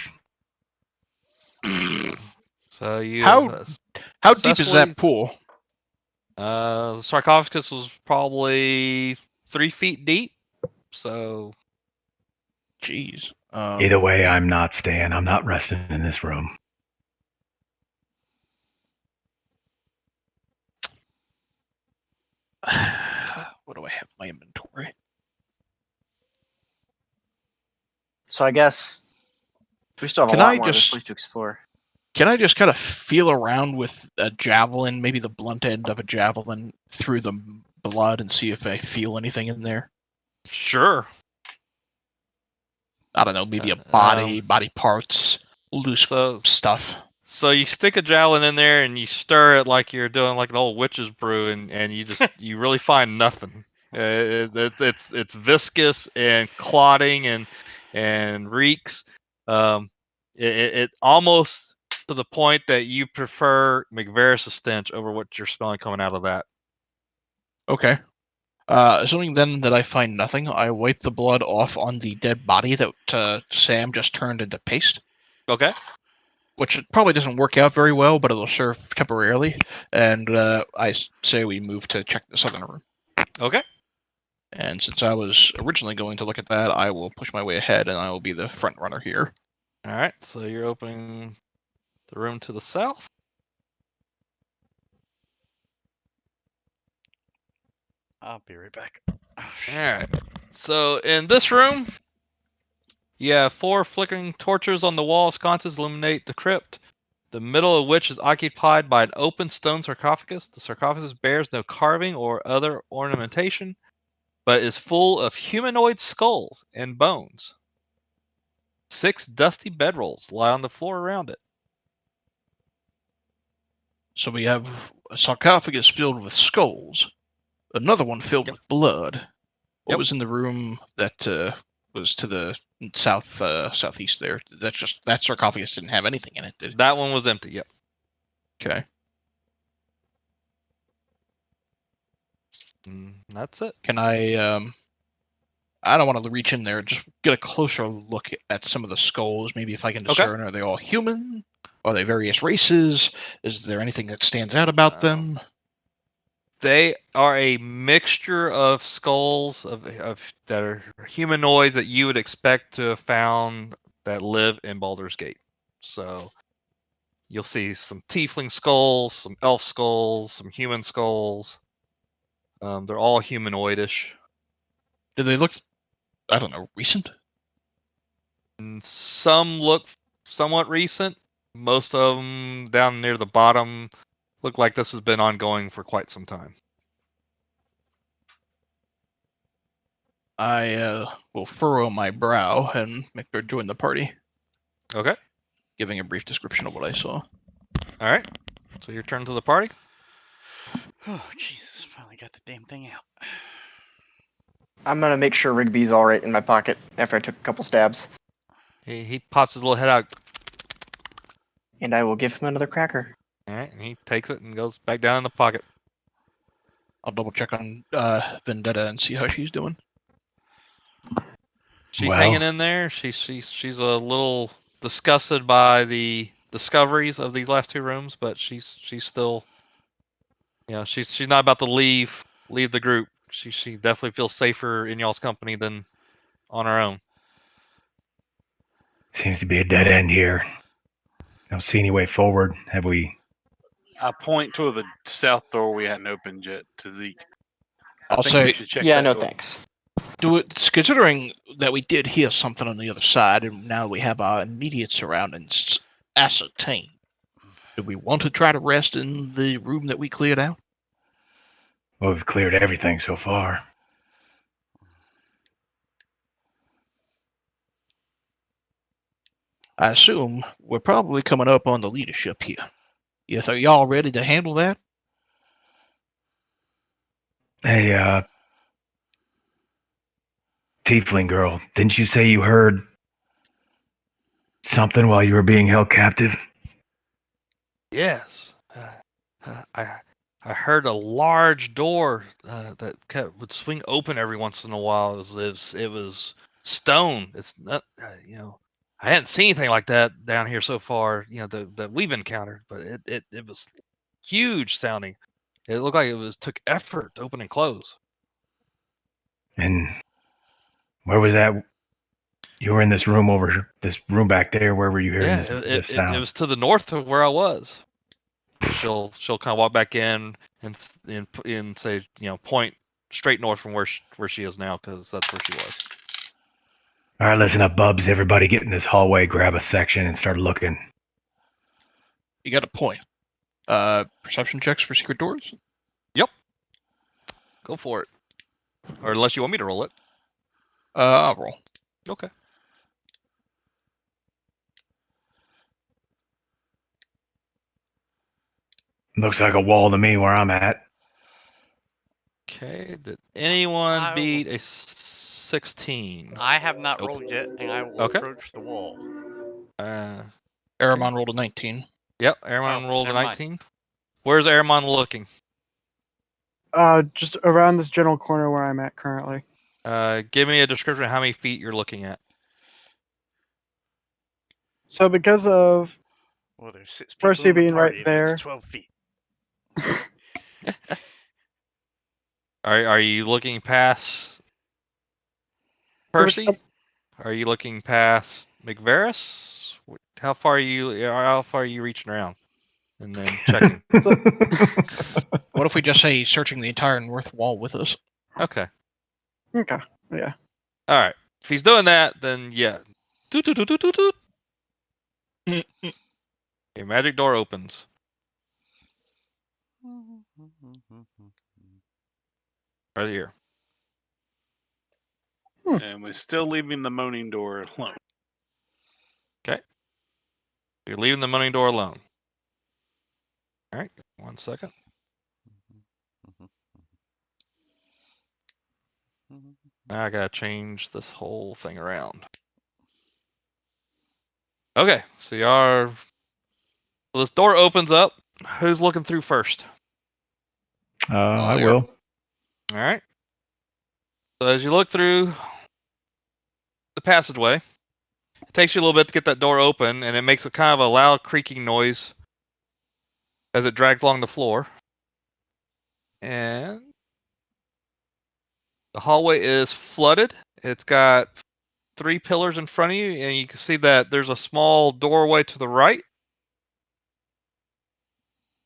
So you how deep is that pool? The sarcophagus was probably 3 feet deep. So, jeez. Either way, I'm not staying. I'm not resting in this room. What do I have in my inventory? So I guess we still have a lot more of this place to explore. Can I just kind of feel around with a javelin, maybe the blunt end of a javelin, through the blood and see if I feel anything in there? Sure. I don't know, maybe a body parts, loose stuff. So you stick a javelin in there and you stir it like you're doing like an old witch's brew, and you just you really find nothing. It's viscous and clotting and reeks. It almost to the point that you prefer McVerris' stench over what you're smelling coming out of that. Okay. Assuming then that I find nothing, I wipe the blood off on the dead body that Sam just turned into paste. Okay. Which probably doesn't work out very well, but it'll serve temporarily. And I say we move to check the southern room. Okay. And since I was originally going to look at that, I will push my way ahead, and I will be the front runner here. All right. So you're opening the room to the south. I'll be right back. All right. So in this room, you have 4 flickering torches on the wall. Sconces illuminate the crypt, the middle of which is occupied by an open stone sarcophagus. The sarcophagus bears no carving or other ornamentation, but is full of humanoid skulls and bones. 6 dusty bedrolls lie on the floor around it. So we have a sarcophagus filled with skulls, another one filled with blood. What was in the room that was to the southeast there? That's just that sarcophagus didn't have anything in it, did it? That one was empty. Yep. Okay. That's it. Can I don't want to reach in there. Just get a closer look at some of the skulls. Maybe if I can discern, Are they all human? Are they various races? Is there anything that stands out about them? They are a mixture of skulls of that are humanoids that you would expect to have found that live in Baldur's Gate. So you'll see some tiefling skulls, some elf skulls, some human skulls. They're all humanoidish. Do they look, I don't know, recent? And some look somewhat recent. Most of them down near the bottom look like this has been ongoing for quite some time. I will furrow my brow and make her join the party. Okay. Giving a brief description of what I saw. All right. So your turn to the party. Oh, Jesus. Finally got the damn thing out. I'm going to make sure Rigby's all right in my pocket after I took a couple stabs. He pops his little head out. And I will give him another cracker. All right. And he takes it and goes back down in the pocket. I'll double check on Vendetta and see how she's doing. She's hanging in there. She's a little disgusted by the discoveries of these last two rooms, but she's still, she's not about to leave the group. She definitely feels safer in y'all's company than on her own. Seems to be a dead end here. Don't see any way forward. Have we? I point to the south door we hadn't opened yet to Zeke. I I'll think say, we should check yeah, that no door. thanks. Considering that we did hear something on the other side, and now we have our immediate surroundings ascertained, do we want to try to rest in the room that we cleared out? Well, we've cleared everything so far. I assume we're probably coming up on the leadership here. Yes, are y'all ready to handle that? Hey, tiefling girl, didn't you say you heard something while you were being held captive? Yes. I heard a large door that would swing open every once in a while. It was stone. It's not, I hadn't seen anything like that down here so far, that we've encountered, but it was huge sounding. It looked like it took effort to open and close. And where was that? You were in this room back there. Where were you hearing this sound? It was to the north of where I was. She'll kind of walk back in and say, point straight north from where she is now, because that's where she was. All right, listen up, bubs. Everybody get in this hallway, grab a section, and start looking. You got a point. Perception checks for secret doors? Yep. Go for it. Or unless you want me to roll it. I'll roll. Okay. Looks like a wall to me where I'm at. Okay. Did anyone beat a 16? I have not rolled yet, and I will approach the wall. Aramon rolled a 19. Yep, Aramon rolled a 19. Where's Aramon looking? Just around this general corner where I'm at currently. Give me a description of how many feet you're looking at. So because of there's 6 people Percy in the being party, right there, that's 12 feet. Are you looking past Percy? Are you looking past McVeris? How far are you reaching around? And then checking. What if we just say searching the entire north wall with us? Okay. Okay. Yeah. All right. If he's doing that, then yeah. Doot, doot, doot, doot, doot, doot. A magic door opens. Right here. And we're still leaving the moaning door alone. Okay. You're leaving the moaning door alone. All right. 1 second. Now I gotta change this whole thing around. Okay, so so this door opens up. Who's looking through first? I will. All right. So as you look through the passageway, it takes you a little bit to get that door open, and it makes a kind of a loud creaking noise as it drags along the floor. And the hallway is flooded. It's got 3 pillars in front of you, and you can see that there's a small doorway to the right.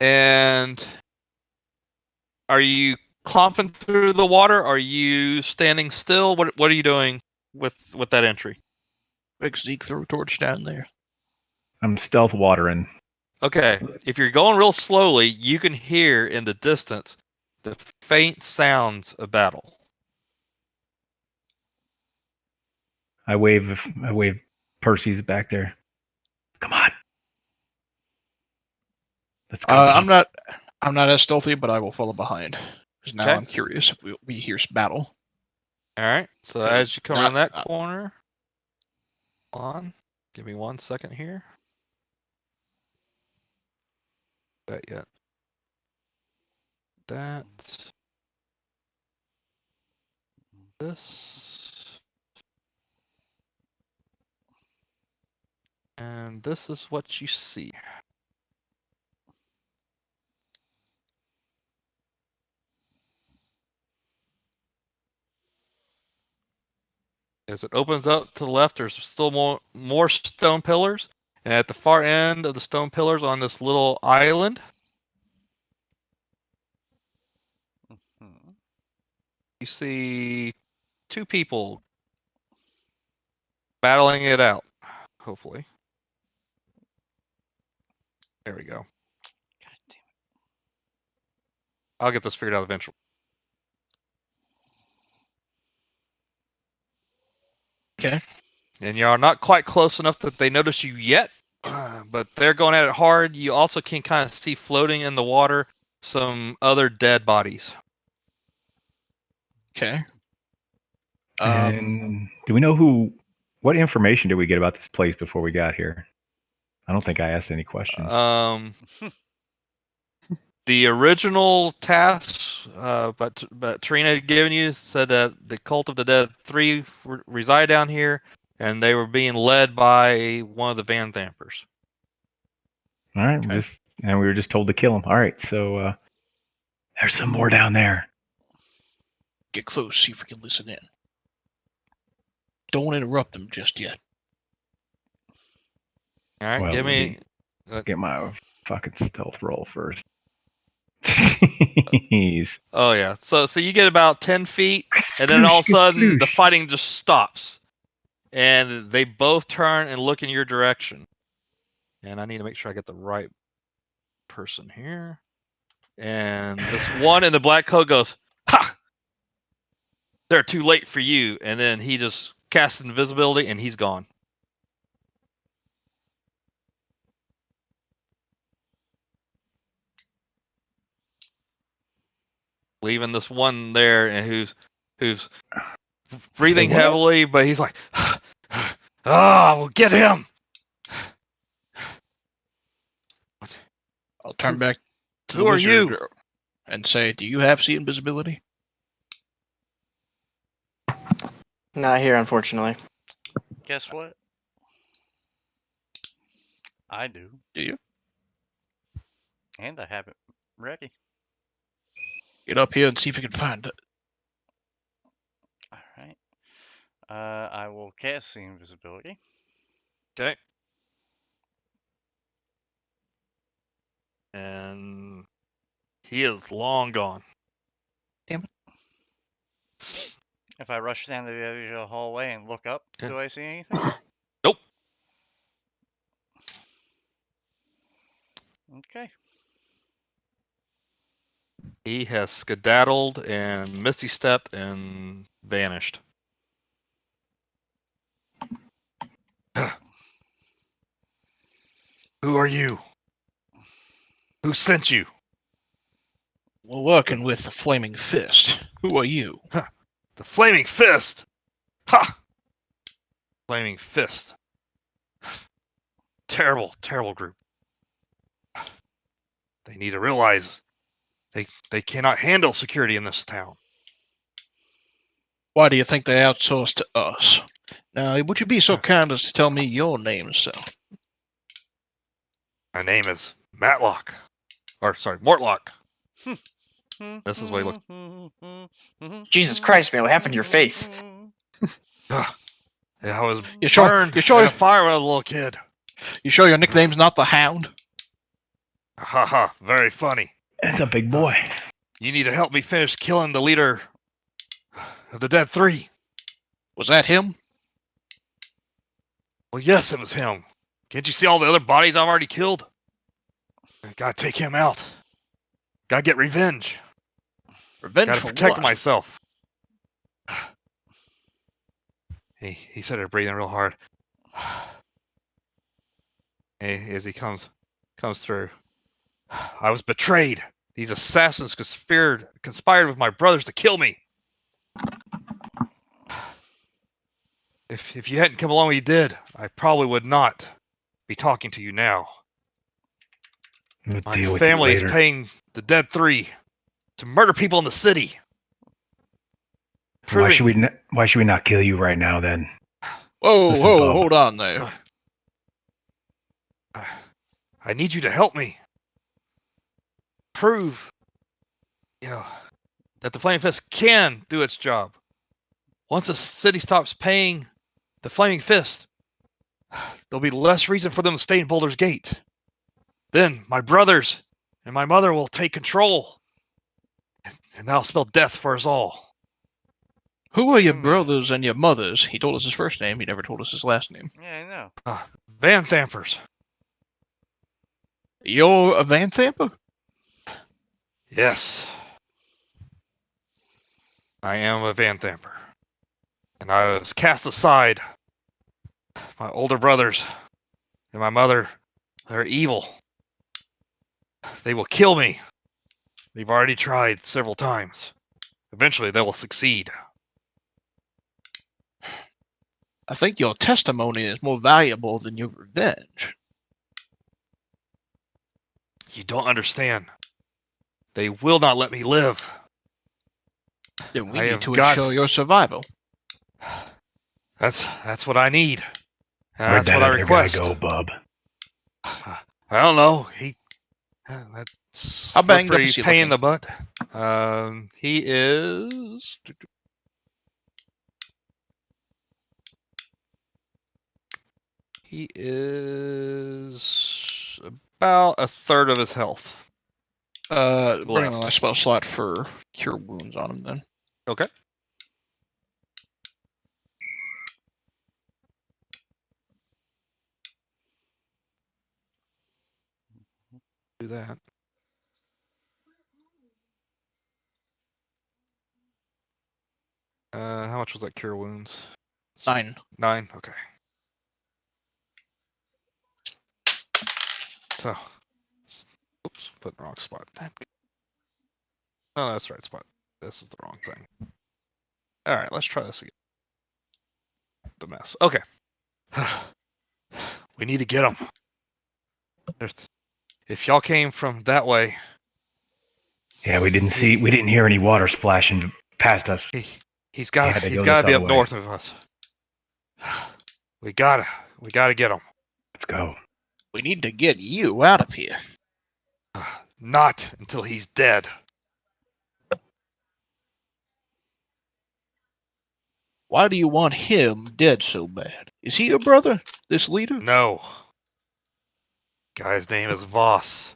And are you clomping through the water? Are you standing still? What are you doing with that entry? Big Zeke throw a torch down there. I'm stealth watering. Okay, if you're going real slowly, you can hear in the distance the faint sounds of battle. I wave Percy's back there. Come on. Let's go. I'm not as stealthy, but I will follow behind. Because now I'm curious if we hear battle. All right. So as you come around that corner, hold on. Give me 1 second here. That yet? That. This. And this is what you see. As it opens up to the left, there's still more stone pillars. And at the far end of the stone pillars on this little island, you see 2 people battling it out, hopefully. There we go. God damn it. I'll get this figured out eventually. Okay. And you are not quite close enough that they notice you yet, but they're going at it hard. You also can kind of see floating in the water some other dead bodies. Okay. And do we know what information did we get about this place before we got here? I don't think I asked any questions. The original tasks, but Trina had given you said that the Cult of the Dead 3 reside down here, and they were being led by one of the Van Vampers. All right, okay. we were just told to kill them. All right, so there's some more down there. Get close, see if we can listen in. Don't interrupt them just yet. All right, give me. Get my fucking stealth roll first. Jeez. Oh yeah, so you get about 10 feet, and then all of a sudden the fighting just stops, and they both turn and look in your direction. And I need to make sure I get the right person here. And this one in the black coat goes, "Ha! They're too late for you." And then he just casts invisibility, and he's gone. Leaving this one there, and who's breathing heavily, but he's like, we'll get him. I'll turn back to Who the are wizard you? and say, "Do you have see invisibility?" Not here, unfortunately. Guess what? I do. Do you? And I have it ready. Get up here and see if you can find it. All right. I will cast the invisibility. Okay. And he is long gone. Damn it. If I rush down to the edge of the hallway and look up, do I see anything? Nope. Okay. He has skedaddled and misty stepped and vanished. Who are you? Who sent you? We're working with the Flaming Fist. Who are you? The Flaming Fist! Ha! Flaming Fist. Terrible, terrible group. They need to realize they cannot handle security in this town. Why do you think they outsourced to us? Now, would you be so kind as to tell me your name, sir? My name is Matlock. Or, sorry, Mortlock. This is what he looks. Jesus Christ, man, what happened to your face? Yeah, I was You sure- burned you sure- in a fire when I was a little kid. You sure your nickname's not the Hound? Haha, very funny. That's a big boy. You need to help me finish killing the leader of the Dead Three. Was that him? Well, yes, it was him. Can't you see all the other bodies I've already killed? I gotta take him out. Gotta get revenge. Revenge Gotta for protect what? myself. He started breathing real hard. As he comes through. I was betrayed. These assassins conspired with my brothers to kill me. If you hadn't come along when you did, I probably would not be talking to you now. We'll My deal with family you is later. paying the Dead Three to murder people in the city. Why should we not kill you right now then? Whoa, Listen, whoa, Bub. hold on there. I need you to help me. Prove, that the Flaming Fist can do its job. Once the city stops paying the Flaming Fist, there'll be less reason for them to stay in Boulder's Gate. Then my brothers and my mother will take control, and that'll spell death for us all. Who are your brothers and your mothers? He told us his first name. He never told us his last name. Yeah, I know. Van Thampers. You're a Van Thamper? Yes. I am a Van Thamper. And I was cast aside. My older brothers and my mother, they're evil. They will kill me. They've already tried several times. Eventually, they will succeed. I think your testimony is more valuable than your revenge. You don't understand. They will not let me live. Then we I need have to got- ensure your survival. That's what I need. And Where'd that's that what I other guy request. go, Bub? I don't know. That's How banged up pretty is he pain in looking? the butt. He is. He is about a third of his health. Bring the last spell slot for Cure Wounds on him then. Okay. Do that. How much was that Cure Wounds? 9. 9? Okay. So, oops, put in the wrong spot. No, that's the right spot. This is the wrong thing. Alright, let's try this again. The mess. Okay. We need to get him. If y'all came from that way, Yeah, we didn't hear any water splashing past us. he's got had to to go be this up other way. north of us. We gotta get him. Let's go. We need to get you out of here. Not until he's dead. Why do you want him dead so bad? Is he your brother, this leader? No. Guy's name is Voss.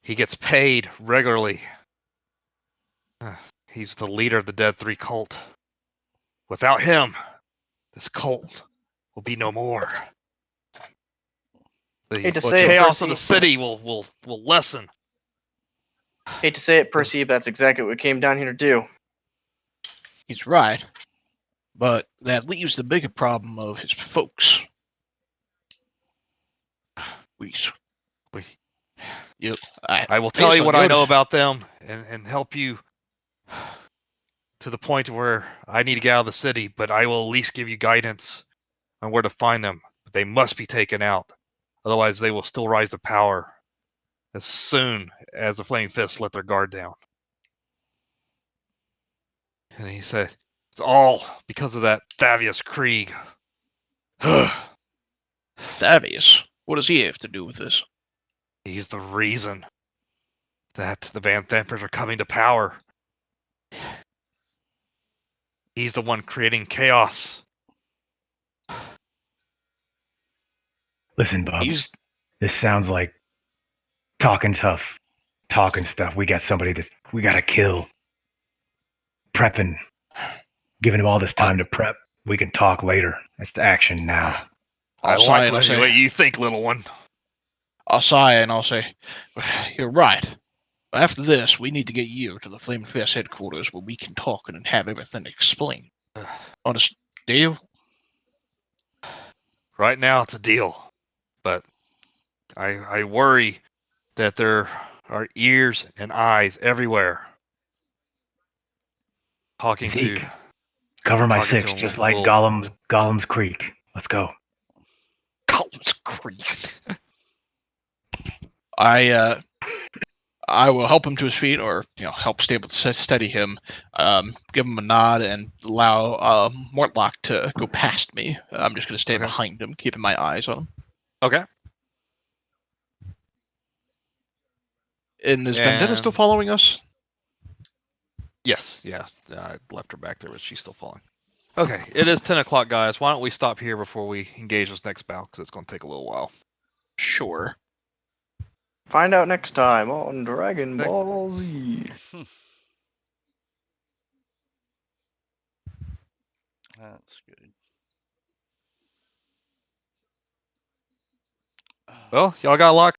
He gets paid regularly. He's the leader of the Dead Three cult. Without him, this cult will be no more. The Hate to say it, chaos of Percy. the city will lessen. Hate to say it, Percy, but that's exactly what we came down here to do. He's right. But that leaves the bigger problem of his folks. I will tell you what I know about them and help you to the point where I need to get out of the city, but I will at least give you guidance on where to find them. But they must be taken out. Otherwise, they will still rise to power as soon as the Flaming Fists let their guard down. And he said, it's all because of that Thavius Krieg. Thavius? What does he have to do with this? He's the reason that the Van Thampers are coming to power. He's the one creating chaos. Listen, Bubs. This sounds like talking tough, talking stuff. We got somebody that we gotta kill. Prepping. Giving him all this time to prep. We can talk later. That's the action now. I like what you think, little one. I'll sigh and I'll say, you're right. After this, we need to get you to the Flaming Fist headquarters where we can talk and have everything explained. Honest deal? Right now, it's a deal. But I worry that there are ears and eyes everywhere. Talking Zeke, to... Cover my six, just like Gollum's Creek. Let's go. Gollum's Creek. I will help him to his feet, or help steady him. Give him a nod and allow Mortlock to go past me. I'm just going to stay behind him, keeping my eyes on him. Okay. And is Vendetta still following us? Yes, yeah. I left her back there, but she's still following. Okay, it is 10 o'clock, guys. Why don't we stop here before we engage this next battle, because it's going to take a little while. Sure. Find out next time on Dragon Ball Z. That's good. Well, y'all got a lot